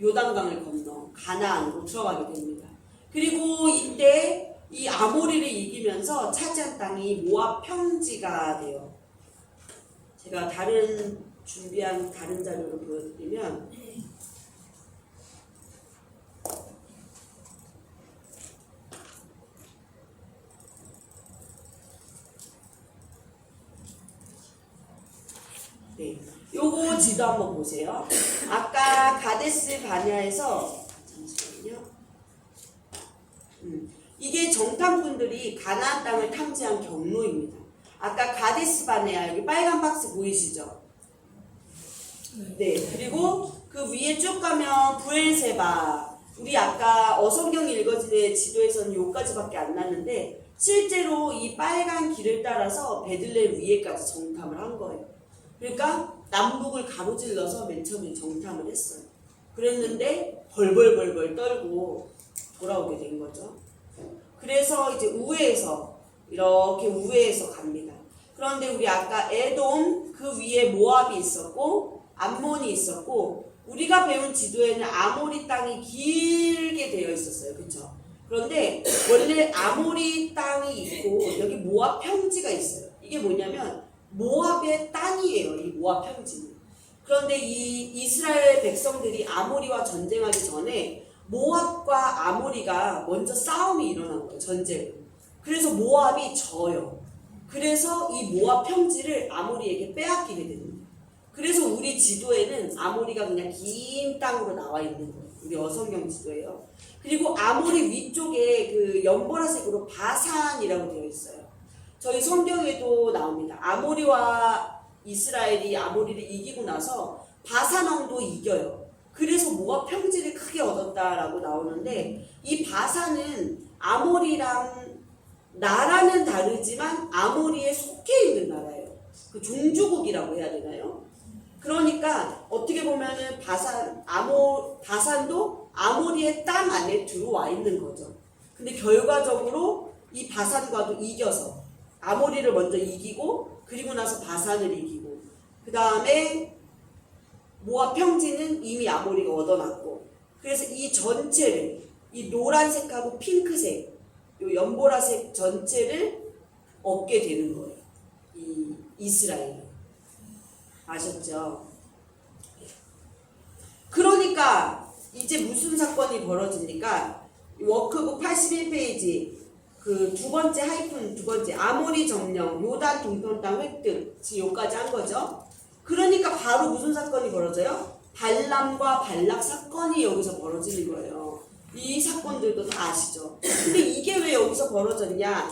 S1: 요단강을 건너 가나안으로 들어가게 됩니다. 그리고 이때 이 아모리를 이기면서 차지한 땅이 모압 평지가 돼요. 제가 준비한 다른 자료를 보여드리면 네, 요거 지도 한번 보세요. 아까 가데스 바네아에서 잠시만요. 이게 정탐꾼들이 가나안 땅을 탐지한 경로입니다. 아까 가데스 바네아 여기 빨간 박스 보이시죠? 네. 그리고 그 위에 쭉 가면 브엘세바. 우리 아까 어성경 읽어질 때 지도에서는 여기까지밖에 안 났는데 실제로 이 빨간 길을 따라서 베들레헴 위에까지 정탐을 한 거예요. 그러니까 남북을 가로질러서 맨 처음에 정탐을 했어요. 그랬는데 벌벌벌벌 떨고 돌아오게 된 거죠. 그래서 이제 우회해서 이렇게 우회해서 갑니다. 그런데 우리 아까 에돔 그 위에 모압이 있었고 암몬이 있었고 우리가 배운 지도에는 아모리 땅이 길게 되어 있었어요. 그렇죠? 그런데 원래 아모리 땅이 있고 여기 모압 평지가 있어요. 이게 뭐냐면 모압의 땅이에요. 이 모압 평지는. 그런데 이 이스라엘 백성들이 아모리와 전쟁하기 전에 모압과 아모리가 먼저 싸움이 일어난 거예요. 전쟁. 그래서 모압이 져요. 그래서 이 모압 평지를 아모리에게 빼앗기게 됩니다. 그래서 우리 지도에는 아모리가 그냥 긴 땅으로 나와 있는 거예요. 우리 어성경 지도예요. 그리고 아모리 위쪽에 그 연보라색으로 바산이라고 되어 있어요. 저희 성경에도 나옵니다. 아모리와 이스라엘이 아모리를 이기고 나서 바산왕도 이겨요. 그래서 모압 평지를 크게 얻었다라고 나오는데 이 바산은 아모리랑 나라는 다르지만 아모리에 속해 있는 나라예요. 그 종주국이라고 해야 되나요? 그러니까 어떻게 보면은 바산도 아모리의 땅 안에 들어와 있는 거죠. 근데 결과적으로 이 바산과도 이겨서 아모리를 먼저 이기고 그리고 나서 바산을 이기고 그 다음에 모압 평지는 이미 아모리가 얻어놨고 그래서 이 전체를 이 노란색하고 핑크색 요 연보라색 전체를 얻게 되는 거예요. 이 이스라엘. 아셨죠? 그러니까 이제 무슨 사건이 벌어집니까? 워크북 81페이지 그 두 번째 하이픈 두 번째 아모리 점령 요단 동편 땅 획득 지금 여기까지 한 거죠. 그러니까 바로 무슨 사건이 벌어져요? 발람과 발락 사건이 여기서 벌어지는 거예요. 이 사건들도 다 아시죠? 근데 이게 왜 여기서 벌어졌냐?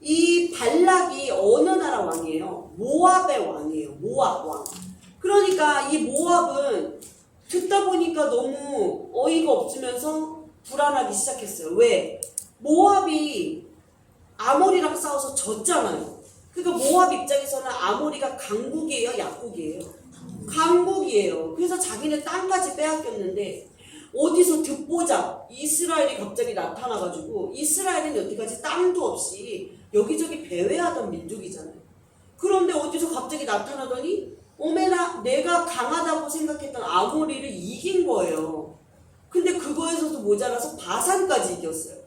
S1: 이 발락이 어느 나라 왕이에요? 모압의 왕이에요. 모압 왕. 그러니까 이 모압은 듣다 보니까 너무 어이가 없으면서 불안하기 시작했어요. 왜? 모압이 아모리랑 싸워서 졌잖아요. 그러니까 모압 입장에서는 아모리가 강국이에요? 약국이에요? 강국이에요. 그래서 자기네 땅까지 빼앗겼는데 어디서 듣보자 이스라엘이 갑자기 나타나가지고 이스라엘은 여태까지 땅도 없이 여기저기 배회하던 민족이잖아요. 그런데 어디서 갑자기 나타나더니 오메나 내가 강하다고 생각했던 아모리를 이긴 거예요. 근데 그거에서도 모자라서 바산까지 이겼어요.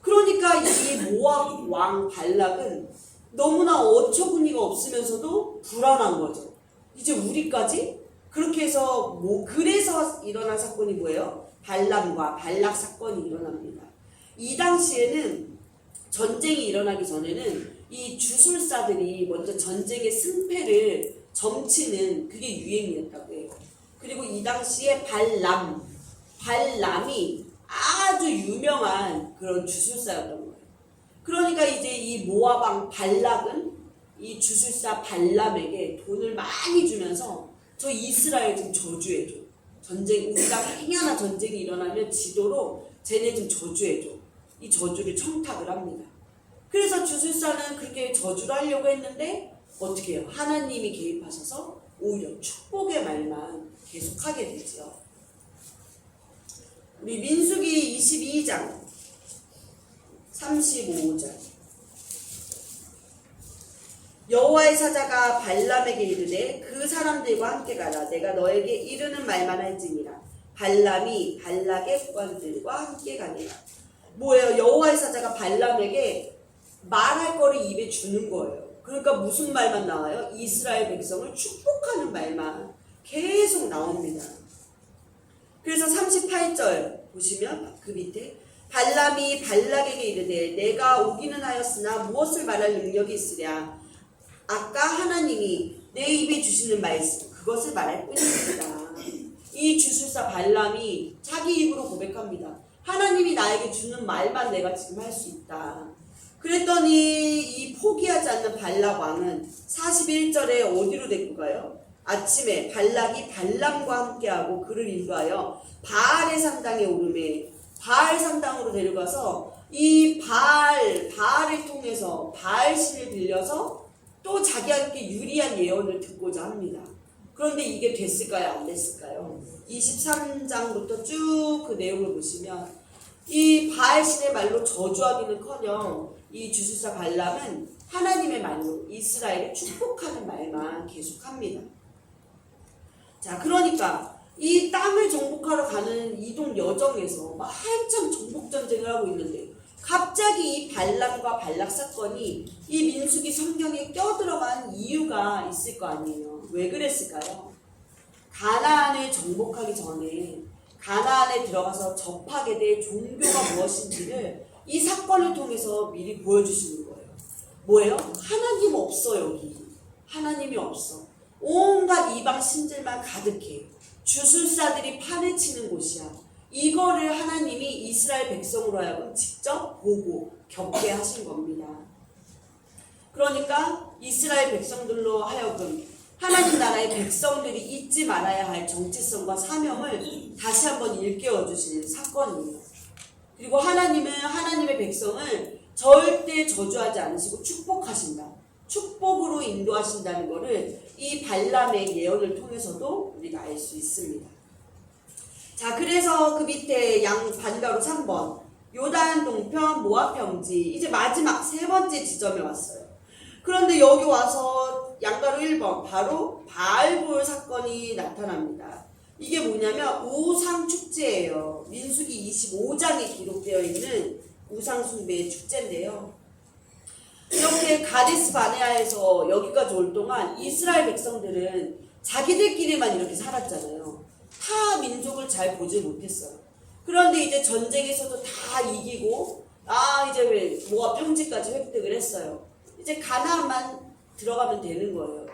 S1: 그러니까 이 모압 왕 발락은 너무나 어처구니가 없으면서도 불안한 거죠. 이제 우리까지? 그렇게 해서 그래서 일어난 사건이 뭐예요? 발람과 발락 사건이 일어납니다. 이 당시에는 전쟁이 일어나기 전에는 이 주술사들이 먼저 전쟁의 승패를 점치는 그게 유행이었다고 해요. 그리고 이 당시에 발람이 아주 유명한 그런 주술사였던 거예요. 그러니까 이제 이 모압왕 발락은 이 주술사 발람에게 돈을 많이 주면서 저 이스라엘 좀 저주해줘. 우리가 행여나 전쟁이 일어나면 지도록 쟤네 좀 저주해줘. 이 저주를 청탁을 합니다. 그래서 주술사는 그렇게 저주를 하려고 했는데 어떻게 해요? 하나님이 개입하셔서 오히려 축복의 말만 계속하게 되죠. 우리 민수기 22장 35절 여호와의 사자가 발람에게 이르되 그 사람들과 함께 가라. 내가 너에게 이르는 말만 할지니라. 발람이 발락의 국관들과 함께 가니라. 뭐예요? 여호와의 사자가 발람에게 말할 거를 입에 주는 거예요. 그러니까 무슨 말만 나와요? 이스라엘 백성을 축복하는 말만 계속 나옵니다. 그래서 38절 보시면 그 밑에 발람이 발락에게 이르되 내가 오기는 하였으나 무엇을 말할 능력이 있으랴. 아까 하나님이 내 입에 주시는 말씀 그것을 말할 뿐입니다. 이 주술사 발람이 자기 입으로 고백합니다. 하나님이 나에게 주는 말만 내가 지금 할 수 있다. 그랬더니 이 포기하지 않는 발락 왕은 41절에 어디로 데리고 가요? 아침에 발락이 발람과 함께하고 그를 인도하여 바알의 산당에 오르매 바알 산당으로 데려가서 이 바알을 통해서 바알신을 빌려서 또 자기한테 유리한 예언을 듣고자 합니다. 그런데 이게 됐을까요? 안 됐을까요? 23장부터 쭉 그 내용을 보시면 이 바알신의 말로 저주하기는커녕 이 주술사 발람은 하나님의 말로 이스라엘을 축복하는 말만 계속합니다. 자, 그러니까 이 땅을 정복하러 가는 이동 여정에서 막 한참 정복 전쟁을 하고 있는데 갑자기 이 발람과 발락 사건이 이 민수기 성경에 껴들어간 이유가 있을 거 아니에요. 왜 그랬을까요? 가나안을 정복하기 전에 가나안에 들어가서 접하게 될 종교가 무엇인지를 이 사건을 통해서 미리 보여주시는 거예요. 뭐예요? 하나님 없어 여기. 하나님이 없어. 온갖 이방 신들만 가득해. 주술사들이 판을 치는 곳이야. 이거를 하나님이 이스라엘 백성으로 하여금 직접 보고 겪게 하신 겁니다. 그러니까 이스라엘 백성들로 하여금 하나님 나라의 백성들이 잊지 말아야 할 정체성과 사명을 다시 한번 일깨워 주시는 사건이에요. 그리고 하나님은 하나님의 백성을 절대 저주하지 않으시고 축복하신다. 축복으로 인도하신다는 것을 이 발람의 예언을 통해서도 우리가 알 수 있습니다. 자, 그래서 그 밑에 양 반가로 3번 요단 동편 모압 평지 이제 마지막 세 번째 지점에 왔어요. 그런데 여기 와서 양가로 1번 바로 바알볼 사건이 나타납니다. 이게 뭐냐면 우상축제예요. 민수기 25장에 기록되어 있는 우상숭배의 축제인데요. 이렇게 가데스 바네아에서 여기까지 올 동안 이스라엘 백성들은 자기들끼리만 이렇게 살았잖아요. 타 민족을 잘 보지 못했어요. 그런데 이제 전쟁에서도 다 이기고 이제 왜 모압 평지까지 획득을 했어요. 이제 가나안만 들어가면 되는 거예요.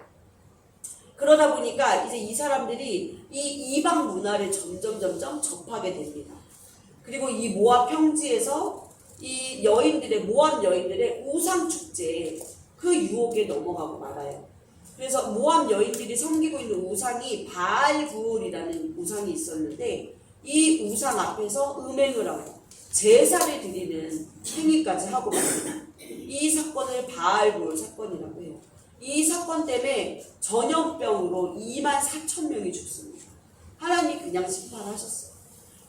S1: 그러다 보니까 이제 이 사람들이 이 이방 문화를 점점 접하게 됩니다. 그리고 이 모압 평지에서 이 모압 여인들의 우상 축제 그 유혹에 넘어가고 말아요. 그래서 모압 여인들이 섬기고 있는 우상이 바알부올이라는 우상이 있었는데 이 우상 앞에서 음행을 하고 제사를 드리는 행위까지 하고 말입니다. 이 사건을 바알부올 사건이라고 해요. 이 사건 때문에 전염병으로 24,000명이 죽습니다. 하나님이 그냥 심판하셨어요.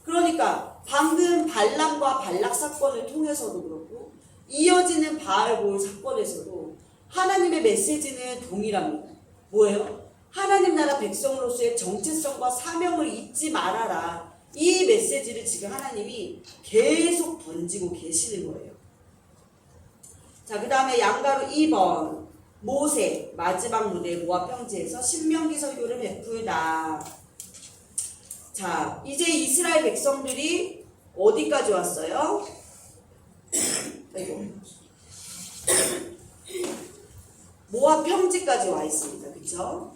S1: 그러니까 방금 발람과 발락 사건을 통해서도 그렇고 이어지는 바알볼 사건에서도 하나님의 메시지는 동일합니다. 뭐예요? 하나님 나라 백성으로서의 정체성과 사명을 잊지 말아라. 이 메시지를 지금 하나님이 계속 던지고 계시는 거예요. 자, 그 다음에 양가로 2번 모세 마지막 무대 모압 평지에서 신명기 설교를 베풀다. 자, 이제 이스라엘 백성들이 어디까지 왔어요? 아이고. 모압 평지까지 와 있습니다. 그쵸?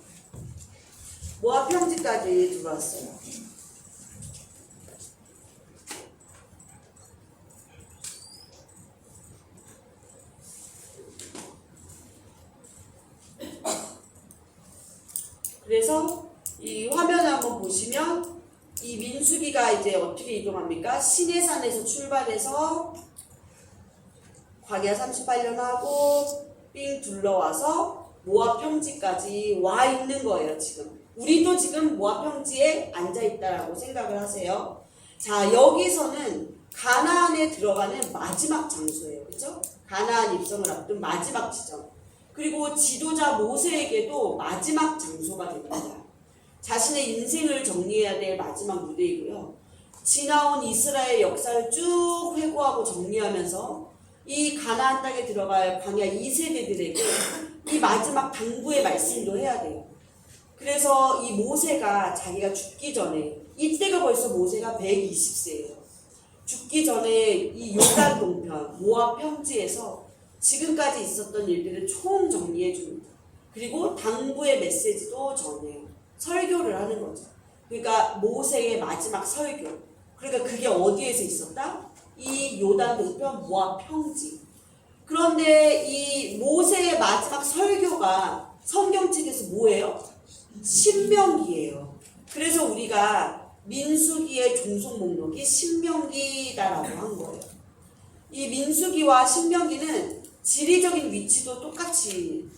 S1: 모압 평지까지 들어왔어요. 그래서 이 화면을 한번 보시면 이 민수기가 이제 어떻게 이동합니까? 시내산에서 출발해서 광야 38년 하고 삥 둘러와서 모압 평지까지 와 있는 거예요. 지금 우리도 지금 모압 평지에 앉아 있다라고 생각을 하세요. 자, 여기서는 가나안에 들어가는 마지막 장소예요. 그렇죠? 가나안 입성을 앞둔 마지막 지점. 그리고 지도자 모세에게도 마지막 장소가 됩니다. 자신의 인생을 정리해야 될 마지막 무대이고요. 지나온 이스라엘 역사를 쭉 회고하고 정리하면서 이 가나안 땅에 들어갈 광야 2세대들에게 이 마지막 당부의 말씀도 해야 돼요. 그래서 이 모세가 자기가 죽기 전에, 이때가 벌써 모세가 120세예요. 죽기 전에 이 요단 동편, 모압 평지에서 지금까지 있었던 일들을 총 정리해 줍니다. 그리고 당부의 메시지도 전해요. 설교를 하는 거죠. 그러니까 모세의 마지막 설교. 그러니까 그게 어디에서 있었다? 이 요단 동편 모압 평지. 그런데 이 모세의 마지막 설교가 성경책에서 뭐예요? 신명기예요. 그래서 우리가 민수기의 종속 목록이 신명기다라고 한 거예요. 이 민수기와 신명기는 지리적인 위치도 똑같이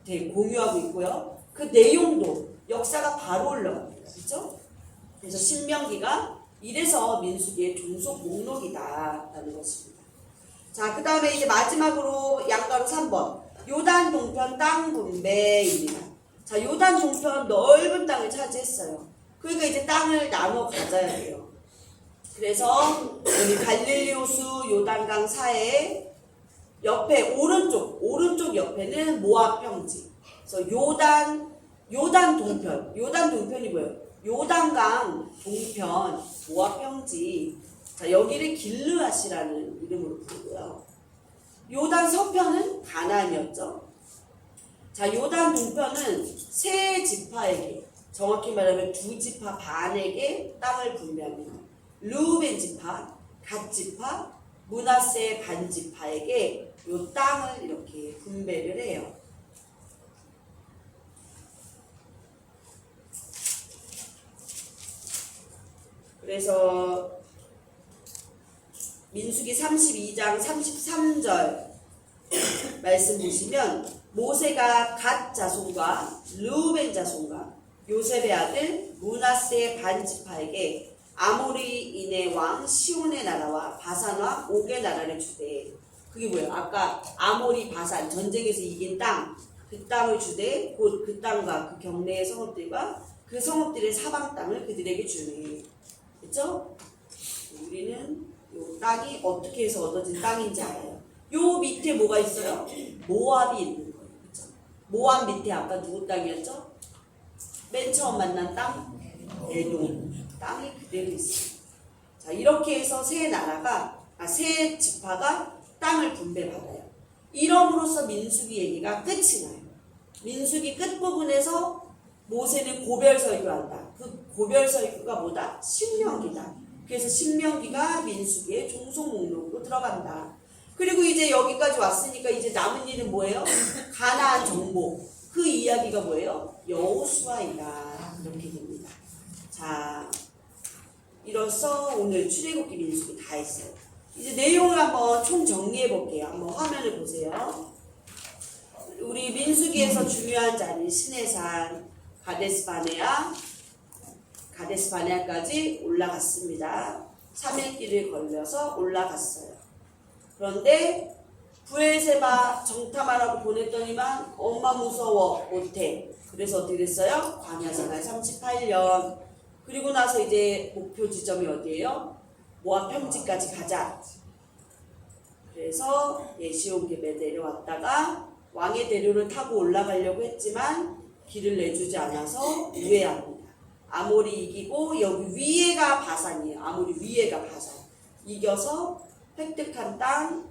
S1: 공유하고 있고요. 그 내용도 역사가 바로 올라갑니다. 그렇죠? 그래서 신명기가 이래서 민수기의 종속 목록이다라는 것입니다. 자, 그 다음에 이제 마지막으로 양가로 3번 요단 동편 땅 분배입니다. 자, 요단 동편 넓은 땅을 차지했어요. 그러니까 이제 땅을 나눠 가져야 돼요. 그래서 여기 갈릴리 호수 요단강 사이에 옆에 오른쪽 옆에는 모압 평지. 그래서 요단 동편이 뭐예요? 요단강 동편 모압 평지. 자, 여기를 길르앗이라는 이름으로 부르고요. 요단 서편은 가나안이었죠. 자, 요단 동편은 세 지파에게, 정확히 말하면 두 지파 반에게 땅을 분배합니다. 르우벤 지파, 갓 지파, 므낫세 반 지파에게 요 땅을 이렇게 분배를 해요. 그래서 민수기 32장 33절 말씀 보시면 모세가 갓 자손과 르우벤 자손과 요셉의 아들 므낫세 반 지파에게 아모리인의 왕 시온의 나라와 바산 왕 옥의 나라를 주되, 그게 뭐예요? 아까 아모리 바산 전쟁에서 이긴 땅, 그 땅을 주되 곧 그 땅과 그 경내의 성읍들과 그 성읍들의 사방 땅을 그들에게 주네. 그렇죠? 우리는 이 땅이 어떻게 해서 얻어진 땅인지 알아요. 요 밑에 뭐가 있어요? 모압이 있는 거예요. 그렇죠? 모압 밑에 아까 누구 땅이었죠? 맨 처음 만난 땅? 에돔. 땅이 그대로 있어요. 자, 이렇게 해서 세 지파가 땅을 분배받아요. 이럼으로써 민수기 얘기가 끝이 나요. 민수기 끝부분에서 모세는 고별 설교한다. 그 고별 설교가 뭐다? 신명기다. 그래서 신명기가 민수기의 종속 목록으로 들어간다. 그리고 이제 여기까지 왔으니까 이제 남은 일은 뭐예요? 가나안 정복. 그 이야기가 뭐예요? 여호수아이다. 이렇게 됩니다. 자, 이로써 오늘 출애굽기 민수기 다 했어요. 이제 내용을 한번 총 정리해 볼게요. 한번 화면을 보세요. 우리 민수기에서 중요한 자리 시내산 가데스바네아까지 올라갔습니다. 3일 길을 걸려서 올라갔어요. 그런데 부엘세바 정탐하라고 보냈더니만 엄마 무서워 못해. 그래서 어떻게 됐어요? 광야생활 38년. 그리고 나서 이제 목표 지점이 어디예요? 모압 평지까지 가자. 그래서 예시온geb에 내려왔다가 왕의 대로를 타고 올라가려고 했지만 길을 내주지 않아서 우회합니다. 아모리 이기고 여기 위에가 바산이에요. 아모리 위에가 바산. 이겨서 획득한 땅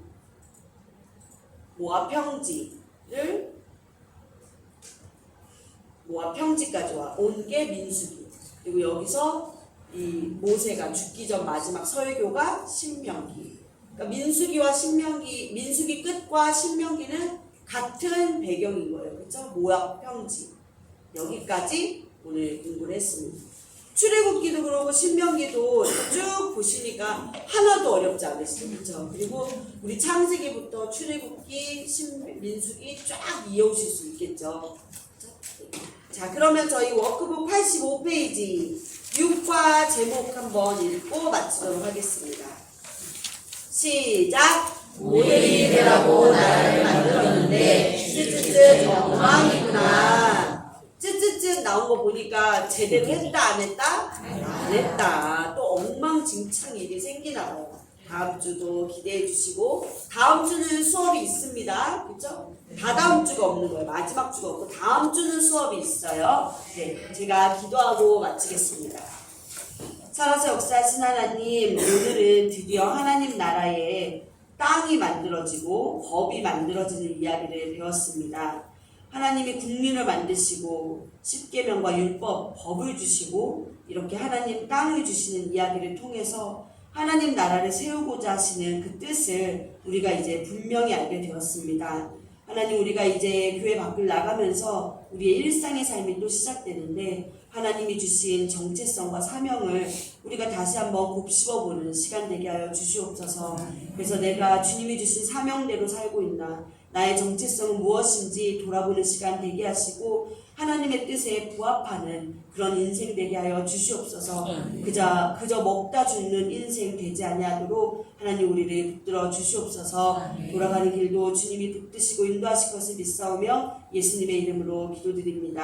S1: 모압 평지를 모압 평지까지 온 게 민수기. 그리고 여기서 이 모세가 죽기 전 마지막 설교가 신명기. 그러니까 민수기와 신명기, 민수기 끝과 신명기는 같은 배경인 거예요. 그렇죠? 모압 평지. 여기까지 오늘 공부를 했습니다. 출애굽기도 그러고 신명기도 쭉 보시니까 하나도 어렵지 않으시죠? 그렇죠? 그리고 우리 창세기부터 출애굽기, 민수기 쫙 이어오실 수 있겠죠? 자, 그러면 저희 워크북 85페이지 6과 제목 한번 읽고 마치도록 하겠습니다. 시작!
S2: 모델이 되라고 나를 만들었는데
S1: 쯔쯔쯔 엉망이구나. 쯔쯔쯔 나온 거 보니까 제대로 했다 안 했다? 안 했다. 또 엉망진창 일이 생기나 봐요. 다음 주도 기대해 주시고 다음 주는 수업이 있습니다. 그렇죠? 다다음 주가 없는 거예요. 마지막 주가 없고 다음 주는 수업이 있어요. 네, 제가 기도하고 마치겠습니다. 살아서 역사하신 하나님, 오늘은 드디어 하나님 나라에 땅이 만들어지고 법이 만들어지는 이야기를 배웠습니다. 하나님이 국민을 만드시고 십계명과 율법, 법을 주시고 이렇게 하나님 땅을 주시는 이야기를 통해서 하나님 나라를 세우고자 하시는 그 뜻을 우리가 이제 분명히 알게 되었습니다. 하나님, 우리가 이제 교회 밖을 나가면서 우리의 일상의 삶이 또 시작되는데 하나님이 주신 정체성과 사명을 우리가 다시 한번 곱씹어보는 시간 되게 하여 주시옵소서. 그래서 내가 주님이 주신 사명대로 살고 있나, 나의 정체성은 무엇인지 돌아보는 시간 되게 하시고 하나님의 뜻에 부합하는 그런 인생 되게 하여 주시옵소서. 그저 먹다 죽는 인생 되지 아니하도록 하나님 우리를 붙들어 주시옵소서. 돌아가는 길도 주님이 붙드시고 인도하실 것을 믿사오며 예수님의 이름으로 기도드립니다.